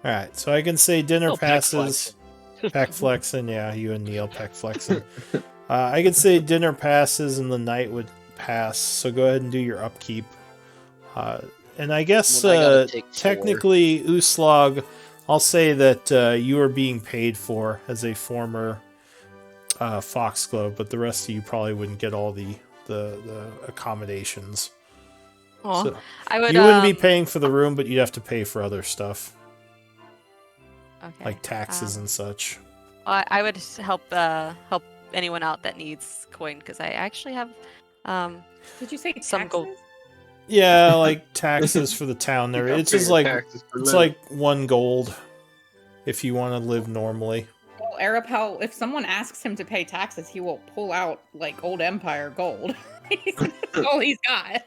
All right, so I can say dinner passes. Peck flexing, yeah, you and Neil peck flexing. I could say dinner passes and the night would pass. So go ahead and do your upkeep. And I guess technically, Uslog, I'll say that you are being paid for as a former Foxglove, but the rest of you probably wouldn't get all the accommodations. Well, So I would. You wouldn't be paying for the room, but you'd have to pay for other stuff. Okay. Like taxes and such. I would help anyone out that needs coin because I actually have Did you say some taxes? gold. Yeah, like taxes for the town there. It's just like it's like 1 gold if you want to live normally. Well, Arapel, if someone asks him to pay taxes, he will pull out like old Empire gold. That's all he's got.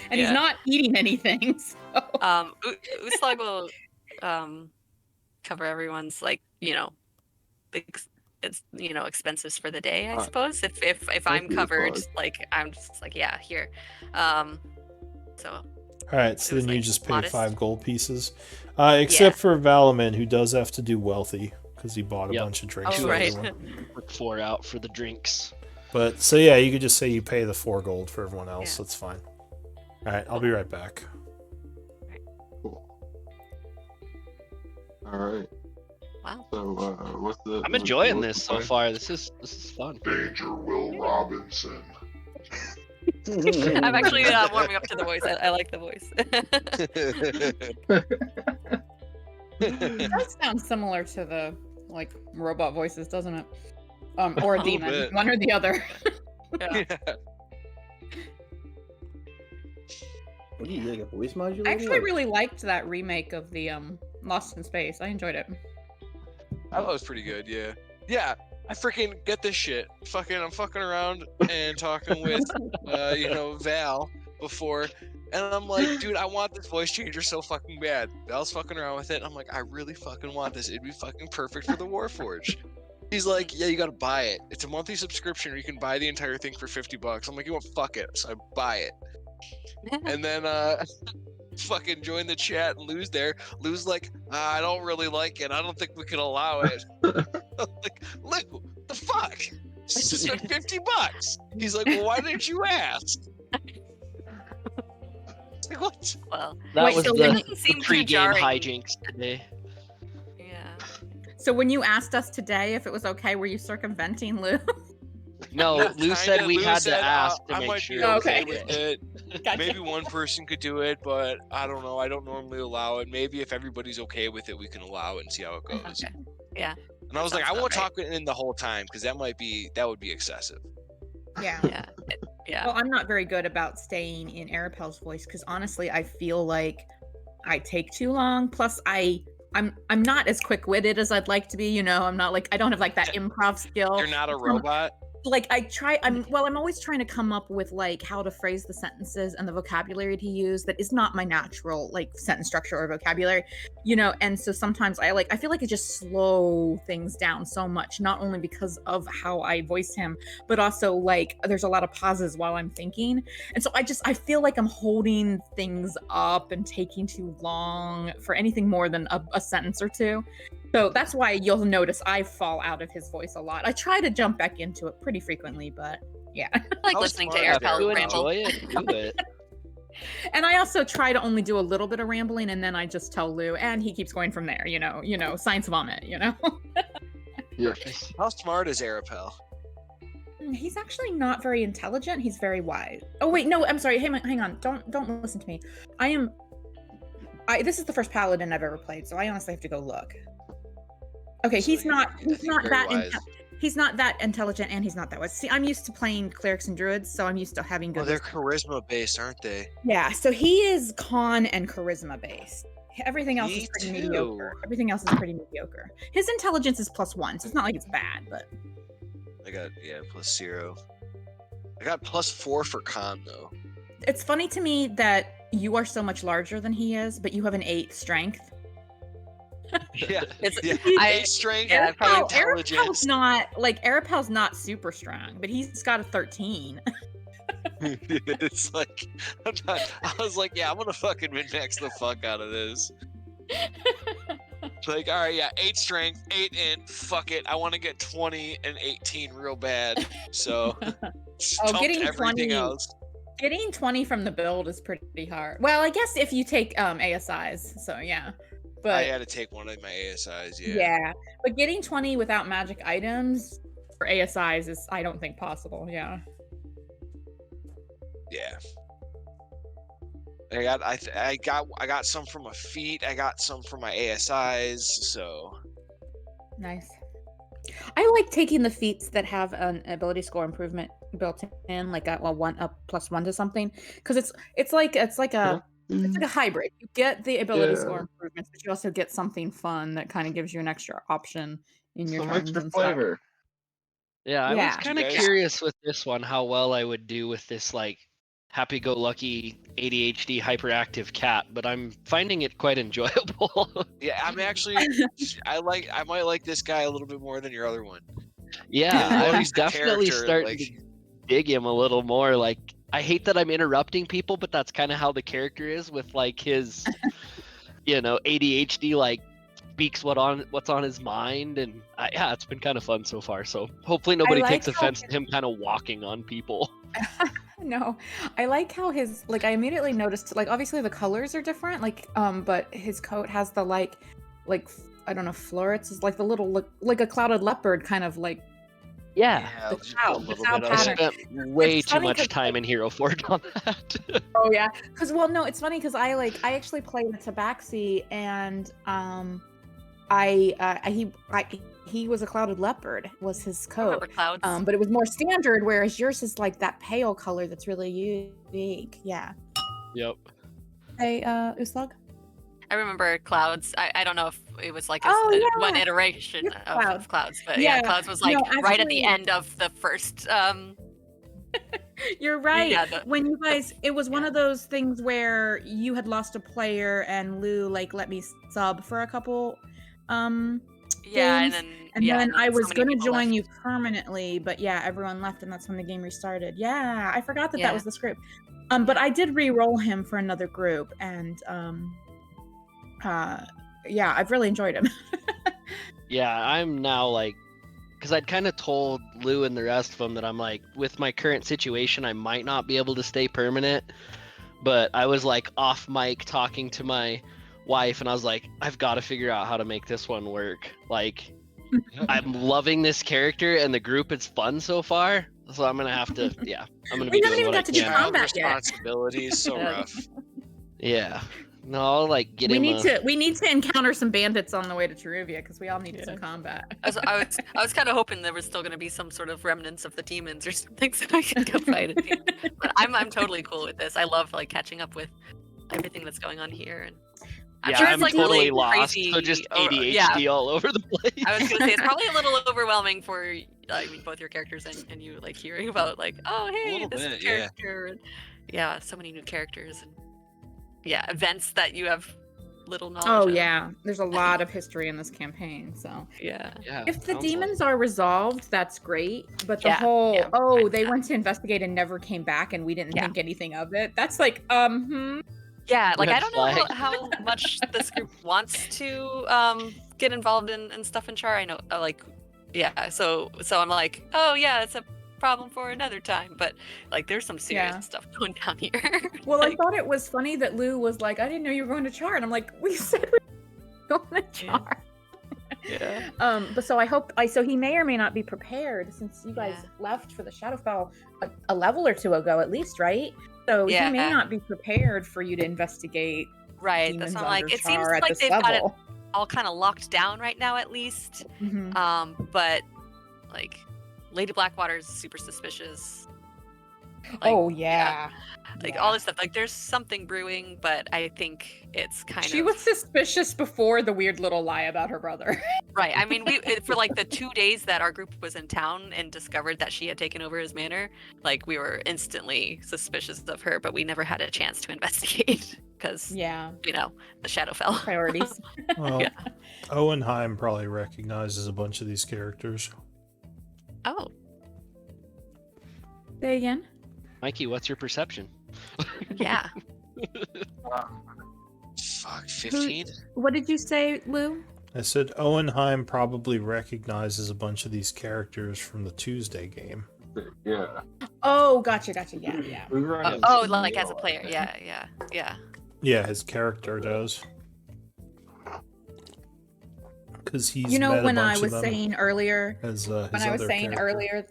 And he's not eating anything. So. Uslag will cover everyone's expenses for the day, I suppose. If I'm covered, like I'm just like here. So. All right, so then you just pay modest. 5 gold pieces, except for Valaman, who does have to do wealthy because he bought a bunch of drinks. Oh, for right. everyone. Put 4 out for the drinks. But so yeah, you could just say you pay the 4 gold for everyone else. That's fine. All right, I'll be right back. Cool. All right. Wow. So what's the? I'm enjoying this so far. This is fun. Danger Will Robinson. I'm actually warming up to the voice. I like the voice. It does sound similar to the like robot voices, doesn't it? Or a demon, bit. one or the other. Yeah. What do you like, a voice modulator? I actually really liked that remake of the Lost in Space. I enjoyed it. I thought it was pretty good, yeah. Yeah, I freaking get this shit. I'm fucking around and talking with, Val before, and I'm like, dude, I want this voice changer so fucking bad. Val's fucking around with it, and I'm like, I really fucking want this. It'd be fucking perfect for the Warforged. He's like, yeah, you gotta buy it. It's a monthly subscription, or you can buy the entire thing for $50. I'm like, you want fuck it, so I buy it. And then fucking join the chat and Lou's like, I don't really like it. I don't think we can allow it. I'm like, Lou, the fuck? Just spent $50. He's like, well, why didn't you ask? Like, what? Well, That was so the it doesn't seem too pre-game jarring. hijinks today. Yeah. So when you asked us today if it was okay, were you circumventing Lou? No, Lou said we had to ask to I make might sure. be Oh, okay okay. with it. Gotcha. Maybe one person could do it, but I don't know. I don't normally allow it. Maybe if everybody's okay with it, we can allow it and see how it goes. Okay. Yeah. And I was like, I Sounds won't about talk in the whole time because that would be excessive. Yeah. Yeah. Yeah. Well, I'm not very good about staying in Arapel's voice because honestly, I feel like I take too long. Plus, I'm not as quick-witted as I'd like to be. I'm not like I don't have like that improv skill. You're not a robot. Like I'm always trying to come up with like how to phrase the sentences and the vocabulary to use that is not my natural like sentence structure or vocabulary, and so sometimes I feel like it just slow things down so much, not only because of how I voice him, but also like there's a lot of pauses while I'm thinking. And so I feel like I'm holding things up and taking too long for anything more than a sentence or two. So that's why you'll notice I fall out of his voice a lot. I try to jump back into it pretty frequently, but yeah. I like How listening to smart is Arapel You ramble. enjoy it, do it. And I also try to only do a little bit of rambling, and then I just tell Lou, and he keeps going from there. Science vomit. Yeah. How smart is Arapel? He's actually not very intelligent. He's very wise. Oh wait, no, I'm sorry. Hang on. Don't listen to me. This is the first paladin I've ever played, so I honestly have to go look. Okay, So he's not very that wise. he's not that intelligent, and he's not that wise. See, I'm used to playing clerics and druids, so I'm used to having good. Oh, they're charisma based, aren't they? Yeah, so he is con and charisma based. Everything else Me is pretty too. mediocre. Everything else is pretty mediocre. His intelligence is +1, so it's not like it's bad, but I got +0. I got +4 for con though. it's funny to me that you are so much larger than he is, but you have an 8 strength. Yeah. It's Yeah. I 8 strength, yeah, probably intelligence. Arapel's not super strong, but he's got a 13. It's like I was like, yeah, I'm gonna fucking min-max the fuck out of this. Like, all right, yeah, 8 strength, 8 int, fuck it. I want to get 20 and 18 real bad. So stumped getting everything 20 else. Getting 20 from the build is pretty hard. Well, I guess if you take ASIs, so yeah. But I had to take one of my ASIs, yeah. yeah. But getting 20 without magic items for ASIs is, I don't think, possible. Yeah. Yeah. I got some from my feet. I got some from my ASIs. So Nice. I like taking the feats that have an ability score improvement built in, like a +1 to something, because it's like a hybrid. You get the ability score improvements, but you also get something fun that kind of gives you an extra option in your Some turns extra and stuff. flavor. Yeah, I was kind of guys- curious with this one how well I would do with this like happy-go-lucky ADHD hyperactive cat, but I'm finding it quite enjoyable. yeah, I'm actually I might like this guy a little bit more than your other one. Yeah, Or at I'm least the definitely character, starting like- to dig him a little more. Like, I hate that I'm interrupting people, but that's kind of how the character is with like his, ADHD. Like, speaks what's on his mind, and yeah, it's been kind of fun so far. So hopefully nobody like takes how offense to him kind of walking on people. No, I like how his, like, I immediately noticed, like, obviously the colors are different, like, but his coat has the like I don't know, florets is like the little like a clouded leopard kind of like. Yeah, The just cloud- a the little cloud bit I of pattern. it. spent way It's too funny much 'cause, time in Hero Forge on that. Oh yeah, because no, it's funny because I actually played with Tabaxi and he was a clouded leopard was his I remember coat, clouds. but it was more standard, whereas yours is like that pale color that's really unique. Yeah. Yep. Hey, Uslag. I remember clouds. I don't know if it was like Oh, yeah. one iteration It's of Cloud. clouds, but Yeah, yeah, clouds was like no, right at the actually- end of the first. You're right. Yeah, When you guys, it was one of those things where you had lost a player and Lou like let me sub for a couple Yeah, games, and then I so was many gonna people join left. you permanently, but yeah, everyone left and that's when the game restarted. Yeah, I forgot that Yeah. was the script. But I did re-roll him for another group and yeah, I've really enjoyed him. Yeah, I'm now like, because I'd kind of told Lou and the rest of them that I'm like, with my current situation, I might not be able to stay permanent. But I was like off mic talking to my wife, and I was like, I've got to figure out how to make this one work. Like, I'm loving this character, and the group is fun so far. So I'm gonna have to, yeah, I'm gonna We be haven't doing even what I got to do can. Child combat yet. responsibility is so Yeah. rough. Yeah, no, I'll like get We him. need to encounter some bandits on the way to Teruvia because we all need some combat. I was kind of hoping there was still going to be some sort of remnants of the demons or something so I could go fight a demon. But I'm totally cool with this. I love like catching up with everything that's going on here, and Yeah, sure I'm it's, like, totally really lost. crazy, So just or- ADHD yeah. all over the place. I was gonna say it's probably a little overwhelming for both your characters and you like hearing about like, oh hey, little this bit, yeah. character, and yeah, so many new characters and yeah, events that you have little knowledge Oh of. yeah, there's a lot of history in this campaign. So Yeah. Yeah, if the sounds like- demons are resolved, that's great. But the Yeah, whole yeah. they went to investigate and never came back, and we didn't Yeah. think anything of it. That's like Yeah, like I Red don't know flag. how much this group wants to get involved in stuff in Char. I know like yeah, so I'm like, oh yeah, it's a problem for another time. But like there's some serious Yeah. stuff going down here. Well, Like, I thought it was funny that Lou was like, I didn't know you were going to Char, and I'm like, we said we were going to Yeah. Char. yeah. But so I hope so he may or may not be prepared since you guys Yeah. left for the Shadowfell a level or two ago at least, right? So he may Yeah. not be prepared for you to investigate Right. demons That's what I'm like. under It seems Char at like this they've got it level. all kind of locked down right now at least. Mhm. But like Lady Blackwater is super suspicious. Like, oh yeah. like Yeah. all this stuff. Like there's something brewing, but I think it's kind She of was suspicious before the weird little lie about her brother. right. I mean, for like the 2 days that our group was in town and discovered that she had taken over his manor, like we were instantly suspicious of her, but we never had a chance to investigate because Yeah. the shadow fell. Priorities. Well, Yeah. Owenheim probably recognizes a bunch of these characters. Oh, Say again. Mikey, what's your perception? yeah. Fuck, 15? What did you say, Lou? I said Owenheim probably recognizes a bunch of these characters from the Tuesday game. Yeah. Oh, gotcha. Yeah. We run into Oh, like as a Neil, I player. think. Yeah. Yeah, his character does. Because he's You know, met a when I bunch was of them saying earlier, as his when I was other saying character. earlier,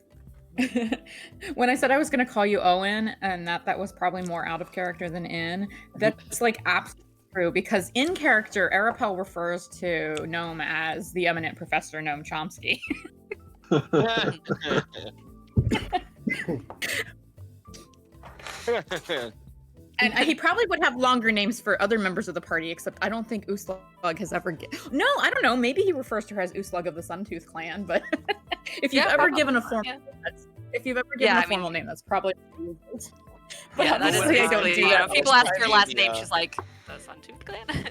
when I said I was going to call you Owen, and that was probably more out of character than in, that's like absolutely true, because in character, Arapel refers to Gnome as the eminent Professor Noam Chomsky. And he probably would have longer names for other members of the party, except I don't think Uslug has ever. No, I don't know. Maybe he refers to her as Uslug of the Suntooth clan. But if you've Yeah, ever probably, given a formal, yeah. if you've ever given Yeah, a I mean- formal name, that's probably. But Yeah, that is obviously I don't basically, do that. if people ask her last Yeah. name, she's like, the Suntooth clan?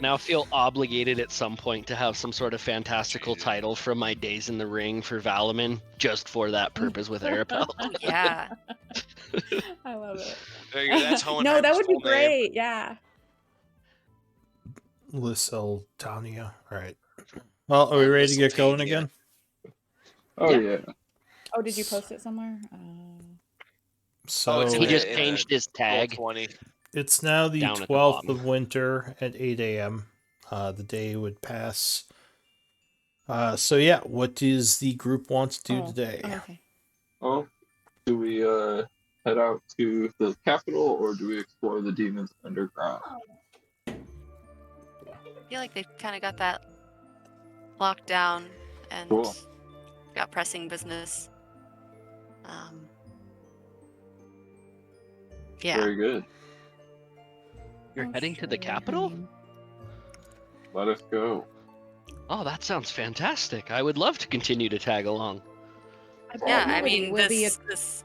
Now feel obligated at some point to have some sort of fantastical title from my days in the ring for Valaman, just for that purpose with Arapel. Oh, yeah. I love it. There you go, that's No, Hohenheim's that would be full name. great. Yeah. Lissel Tania. All right. Well, are we ready to get going again? Oh Yeah. yeah. Oh, did you post it somewhere? So it's in He the- just in changed the his tag. 20. it's now the Down at the 12th bottom. of winter at 8 a.m. The day would pass. So yeah, what does the group want to do today? Okay. Oh, do we head out to the capital or do we explore the demons underground? I feel like they've kind of got that locked down and Cool. got pressing business. Yeah. Very good. You're heading to the capital? Let us go. Oh, that sounds fantastic. I would love to continue to tag along. Yeah, I Melody, mean, will this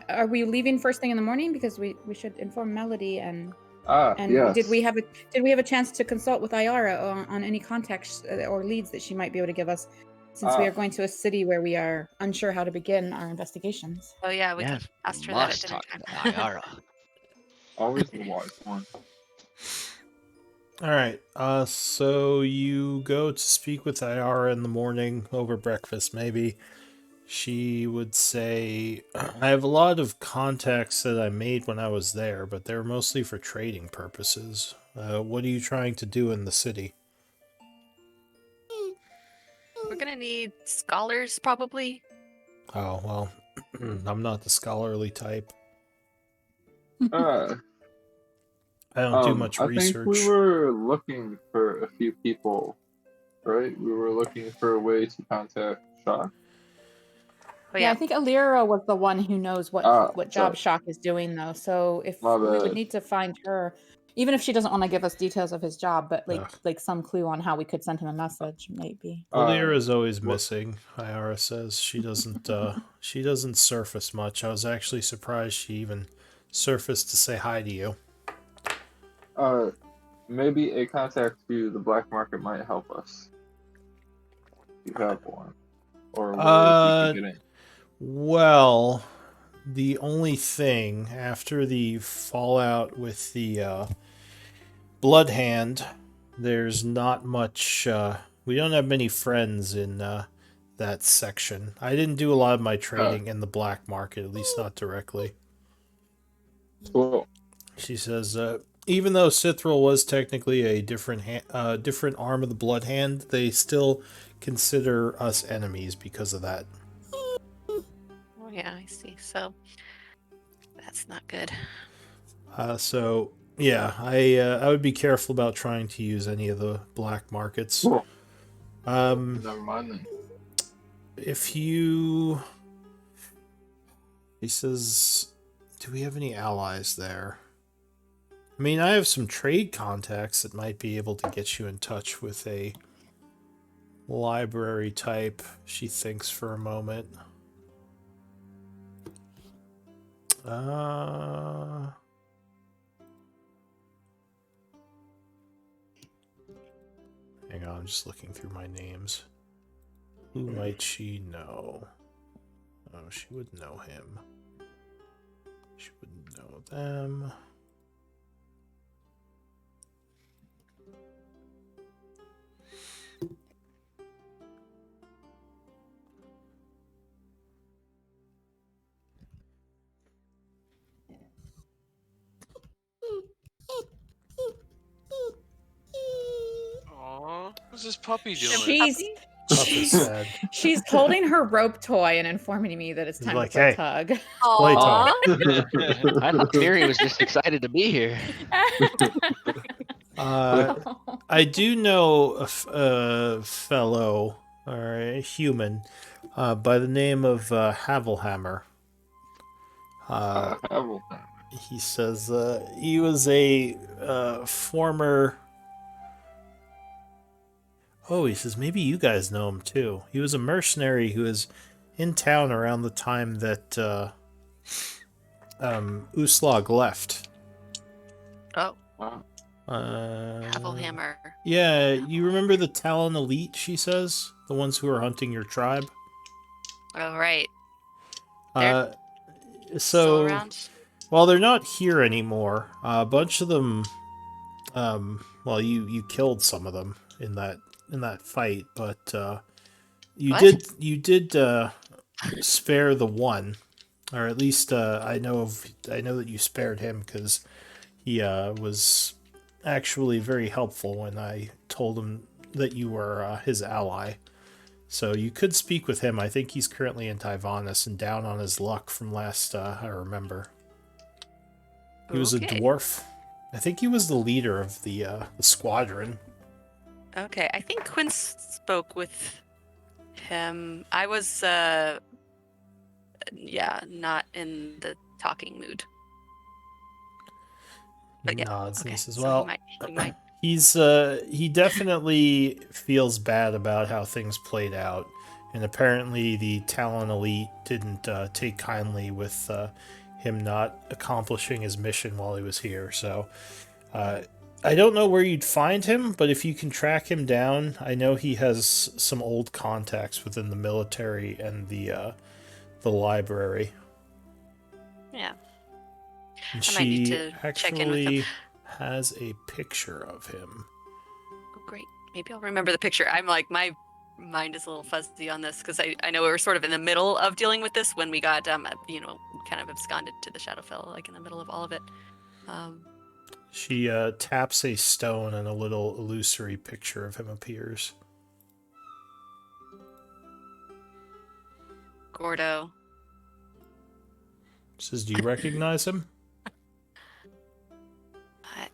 are we leaving first thing in the morning? Because we should inform Melody and Yes. did we have a chance to consult with Ayara on any contacts or leads that she might be able to give us, since we are going to a city where we are unsure how to begin our investigations. Oh yeah, we Yes, could ask her that at must dinner talk time. to Ayara. Always the wise one. All right. So you go to speak with Ayara in the morning over breakfast, maybe. She would say, I have a lot of contacts that I made when I was there, but they're mostly for trading purposes. What are you trying to do in the city? We're gonna need scholars, probably. Oh, well, I'm not the scholarly type. Uh, I don't do much I research. think we were looking for a few people, right? We were looking for a way to contact Shock. But Yeah, yeah, I think Alira was the one who knows what job sorry. Shock is doing, though. So if My we would bad. need to find her, even if she doesn't want to give us details of his job, but Ugh. like some clue on how we could send him a message, maybe. Alira is always what- missing. Ayara says she doesn't surface much. I was actually surprised she even surfaced to say hi to you. Maybe a contact to the black market might help us. If you have one. Or where we can get in. Well, the only thing after the fallout with the Blood Hand, there's not much. We don't have many friends in that section. I didn't do a lot of my trading in the black market, at least not directly. Cool. She says, even though Cithril was technically a different different arm of the Blood Hand, they still consider us enemies because of that. oh yeah, I see. So that's not good. So yeah, I would be careful about trying to use any of the black markets. Cool. Um, Never mind then. if you He says, do we have any allies there? I mean, I have some trade contacts that might be able to get you in touch with a library type. She thinks for a moment. Hang on, I'm just looking through my names. Who might she know? Oh, she would know him. She wouldn't know them. Aww, what's this puppy doing? She's Pup is sad. she's holding her rope toy and informing me that it's He's time like, to play "Hey." tug. Playtime. I thought Miri was just excited to be here. I do know a fellow, or a human, by the name of Havelhammer. He says he was a former... Oh, he says maybe you guys know him too. He was a mercenary who was in town around the time that Uslag left. Oh, Wow. Havelhammer. Yeah, you remember the Talon Elite, she says? The ones who are hunting your tribe? Oh, right. So, Still around? well, they're not here anymore. A bunch of them, well, you killed some of them in that fight, but you What? did spare the one, or at least I know that you spared him because he was actually very helpful when I told him that you were his ally. So you could speak with him. I think he's currently in Tyvanis and down on his luck from last I remember. He was a dwarf. I think he was the leader of the squadron. Okay, I think Quinn spoke with him. I was, not in the talking mood. But yeah, Nods okay. and says, So "Well, he might. he definitely feels bad about how things played out, and apparently the Talon Elite didn't take kindly with him not accomplishing his mission while he was here. So I don't know where you'd find him, but if you can track him down, I know he has some old contacts within the military and the library." Yeah. And I might need she to check in with him. actually has a picture of him. Oh, great. Maybe I'll remember the picture. I'm like, my mind is a little fuzzy on this because I know we were sort of in the middle of dealing with this when we got, kind of absconded to the Shadowfell, like in the middle of all of it. She taps a stone and a little illusory picture of him appears. Gordo. Says, "Do you recognize him?"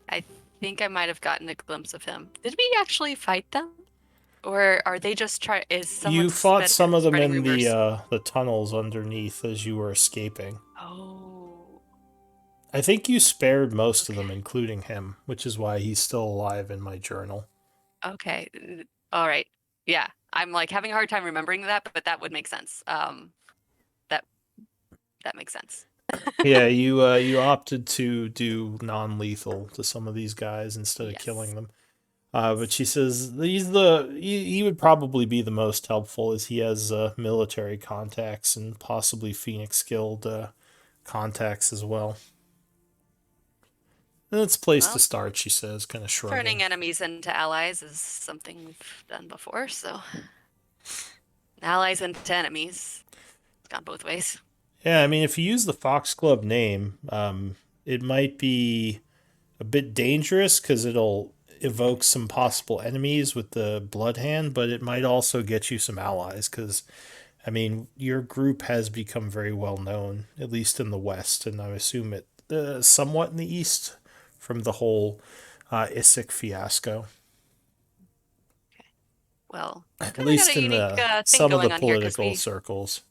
I think I might have gotten a glimpse of him. Did we actually fight them? Or are they just You fought some of them spreading in rumors? the tunnels underneath as you were escaping. Oh. I think you spared most of Okay. them, including him, which is why he's still alive in my journal. Okay. All right. Yeah. I'm like having a hard time remembering that, but that would make sense. That makes sense. Yeah, you opted to do non-lethal to some of these guys instead of Yes. killing them. But she says he would probably be the most helpful as he has military contacts and possibly Phoenix Guild contacts as well. And it's a place to Well, start, she says, kind of shrugging. Turning enemies into allies is something we've done before, so allies into enemies. It's gone both ways. Yeah, I mean, if you use the Foxglove name, it might be a bit dangerous because it'll evoke some possible enemies with the Blood Hand, but it might also get you some allies because, I mean, your group has become very well known, at least in the West, and I assume it somewhat in the East from the whole Isaac fiasco. Well, At least in unique thing some of going the on here because political circles.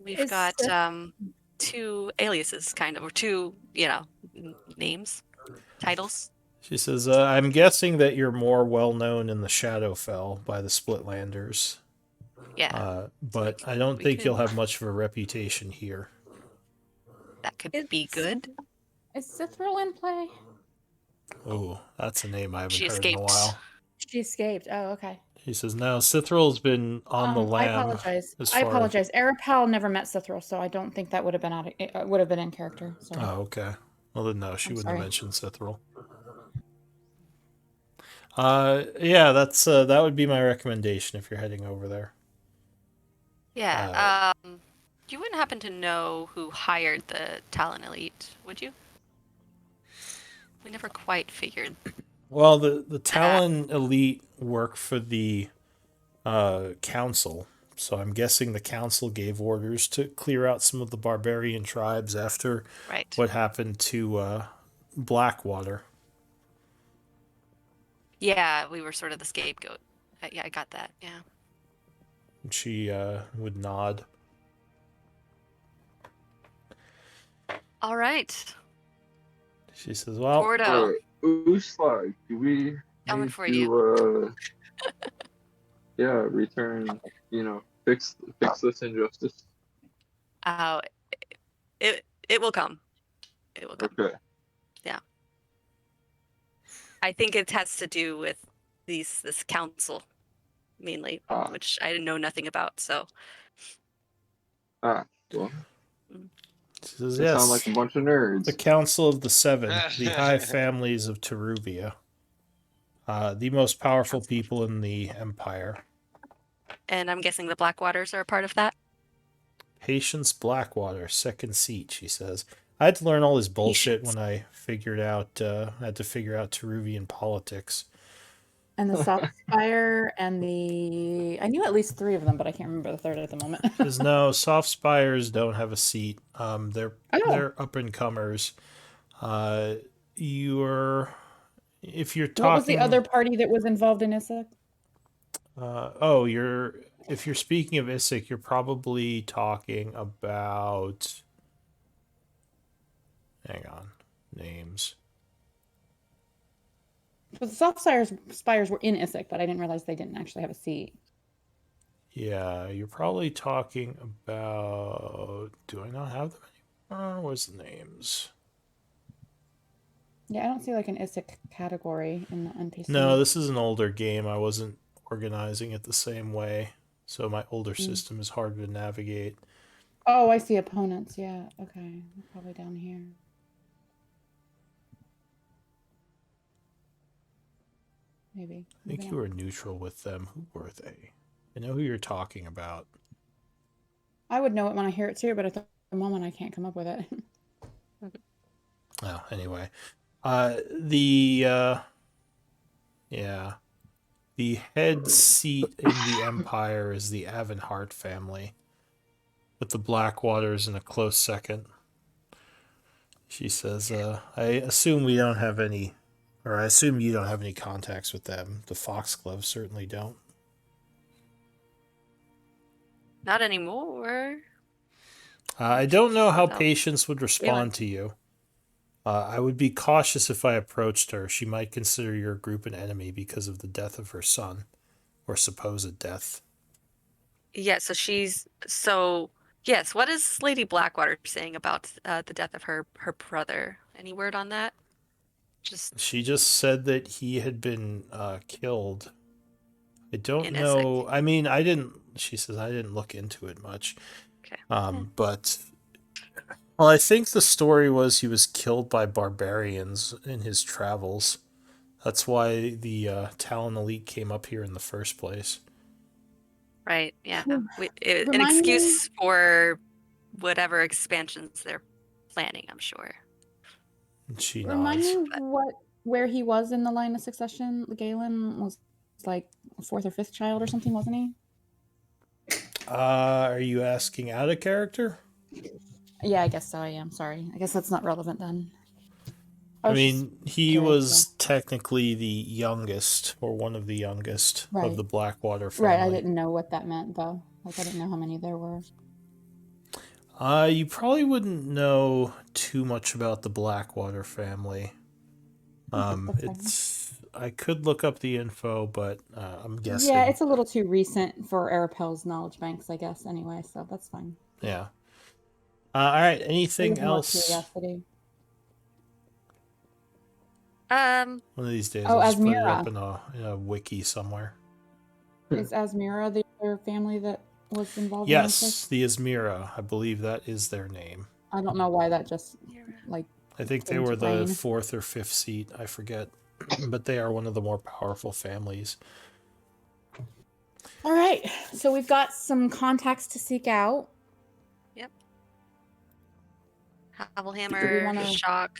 we've got two aliases, kind of, or two, names, titles. She says, I'm guessing that you're more well known in the Shadowfell by the Splitlanders. Yeah. But I don't we think could- you'll have much of a reputation here. That could be good. Is Cithril in play? Oh, that's a name I haven't She heard in a escaped. while. She escaped. Oh, okay. He says, no, Cithril's been on the I lam. apologize. as I far- apologize. Arapal never met Cithril, so I don't think that would have been would have been in character. Sorry. Oh, okay. Well, then no, she I'm wouldn't sorry. have mentioned Cithril. Yeah, that's that would be my recommendation if you're heading over there. Yeah. You wouldn't happen to know who hired the Talon Elite, would you? We never quite figured. Well, the Talon Elite work for the council, so I'm guessing the council gave orders to clear out some of the barbarian tribes after Right. what happened to Blackwater. Yeah, we were sort of the scapegoat. Yeah, I got that. Yeah. She would nod. All right. She says, "Well, Gordo, Uslag, do we coming need for to return, fix this injustice? it will come. It will come. Okay. I think it has to do with this council, mainly, which I know nothing about. So. Well, she says, they yes. sound like a bunch of nerds. The Council of the Seven, the High Families of Teruvia, the most powerful people in the Empire. And I'm guessing the Blackwaters are a part of that. Patience Blackwater, second seat, she says. I had to learn all this bullshit Patience. when I had to figure out Teruvian politics. And the Softspire and I knew at least 3 of them, but I can't remember the third at the moment. There's no soft spires don't have a seat. They're up and comers. If you're talking, What was the other party that was involved in Issa? if you're speaking of Isik, you're probably talking about. Hang on, names. But the Softspires were in Isik, but I didn't realize they didn't actually have a seat. Yeah, you're probably talking about. Do I not have them anymore? Where's the names? Yeah, I don't see like an Isik category in the NPC. No, this is an older game. I wasn't organizing it the same way, so my older system is harder to navigate. Oh, I see opponents. Yeah, okay, probably down here. Maybe. I think you were neutral with them. Who were they? I know who you're talking about. I would know it when I hear it too, but at the moment I can't come up with it. Oh, anyway. The head seat in the Empire is the Avonhart family, with the Blackwaters in a close second. She says, I assume we don't have any, or I assume you don't have any contacts with them. The Foxgloves certainly don't. Not anymore. I don't know how No. Patience would respond to you. I would be cautious if I approached her. She might consider your group an enemy because of the death of her son, or supposed death. Yeah, so yes, what is Lady Blackwater saying about the death of her brother? Any word on that? She just said that he had been killed. I don't In know. I mean, she says I didn't look into it much. Okay. But well, I think the story was he was killed by barbarians in his travels. That's why the Talon Elite came up here in the first place. Right, yeah. Hmm. An Remind excuse for whatever expansions they're planning, I'm sure. And she Remind nods. me where he was in the line of succession. Galen was like a 4th or 5th child or something, wasn't he? Are you asking out of character? Yeah, I guess so. I am. Sorry. I guess that's not relevant then. I mean, he curious, was technically the youngest, or one of the youngest, of Right. the Blackwater family. Right. I didn't know what that meant though. Like I didn't know how many there were. You probably wouldn't know too much about the Blackwater family. That's fine. I could look up the info, but I'm guessing. Yeah, it's a little too recent for Arapel's knowledge banks, I guess. Anyway, so that's fine. Yeah. All right. It Anything was more else? curiosity. Um, One of these days, Oh, I'll just put it Asmira. up in a wiki somewhere. Is Asmira the other family that was involved Yes, in this? the Izmira. I believe that is their name. I don't know why that just like. I think they came to were the brain. 4th or 5th seat. I forget, but they are one of the more powerful families. All right, so we've got some contacts to seek out. Yep. Do we Havelhammer, wanna- Shock,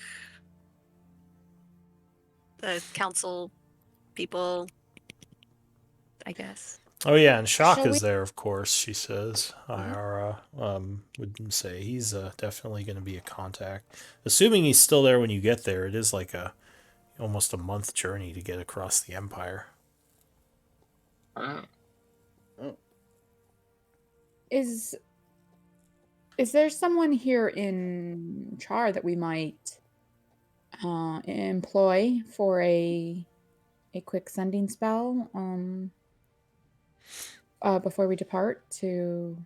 the council people, I guess. Oh yeah, and Shock Shall is we- there, of course. She says. Iara would say he's definitely going to be a contact. Assuming he's still there when you get there, it is like almost a month journey to get across the Empire. Oh. Is there someone here in Char that we might employ for a quick sending spell before we depart to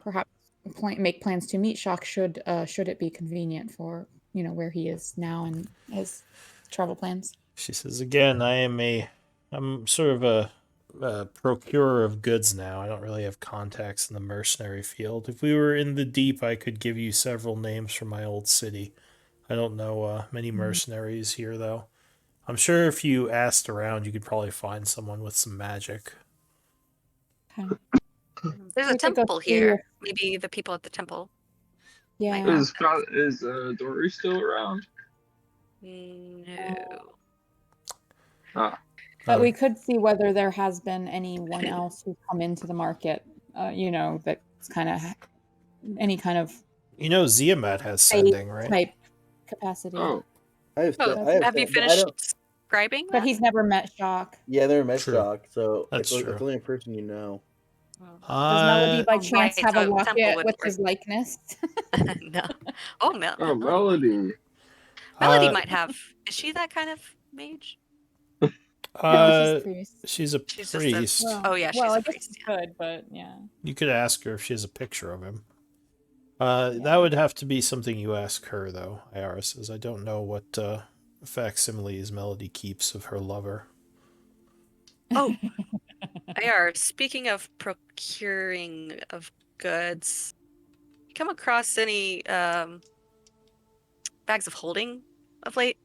perhaps make plans to meet Shock should it be convenient for where he is now and his travel plans? She says again, I'm sort of a procurer of goods now. I don't really have contacts in the mercenary field. If we were in the deep, I could give you several names from my old city. I don't know many mercenaries here, though. I'm sure if you asked around, you could probably find someone with some magic. Okay. There's a We could go temple see here. Maybe the people at the temple. Yeah. Is Dory still around? No. Ah. But we could see whether there has been anyone else who's come into the market, that's kind of any kind of Ziamat has sending, right? type capacity. Oh. I have Have you finished scribing But that? he's never met Shock. Yeah, they're met True. Shock, so That's it's true. only a person you know. Does Melody by Oh, chance right, have so a temple locket wouldn't with work. his likeness? No. Oh, Melody. Melody might have. Is she that kind of mage? No, she's a priest. She's a She's just a- priest. Oh, yeah, she's well, a I guess priest, she could, but yeah. You could ask her if she has a picture of him. That would have to be something you ask her, though. Iara says, I don't know what facsimiles Melody keeps of her lover. Oh, AR, speaking of procuring of goods, you come across any bags of holding of late?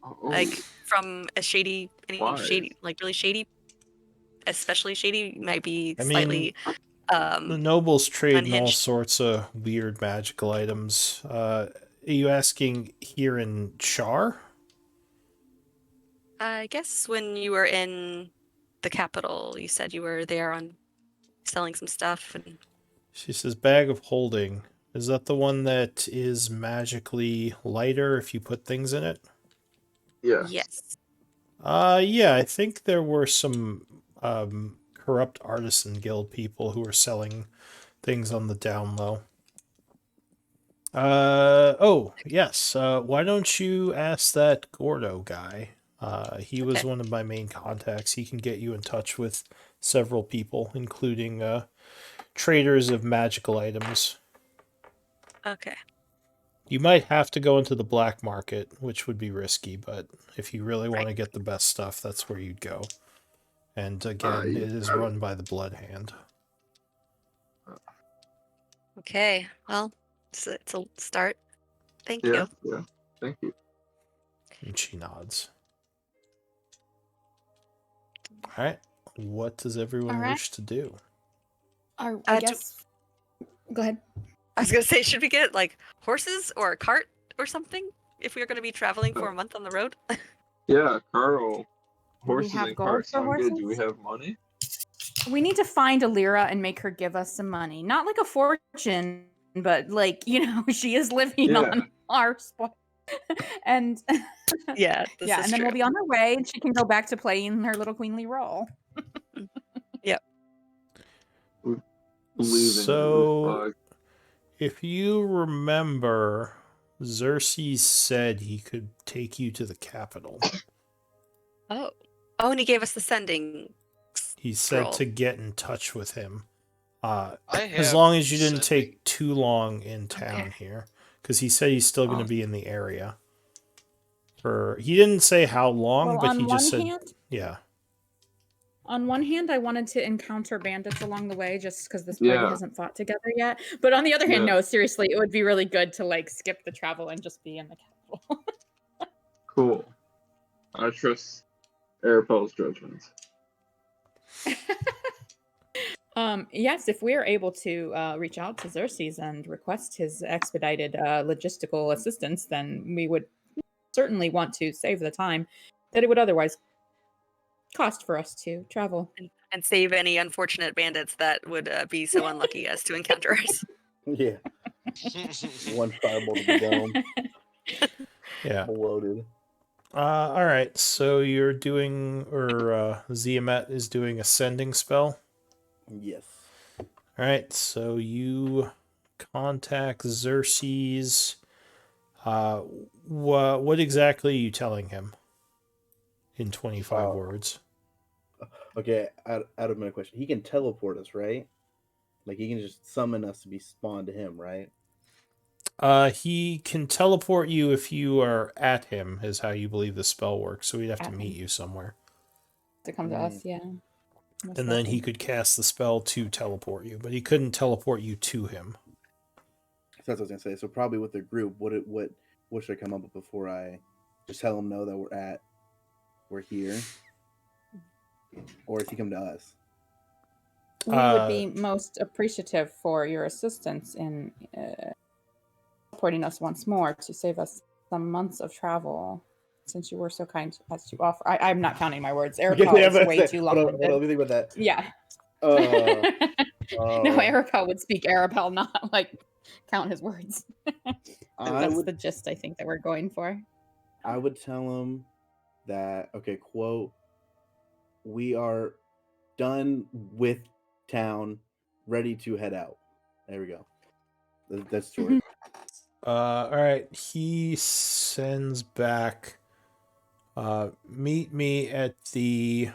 Oh. Like from a shady, Why? really shady, especially shady, might be I mean, slightly the nobles trade in all unhinged. sorts of weird magical items. Are you asking here in Char? I guess when you were in the capital, you said you were there on selling some stuff, and She says, bag of holding. Is that the one that is magically lighter if you put things in it? Yeah. yes. Yeah, I think there were some corrupt artisan guild people who were selling things on the down low. Oh, yes. Why don't you ask that Gordo guy? He was Okay. one of my main contacts. He can get you in touch with several people, including traders of magical items. Okay. You might have to go into the black market, which would be risky, but if you really want to Right. get the best stuff, that's where you'd go. And again, it is run by the Blood Hand. Okay. Well, it's a start. Thank Yeah. you. Yeah. Thank you. And she nods. Alright. What does everyone All right. wish to do? I do- guess. Go ahead. I was gonna say, should we get like horses or a cart or something if we are gonna be traveling for a month on the road? Yeah, Carl. Horses have and gold carts for sound good. Do we horses? have money? We need to find Alira and make her give us some money. Not like a fortune, but like, she is living Yeah. on our spot. And Yeah, this yeah, is and then true. we'll be on our way and she can go back to playing her little queenly role. believing So, if you remember, Xerxes said he could take you to the capital. Oh. Oh, and he gave us the sending He said scroll. to get in touch with him. I As have long as you didn't sending. take too long in town here. Because he said he's still going to be in the area. He didn't say how long, Well, but on he just said, hand, yeah. on one hand, I wanted to encounter bandits along the way just because this party Yeah. hasn't fought together yet. But on the other hand, Yeah. no, seriously, it would be really good to like skip the travel and just be in the capital. Cool. I trust Arapel's judgment. Yes, if we're able to reach out to Xerxes and request his expedited logistical assistance, then we would certainly want to save the time that it would otherwise cost for us to travel. And save any unfortunate bandits that would be so unlucky as to encounter us. Yeah. One firebolt of the dome. Yeah. Loaded. All right. So you're doing, or Ziamet is doing a sending spell. Yes. All right. So you contact Xerxes. What exactly are you telling him? In 25 words. Okay, out of my question. He can teleport us, right? Like he can just summon us to be spawned to him, right? He can teleport you if you are at him, is how you believe the spell works. So we'd have to meet you somewhere. To come to us, yeah. Most And then he likely. could cast the spell to teleport you, but he couldn't teleport you to him. So that's what I was gonna say. So probably with the group, what should I come up with before I just tell them know that we're here, or if he come to us? We would be most appreciative for your assistance in supporting us once more to save us some months of travel. Since you were so kind as to offer, I'm not counting my words. Arapel is way too long-winded. Let me think about that. Yeah. No, No, Arapel would speak Arapel, not like count his words. That's the gist I think that we're going for. I would tell him that, okay, quote, we are done with town, ready to head out. There we go. That's short. All right. He sends back, meet me at the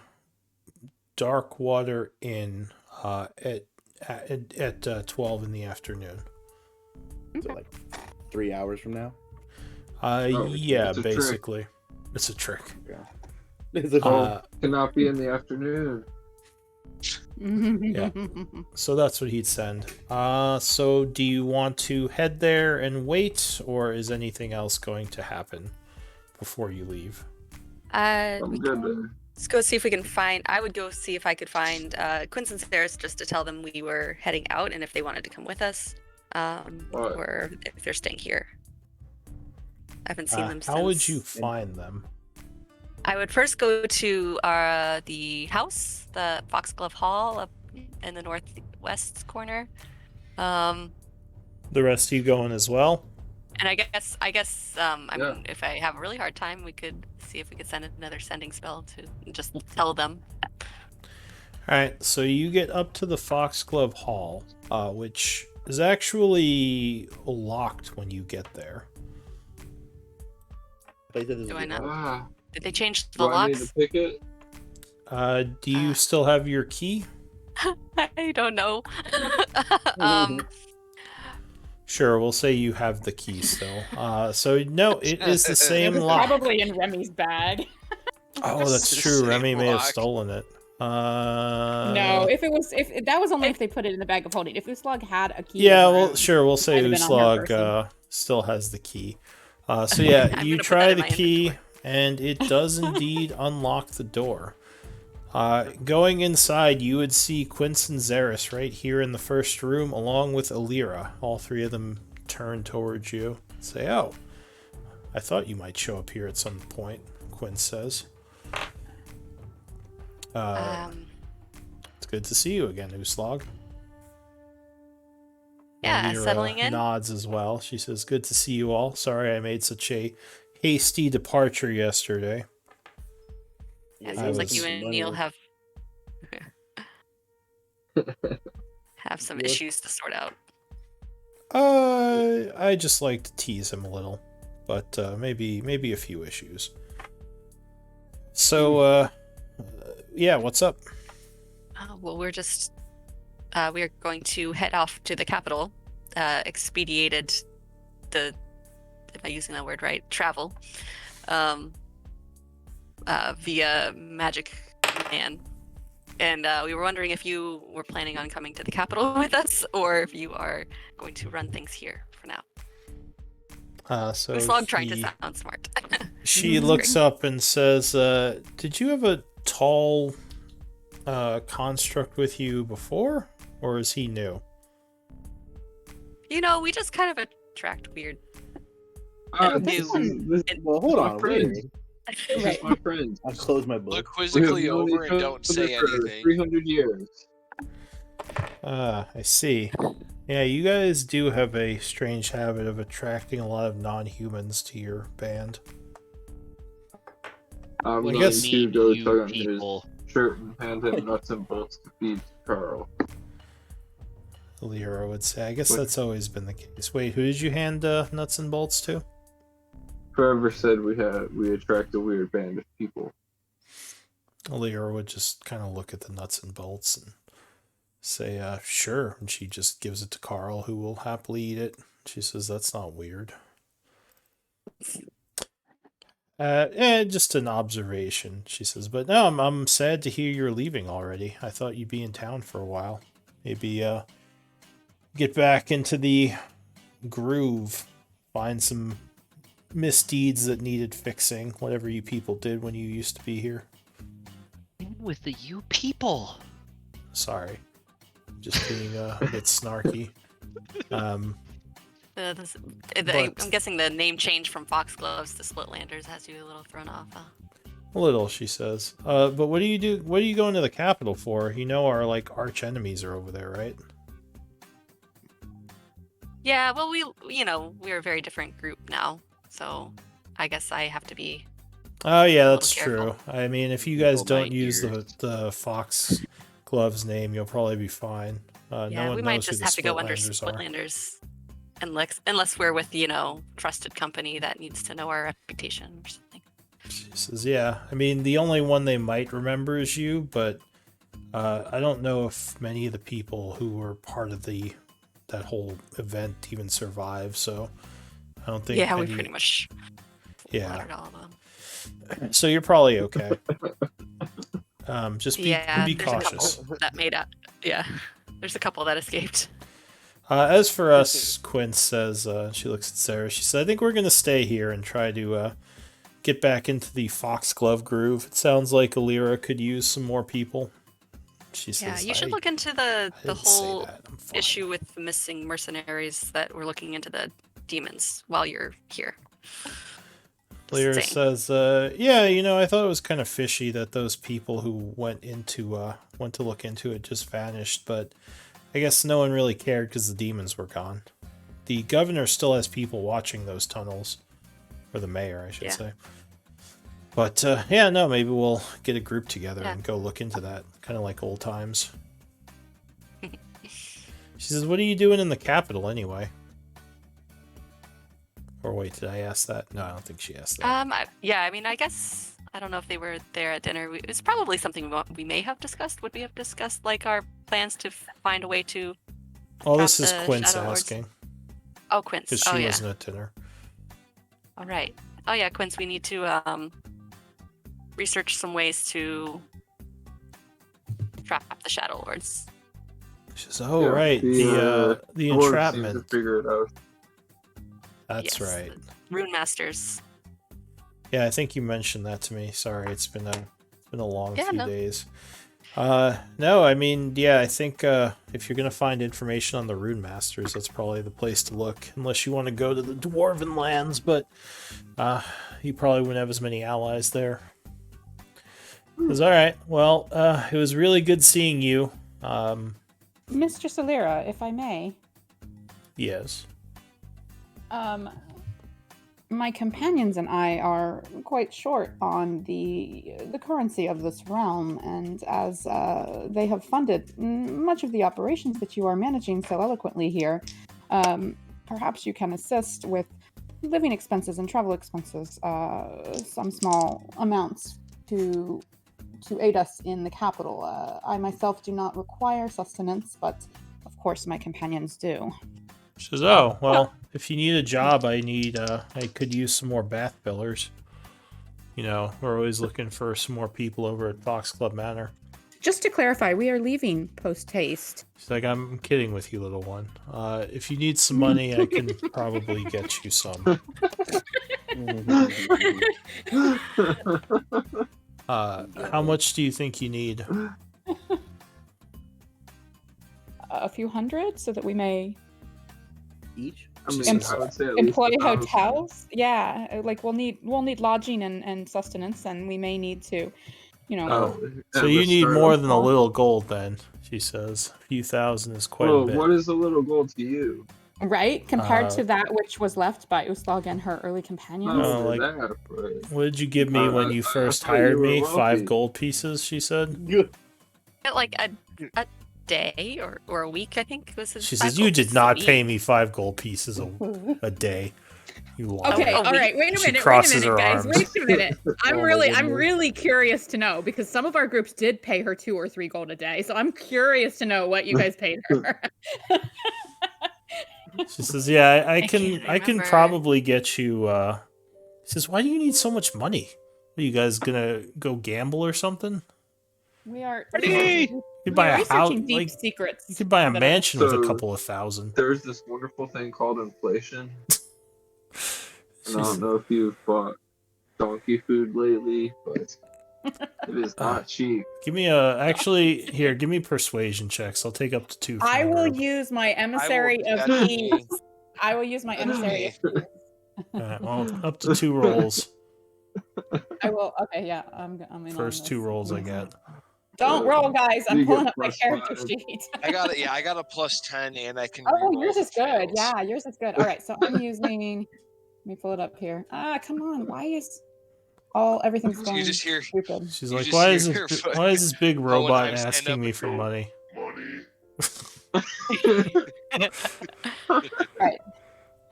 Darkwater Inn at 12 in the afternoon. So like 3 hours from now? Yeah, it's a basically. It's a trick. Yeah. It's a cannot be in the afternoon. Yeah. So that's what he'd send. So do you want to head there and wait, or is anything else going to happen before you leave? I'm good there. Let's go see if we can find. I would go see if I could find Quince and Saris just to tell them we were heading out and if they wanted to come with us, or if they're staying here. I haven't seen them since. How would you find them? I would first go to the house, the Foxglove Hall up in the northwest corner. The rest of you going as well? And I guess, I mean, if I have a really hard time, we could see if we could send another sending spell to just tell them. All right, so you get up to the Foxglove Hall, which is actually locked when you get there. Do I know? Did they change the Do I need locks? to pick it? Do you still have your key? I don't know. Sure, we'll say you have the key still. So no, it is the same It was lock. probably in Remy's bag. Oh, that's The true. same Remy may have lock. stolen it. No, if that was only if they put it in the bag of holding. If Uslag had a key. Yeah, in the well, room, sure. We'll say might have been on her person. Uslag still has the key. So yeah, I'm you gonna put try that in the my key, inventory. and it does indeed unlock the door. Going inside, you would see Quince and Xeris right here in the first room, along with Alira. All three of them turn towards you. Say, "Oh, I thought you might show up here at some point," Quince says. It's good to see you again, Uslag. Yeah, Alira settling in. nods as well. She says, "Good to see you all. Sorry I made such a hasty departure yesterday." Yeah, I seems like was- you and Neil have. have some Yes. issues to sort out. I just like to tease him a little, but maybe a few issues. So, yeah, what's up? Well, we're just we are going to head off to the capital. Expedited the, am I using that word right? Travel, via Magic Man. And we were wondering if you were planning on coming to the capital with us, or if you are going to run things here for now. So Slog trying to sound smart. she looks up and says, "Did you have a tall construct with you before, or is he new?" You know, we just kind of attract weird. Well, hold on. Friend. Wait. This is my friend. I close my book. Look quizzically known over each and don't say other for anything. 300 years. I see. Yeah, you guys do have a strange habit of attracting a lot of non-humans to your band. I'm What do going you to mean, go you tug on people? his shirt and hand him nuts and bolts to feed Carl. Lyra would say. I guess What? that's always been the case. Wait, who did you hand nuts and bolts to? Forever said we attract a weird band of people. Lyra would just kind of look at the nuts and bolts and say, sure. And she just gives it to Carl, who will happily eat it. She says, that's not weird. Just an observation, she says. But no, I'm sad to hear you're leaving already. I thought you'd be in town for a while. Maybe get back into the groove, find some misdeeds that needed fixing, whatever you people did when you used to be here. With the you people. Sorry, just being a bit snarky. I'm guessing the name change from Foxgloves to Splitlanders has you a little thrown off. A little, she says. But what do you do? What are you going to the capital for? You know our arch enemies are over there, right? Yeah, well, we're a very different group now, so I guess I have to be. Oh yeah, little that's careful. true. I mean, if you guys People don't might use hear the Fox Gloves name, you'll probably be fine. No Yeah, one we might knows who just the have to go under Splitlanders are. Splitlanders, unless we're with trusted company that needs to know our reputation or something. She says, yeah. I mean, the only one they might remember is you, but I don't know if many of the people who were part of that whole event even survive, so I don't think Yeah, we any- pretty much. Yeah. slaughtered all of them. So you're probably okay. Just be Yeah, be there's a cautious. couple that made up. Yeah, there's a couple that escaped. As for us, Quinn says, she looks at Sarah, she said, I think we're going to stay here and try to get back into the Foxglove groove. It sounds like Alira could use some more people. She Yeah, says, you should "I look into the didn't say whole that. I'm fine." issue with the missing mercenaries that we're looking into the demons while you're here. Just Lyra saying. says, yeah, I thought it was kind of fishy that those people who went to look into it just vanished, but I guess no one really cared because the demons were gone. The governor still has people watching those tunnels, or the mayor, I should Yeah. say. But yeah, no, maybe we'll get a group together Yeah. and go look into that, kind of like old times. She says, what are you doing in the capital anyway? Or wait, did I ask that? No, I don't think she asked that. I guess I don't know if they were there at dinner. It's probably something we may have discussed. Would we have discussed our plans to find a way to? Oh, this is the Quince Shadow Lords? asking, Oh, Quince. because Oh she yeah. wasn't at dinner. All right. Oh yeah, Quince. We need to research some ways to trap the Shadow Lords. She says, oh, Yeah, right, the dwarves seem to entrapment. figure it out. That's Yes, right. the Rune Masters. Yeah, I think you mentioned that to me. Sorry, it's been a long Yeah, few no. days. No, I mean, yeah, I think if you're gonna find information on the Rune Masters, that's probably the place to look. Unless you want to go to the Dwarven lands, but you probably wouldn't have as many allies there. It was all right. Well, it was really good seeing you. Mistress Alira, if I may, Yes. my companions and I are quite short on the currency of this realm, and as they have funded much of the operations that you are managing so eloquently here, perhaps you can assist with living expenses and travel expenses, some small amounts to aid us in the capital. I myself do not require sustenance, but of course my companions do. She says, "Oh, well, if you need a job, I could use some more bath billers. You know, we're always looking for some more people over at Fox Club Manor." Just to clarify, we are leaving post haste. She's like, "I'm kidding with you, little one. If you need some money, I can probably get you some." How much do you think you need? A few hundred, so that we may Each? I mean, Em- I would say at least employ 1,000. hotels. Yeah, like we'll need lodging and sustenance, and we may need to, you know. Oh, So at you the need start more of than a fall? little gold, then. She says, "A few thousand is quite a Well, bit." what is a little gold to you? Right, compared Uh, to that which was left by Uslag and her early companions. Not Oh, only like- that, but What did you give me when you I first thought you hired were me? 5 wealthy. gold pieces, she said. Like a day or a week, I think was his. She 5 says, "You gold did pieces not a pay week. me 5 gold pieces a day. You liar." Okay, a all right. week? Wait a She minute, crosses her guys. arms. Wait a minute. Oh my I'm goodness. really curious to know because some of our groups did pay her 2 or 3 gold a day. So I'm curious to know what you guys paid her. She says, "Yeah, I can't can remember. probably get you." He says, "Why do you need so much money? Are you guys gonna go gamble or something? We are Hey! You could buy a house. researching deep Like, secrets. you could buy a that are- mansion with a So- couple of thousand." there's this wonderful thing called inflation. And I She's, don't know if you've bought donkey food lately, but it is not cheap. give me give me persuasion checks. I'll take up to 2 from I the will group. use my I emissary will, of that's me. peace. I will use my That's emissary me. of peace. Alright, well, up to 2 rolls. I will. Okay, yeah. I'm in First on 2 this. rolls I get. Don't roll, guys. I'm You get pulling up my plus character 5. sheet. I got it. Yeah, I got a +10, and I can. Oh, reroll yours if is it good. fails. Yeah, yours is good. All right, so I'm using. Let me pull it up here. Come on. Why is everything's So going you just hear. stupid? She's You like, just "Why hear is your this foot why is this big going, robot "I'm stand asking up me and for go." money?" All right.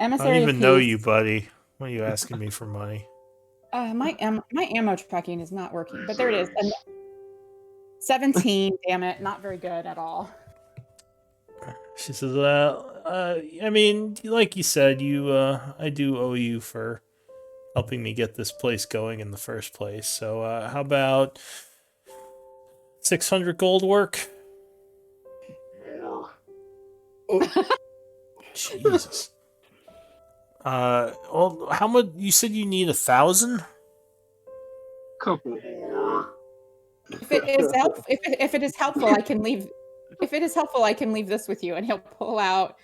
I Emissary don't of even know peace. you, buddy. Why are you asking me for money? My ammo tracking is not working, but there it is. 17. Damn it, not very good at all. She says, "Well, I mean, like you said, I do owe you for helping me get this place going in the first place. So, how about 600 gold work?" Jesus. Well, how much? You said you need 1,000? Couple. If it is helpful, I can leave. If it is helpful, I can leave this with you, and he'll pull out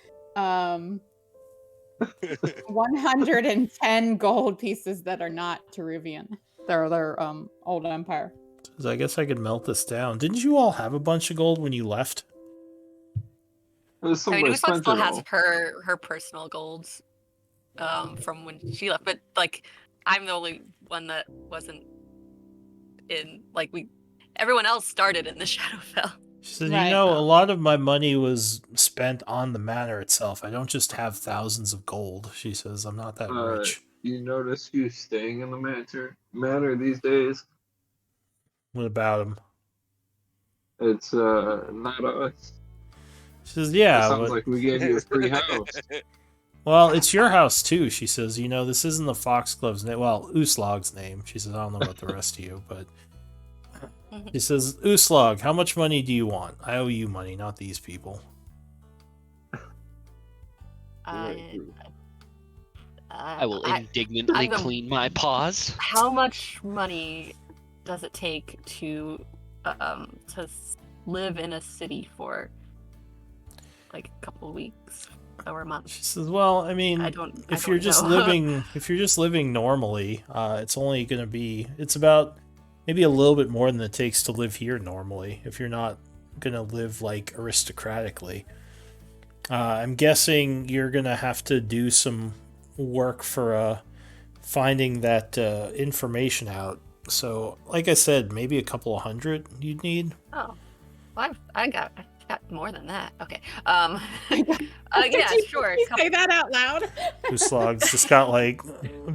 110 gold pieces that are not Teruvian. They're old empire. Says, "I guess I could melt this down. Didn't you all have a bunch of gold when you left?" There's I somewhere mean, Uslan spent still it has all. her personal golds from when she left, but like I'm the only one that wasn't in. Like everyone else started in the Shadowfell. She said, Right. a lot of my money was spent on the manor itself. I don't just have thousands of gold. She says, I'm not that rich. You notice who's staying in the manor these days? What about him? It's not us. She says, yeah, It sounds but, like we gave you a free house. well, it's your house too. She says, this isn't the Fox Club's name. Well, Uslog's name. She says, I don't know about the rest of you, but she says, Uslog, how much money do you want? I owe you money, not these people. I will indignantly clean my paws. How much money does it take to live in a city for like a couple of weeks or a month? She says, well, I mean, if you're just living normally, it's only going to be, it's about maybe a little bit more than it takes to live here normally, if you're not going to live like aristocratically. I'm guessing you're going to have to do some work for a finding that information out. So, like I said, maybe a couple of hundred you'd need. Oh, well, I got more than that. Okay. Did Yeah, you, sure. Did you say that out loud? Uslog's just got like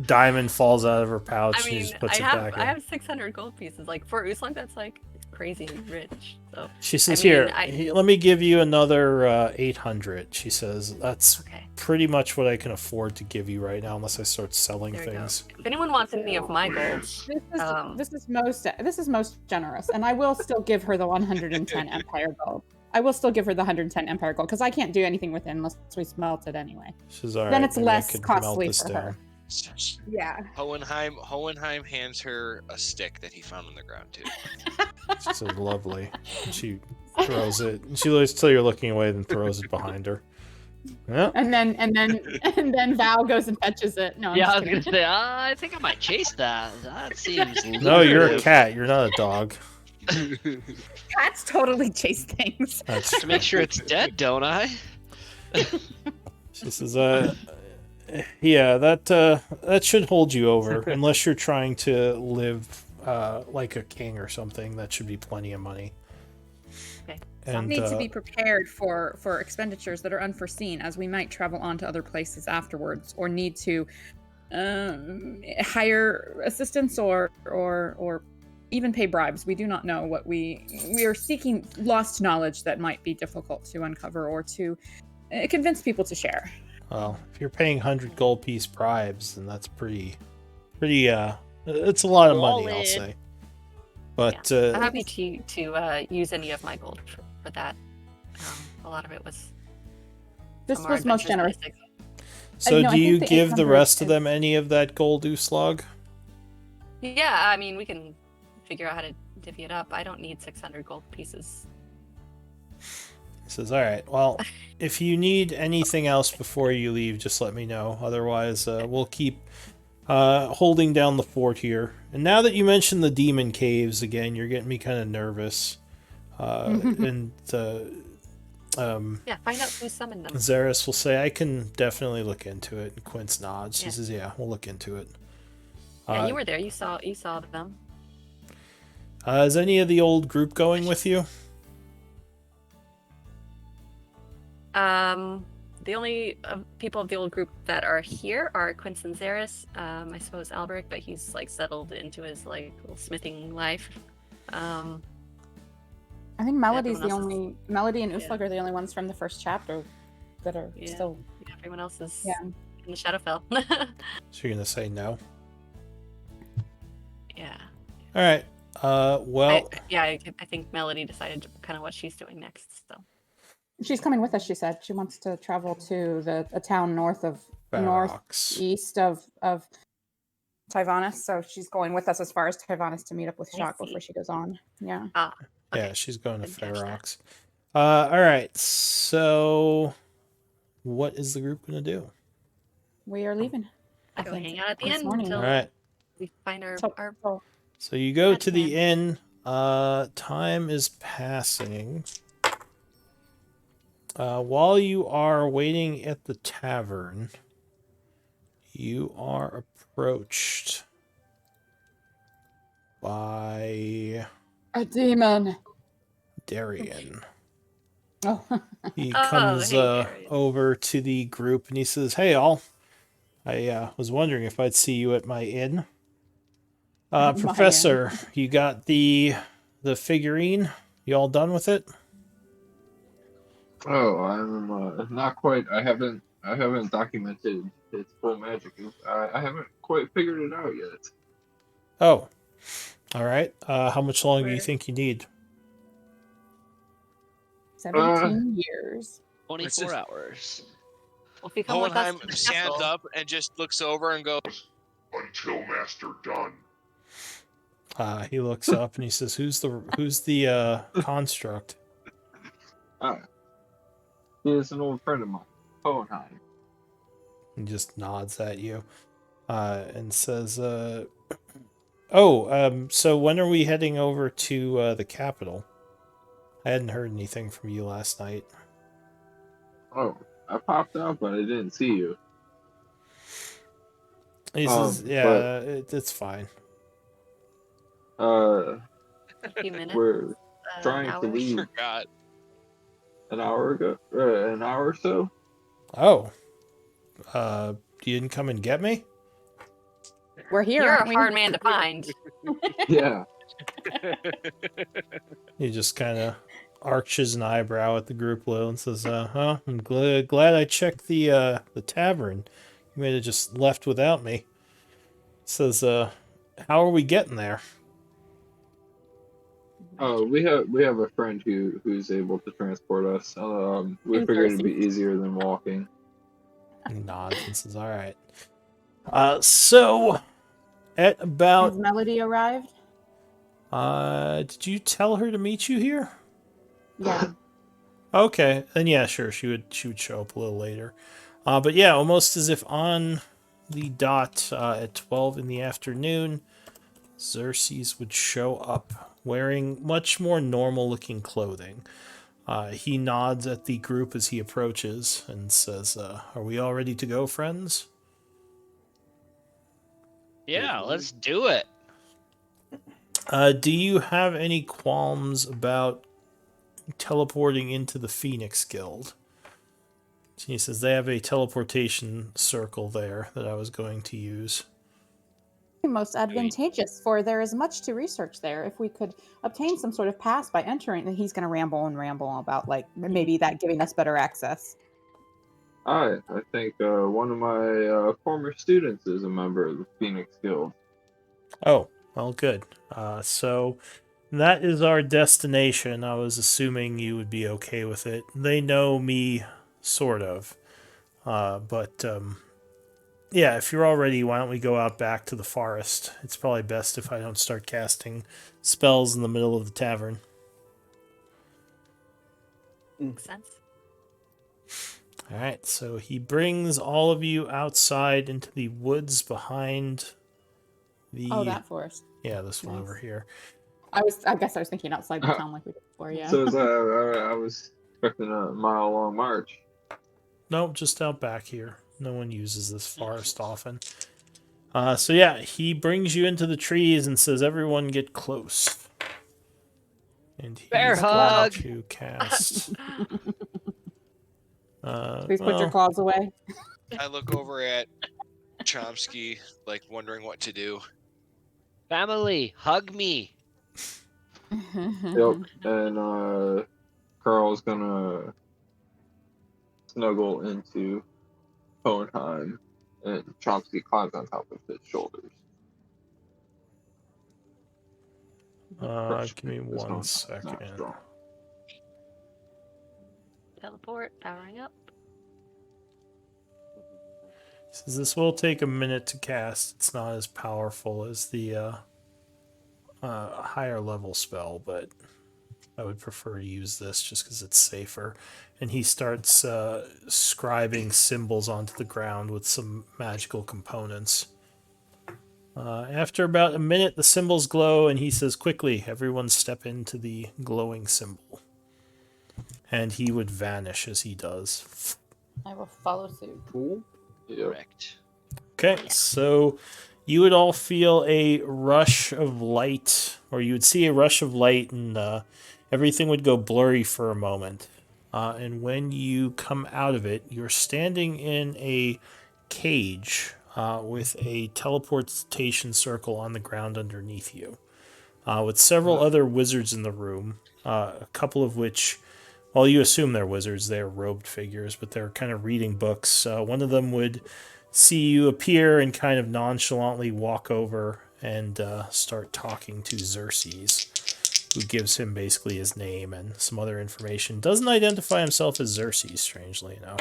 diamond falls out of her pouch I and she mean, just puts I it back in. have 600 gold pieces. Like for Uslug, that's like crazy rich. So She says, I mean, "Here, let me give you another 800." She says, "That's okay. pretty much what I can afford to give you right now, unless I start selling There you things." go. If anyone wants any of my gold, This is most generous, and I will still give her the 110 Empire gold. I will still give her the 110 Empire gold because I can't do anything with it unless we smelt it anyway. She says, "All right, Then it's maybe I less could melt costly this for down." her. Yeah. Hohenheim hands her a stick that he found on the ground too. She says, "Lovely." And she throws it. And she waits till you're looking away, then throws it behind her. Yeah. And then Val goes and fetches it. No, I'm Yeah, just I was kidding. gonna say, I think I might chase that. That seems No, you're a lucrative. cat. You're not a dog. Cats totally chase things. That's To make sure it's dead, don't I? She says, yeah, that should hold you over, unless you're trying to live like a king or something. That should be plenty of money." Okay. And Need to be prepared for expenditures that are unforeseen, as we might travel on to other places afterwards, or need to hire assistance or even pay bribes. We do not know what we are seeking. Lost knowledge that might be difficult to uncover or to convince people to share. well, if you're paying 100 gold piece bribes, then that's pretty. It's a lot of money, I'll say. But I'm happy to use any of my gold for that. A lot of it was. This from our was most adventures generous. places. so, no, I do you think the give the 800 rest of is- them any of that gold, Uslog? Yeah, I mean, we can figure out how to divvy it up. I don't need 600 gold pieces. He says, "All right. Well, if you need anything else before you leave, just let me know. Otherwise, we'll keep holding down the fort here. And now that you mentioned the demon caves again, you're getting me kind of nervous. And Yeah, find out who summoned them. Zaris will say, I can definitely look into it. And Quince nods. He Yeah. says, yeah, we'll look into it. Yeah, you were there. You saw them. Is any of the old group going with you? The only people of the old group that are here are Quince and Zaris. I suppose Alberic, but he's like settled into his like little smithing life. I think Melody's everyone the else is- only Melody and Yeah. Uslug are the only ones from the first chapter that are Yeah. still. Everyone else is Yeah. in the Shadowfell. So you're going to say no? Yeah. All right. Well, I think Melody decided kind of what she's doing next. So She's coming with us. She said she wants to travel to a town Ferox. northeast of Tyvanis. So she's going with us as far as Tyvanis to meet up with I Shock see. before she goes on. Yeah. yeah, Yeah, she's going to Didn't catch that. Ferox. All right. So, what is the group going to do? We are leaving. I go think, hang out at the this inn morning. until All right. we find our So So you go That's to the fine. inn. Time is passing. While you are waiting at the tavern, you are approached by a demon. Darian. Oh, He Oh, comes hey, Darian. over to the group and he says, "Hey, all. I was wondering if I'd see you at my inn. At my Professor, you got the figurine? You all done with it?" Oh, I'm not quite. I haven't documented its full magic. I haven't quite figured it out yet. Oh, all right. How much longer do you Where- think you need? 17 years. 24 just- hours. Well, if you come with us Hohenheim to the stands castle, up and just looks over and goes, Until master done. He looks up and he says, "Who's the construct?" He is an old friend of mine, Hohenheim. He just nods at you, and says, So when are we heading over to the capital? I hadn't heard anything from you last night." Oh, I popped out, but I didn't see you. He says, "Yeah, it's fine." Uh, A few minutes, we're an trying to hour. leave Forgot. an hour ago, an hour or so. Oh, you didn't come and get me? We're here, You're aren't a we? hard man to find. Yeah. He just kind of arches an eyebrow at the group low and says, "Huh? I'm glad I checked the tavern. You may have just left without me." Says, "How are we getting there?" Oh, we have a friend who's able to transport us. We In figured it'd be Cersei. easier than walking. He nods and says, "All right." So at about Has Melody arrived? did you tell her to meet you here? Yeah. Okay, then yeah, sure, she would show up a little later. But yeah, almost as if on the dot at 12 in the afternoon, Xerxes would show up wearing much more normal-looking clothing. He nods at the group as he approaches and says, "Are we all ready to go, friends?" Yeah, let's do it. Do you have any qualms about teleporting into the Phoenix Guild? He says they have a teleportation circle there that I was going to use. Most advantageous, for there is much to research there. If we could obtain some sort of pass by entering, then he's going to ramble about like maybe that giving us better access. I think one of my former students is a member of the Phoenix Guild. Oh, well, good. So that is our destination. I was assuming you would be okay with it. They know me, sort of. But yeah, if you're all ready, why don't we go out back to the forest? It's probably best if I don't start casting spells in the middle of the tavern. Makes sense. All right, so he brings all of you outside into the woods behind the. Oh, that forest. Yeah, this one Nice. over here. I guess I was thinking outside the town like we did before. Yeah. So I was expecting a mile-long march. No, just out back here. No one uses this forest often. So yeah, he brings you into the trees and says, "Everyone get close." And Bear he's going hug. to cast. Please put your well, claws away. I look over at Chomsky, like wondering what to do. Family, hug me. Yep. And Carl's gonna snuggle into Hohenheim, and Chomsky climbs on top of his shoulders. give me This 1 one's not second. strong. Teleport, powering up. Says this will take a minute to cast. It's not as powerful as the higher level spell, but I would prefer to use this just because it's safer. And he starts scribing symbols onto the ground with some magical components. After about a minute, the symbols glow, and he says, "Quickly, everyone step into the glowing symbol." And he would vanish as he does. I will follow suit. Cool. Yep. Correct. Okay, so you would all feel a rush of light, or you would see a rush of light, and everything would go blurry for a moment. And when you come out of it, you're standing in a cage with a teleportation circle on the ground underneath you, with several other wizards in the room, a couple of which, well, you assume they're wizards, they're robed figures, but they're kind of reading books. One of them would see you appear and kind of nonchalantly walk over and start talking to Xerxes, who gives him basically his name and some other information. Doesn't identify himself as Xerxes, strangely enough.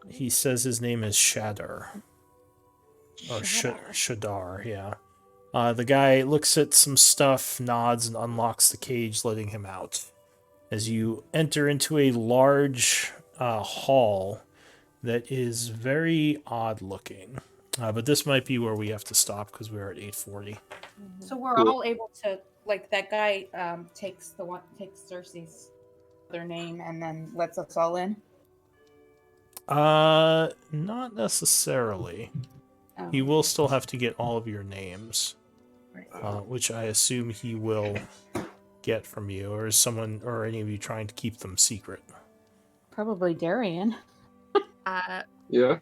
He says his name is Shadar. Or Shadar, yeah. The guy looks at some stuff, nods, and unlocks the cage, letting him out. As you enter into a large hall that is very odd looking. But this might be where we have to stop because we're at 8:40. So we're Cool. all able to, like, that guy takes Xerxes' their name and then lets us all in. Not necessarily. Oh. He will still have to get all of your names, Right. which I assume he will get from you, or is someone or any of you trying to keep them secret? Probably Darian. Yeah.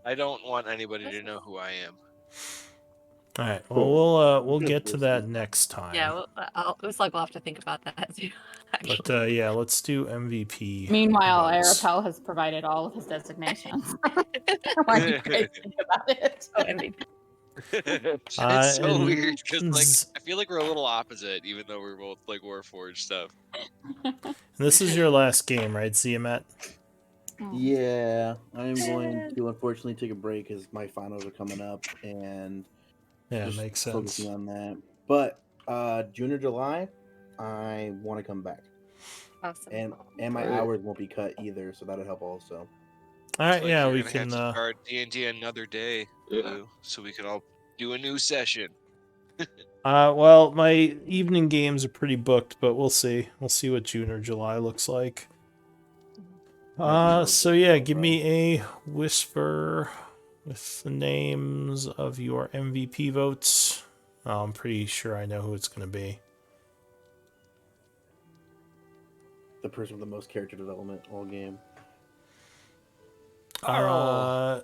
I don't want anybody to know who I am. All right. Well, Cool. we'll get to that next time. Yeah, it was like we'll have to think about that too. Actually. But yeah, let's do MVP. Meanwhile, votes. Arapel has provided all of his designations. Why do you guys think about it? Oh, MVP. It's so and weird because like z- I feel like we're a little opposite, even though we're both like Warforged stuff. this is your last game, right, Ziamat? Yeah, I'm going to unfortunately take a break because my finals are coming up and Yeah, just makes sense. focusing on that. But June or July, I want to come back, Awesome. and my Right. hours won't be cut either, so that'll help also. All right, It's like yeah, you're we gonna can. have to start D&D another day, Yeah. Lou, so we can all do a new session. Well, my evening games are pretty booked, but we'll see. We'll see what June or July looks like. So yeah, give me a whisper with the names of your MVP votes. I'm pretty sure I know who it's going to be. The person with the most character development all game.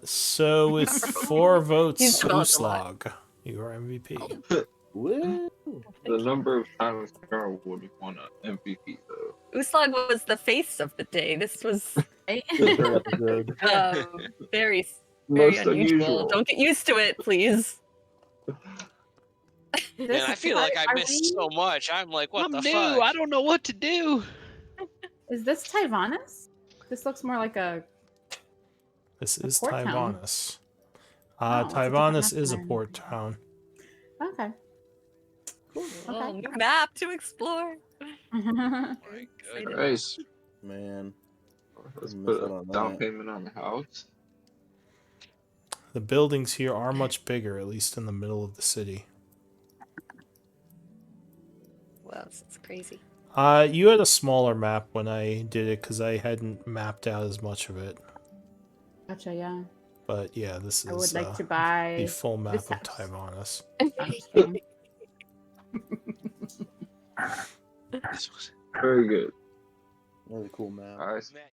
So with 4 votes, He's developed a lot. Uslag, your MVP. Woo! The number of times Carl would have won an MVP though. Uslag was the face of the day. This was Third episode. very Most unusual. unusual. Don't get used to it, please. Man, I feel like I missed so much. I'm like, what I'm the new. fuck? I don't know what to do. Is this Tyvanus? This looks more like a. This A is port town. Tyvanus. Oh, it's a different Tyvanus map is a than I port town. Okay. Cool. Oh, Okay. new map to explore. My Excited. goodness. Man, Let's Miss put out a on down that. payment on the house. The buildings here are much bigger, at least in the middle of the city. Wow, it's crazy. You had a smaller map when I did it because I hadn't mapped out as much of it. Gotcha. Yeah. But yeah, this is I would like to the buy full map this of house. Tyvanus. I'm just kidding. Very good. That was a cool map. All right. Matt,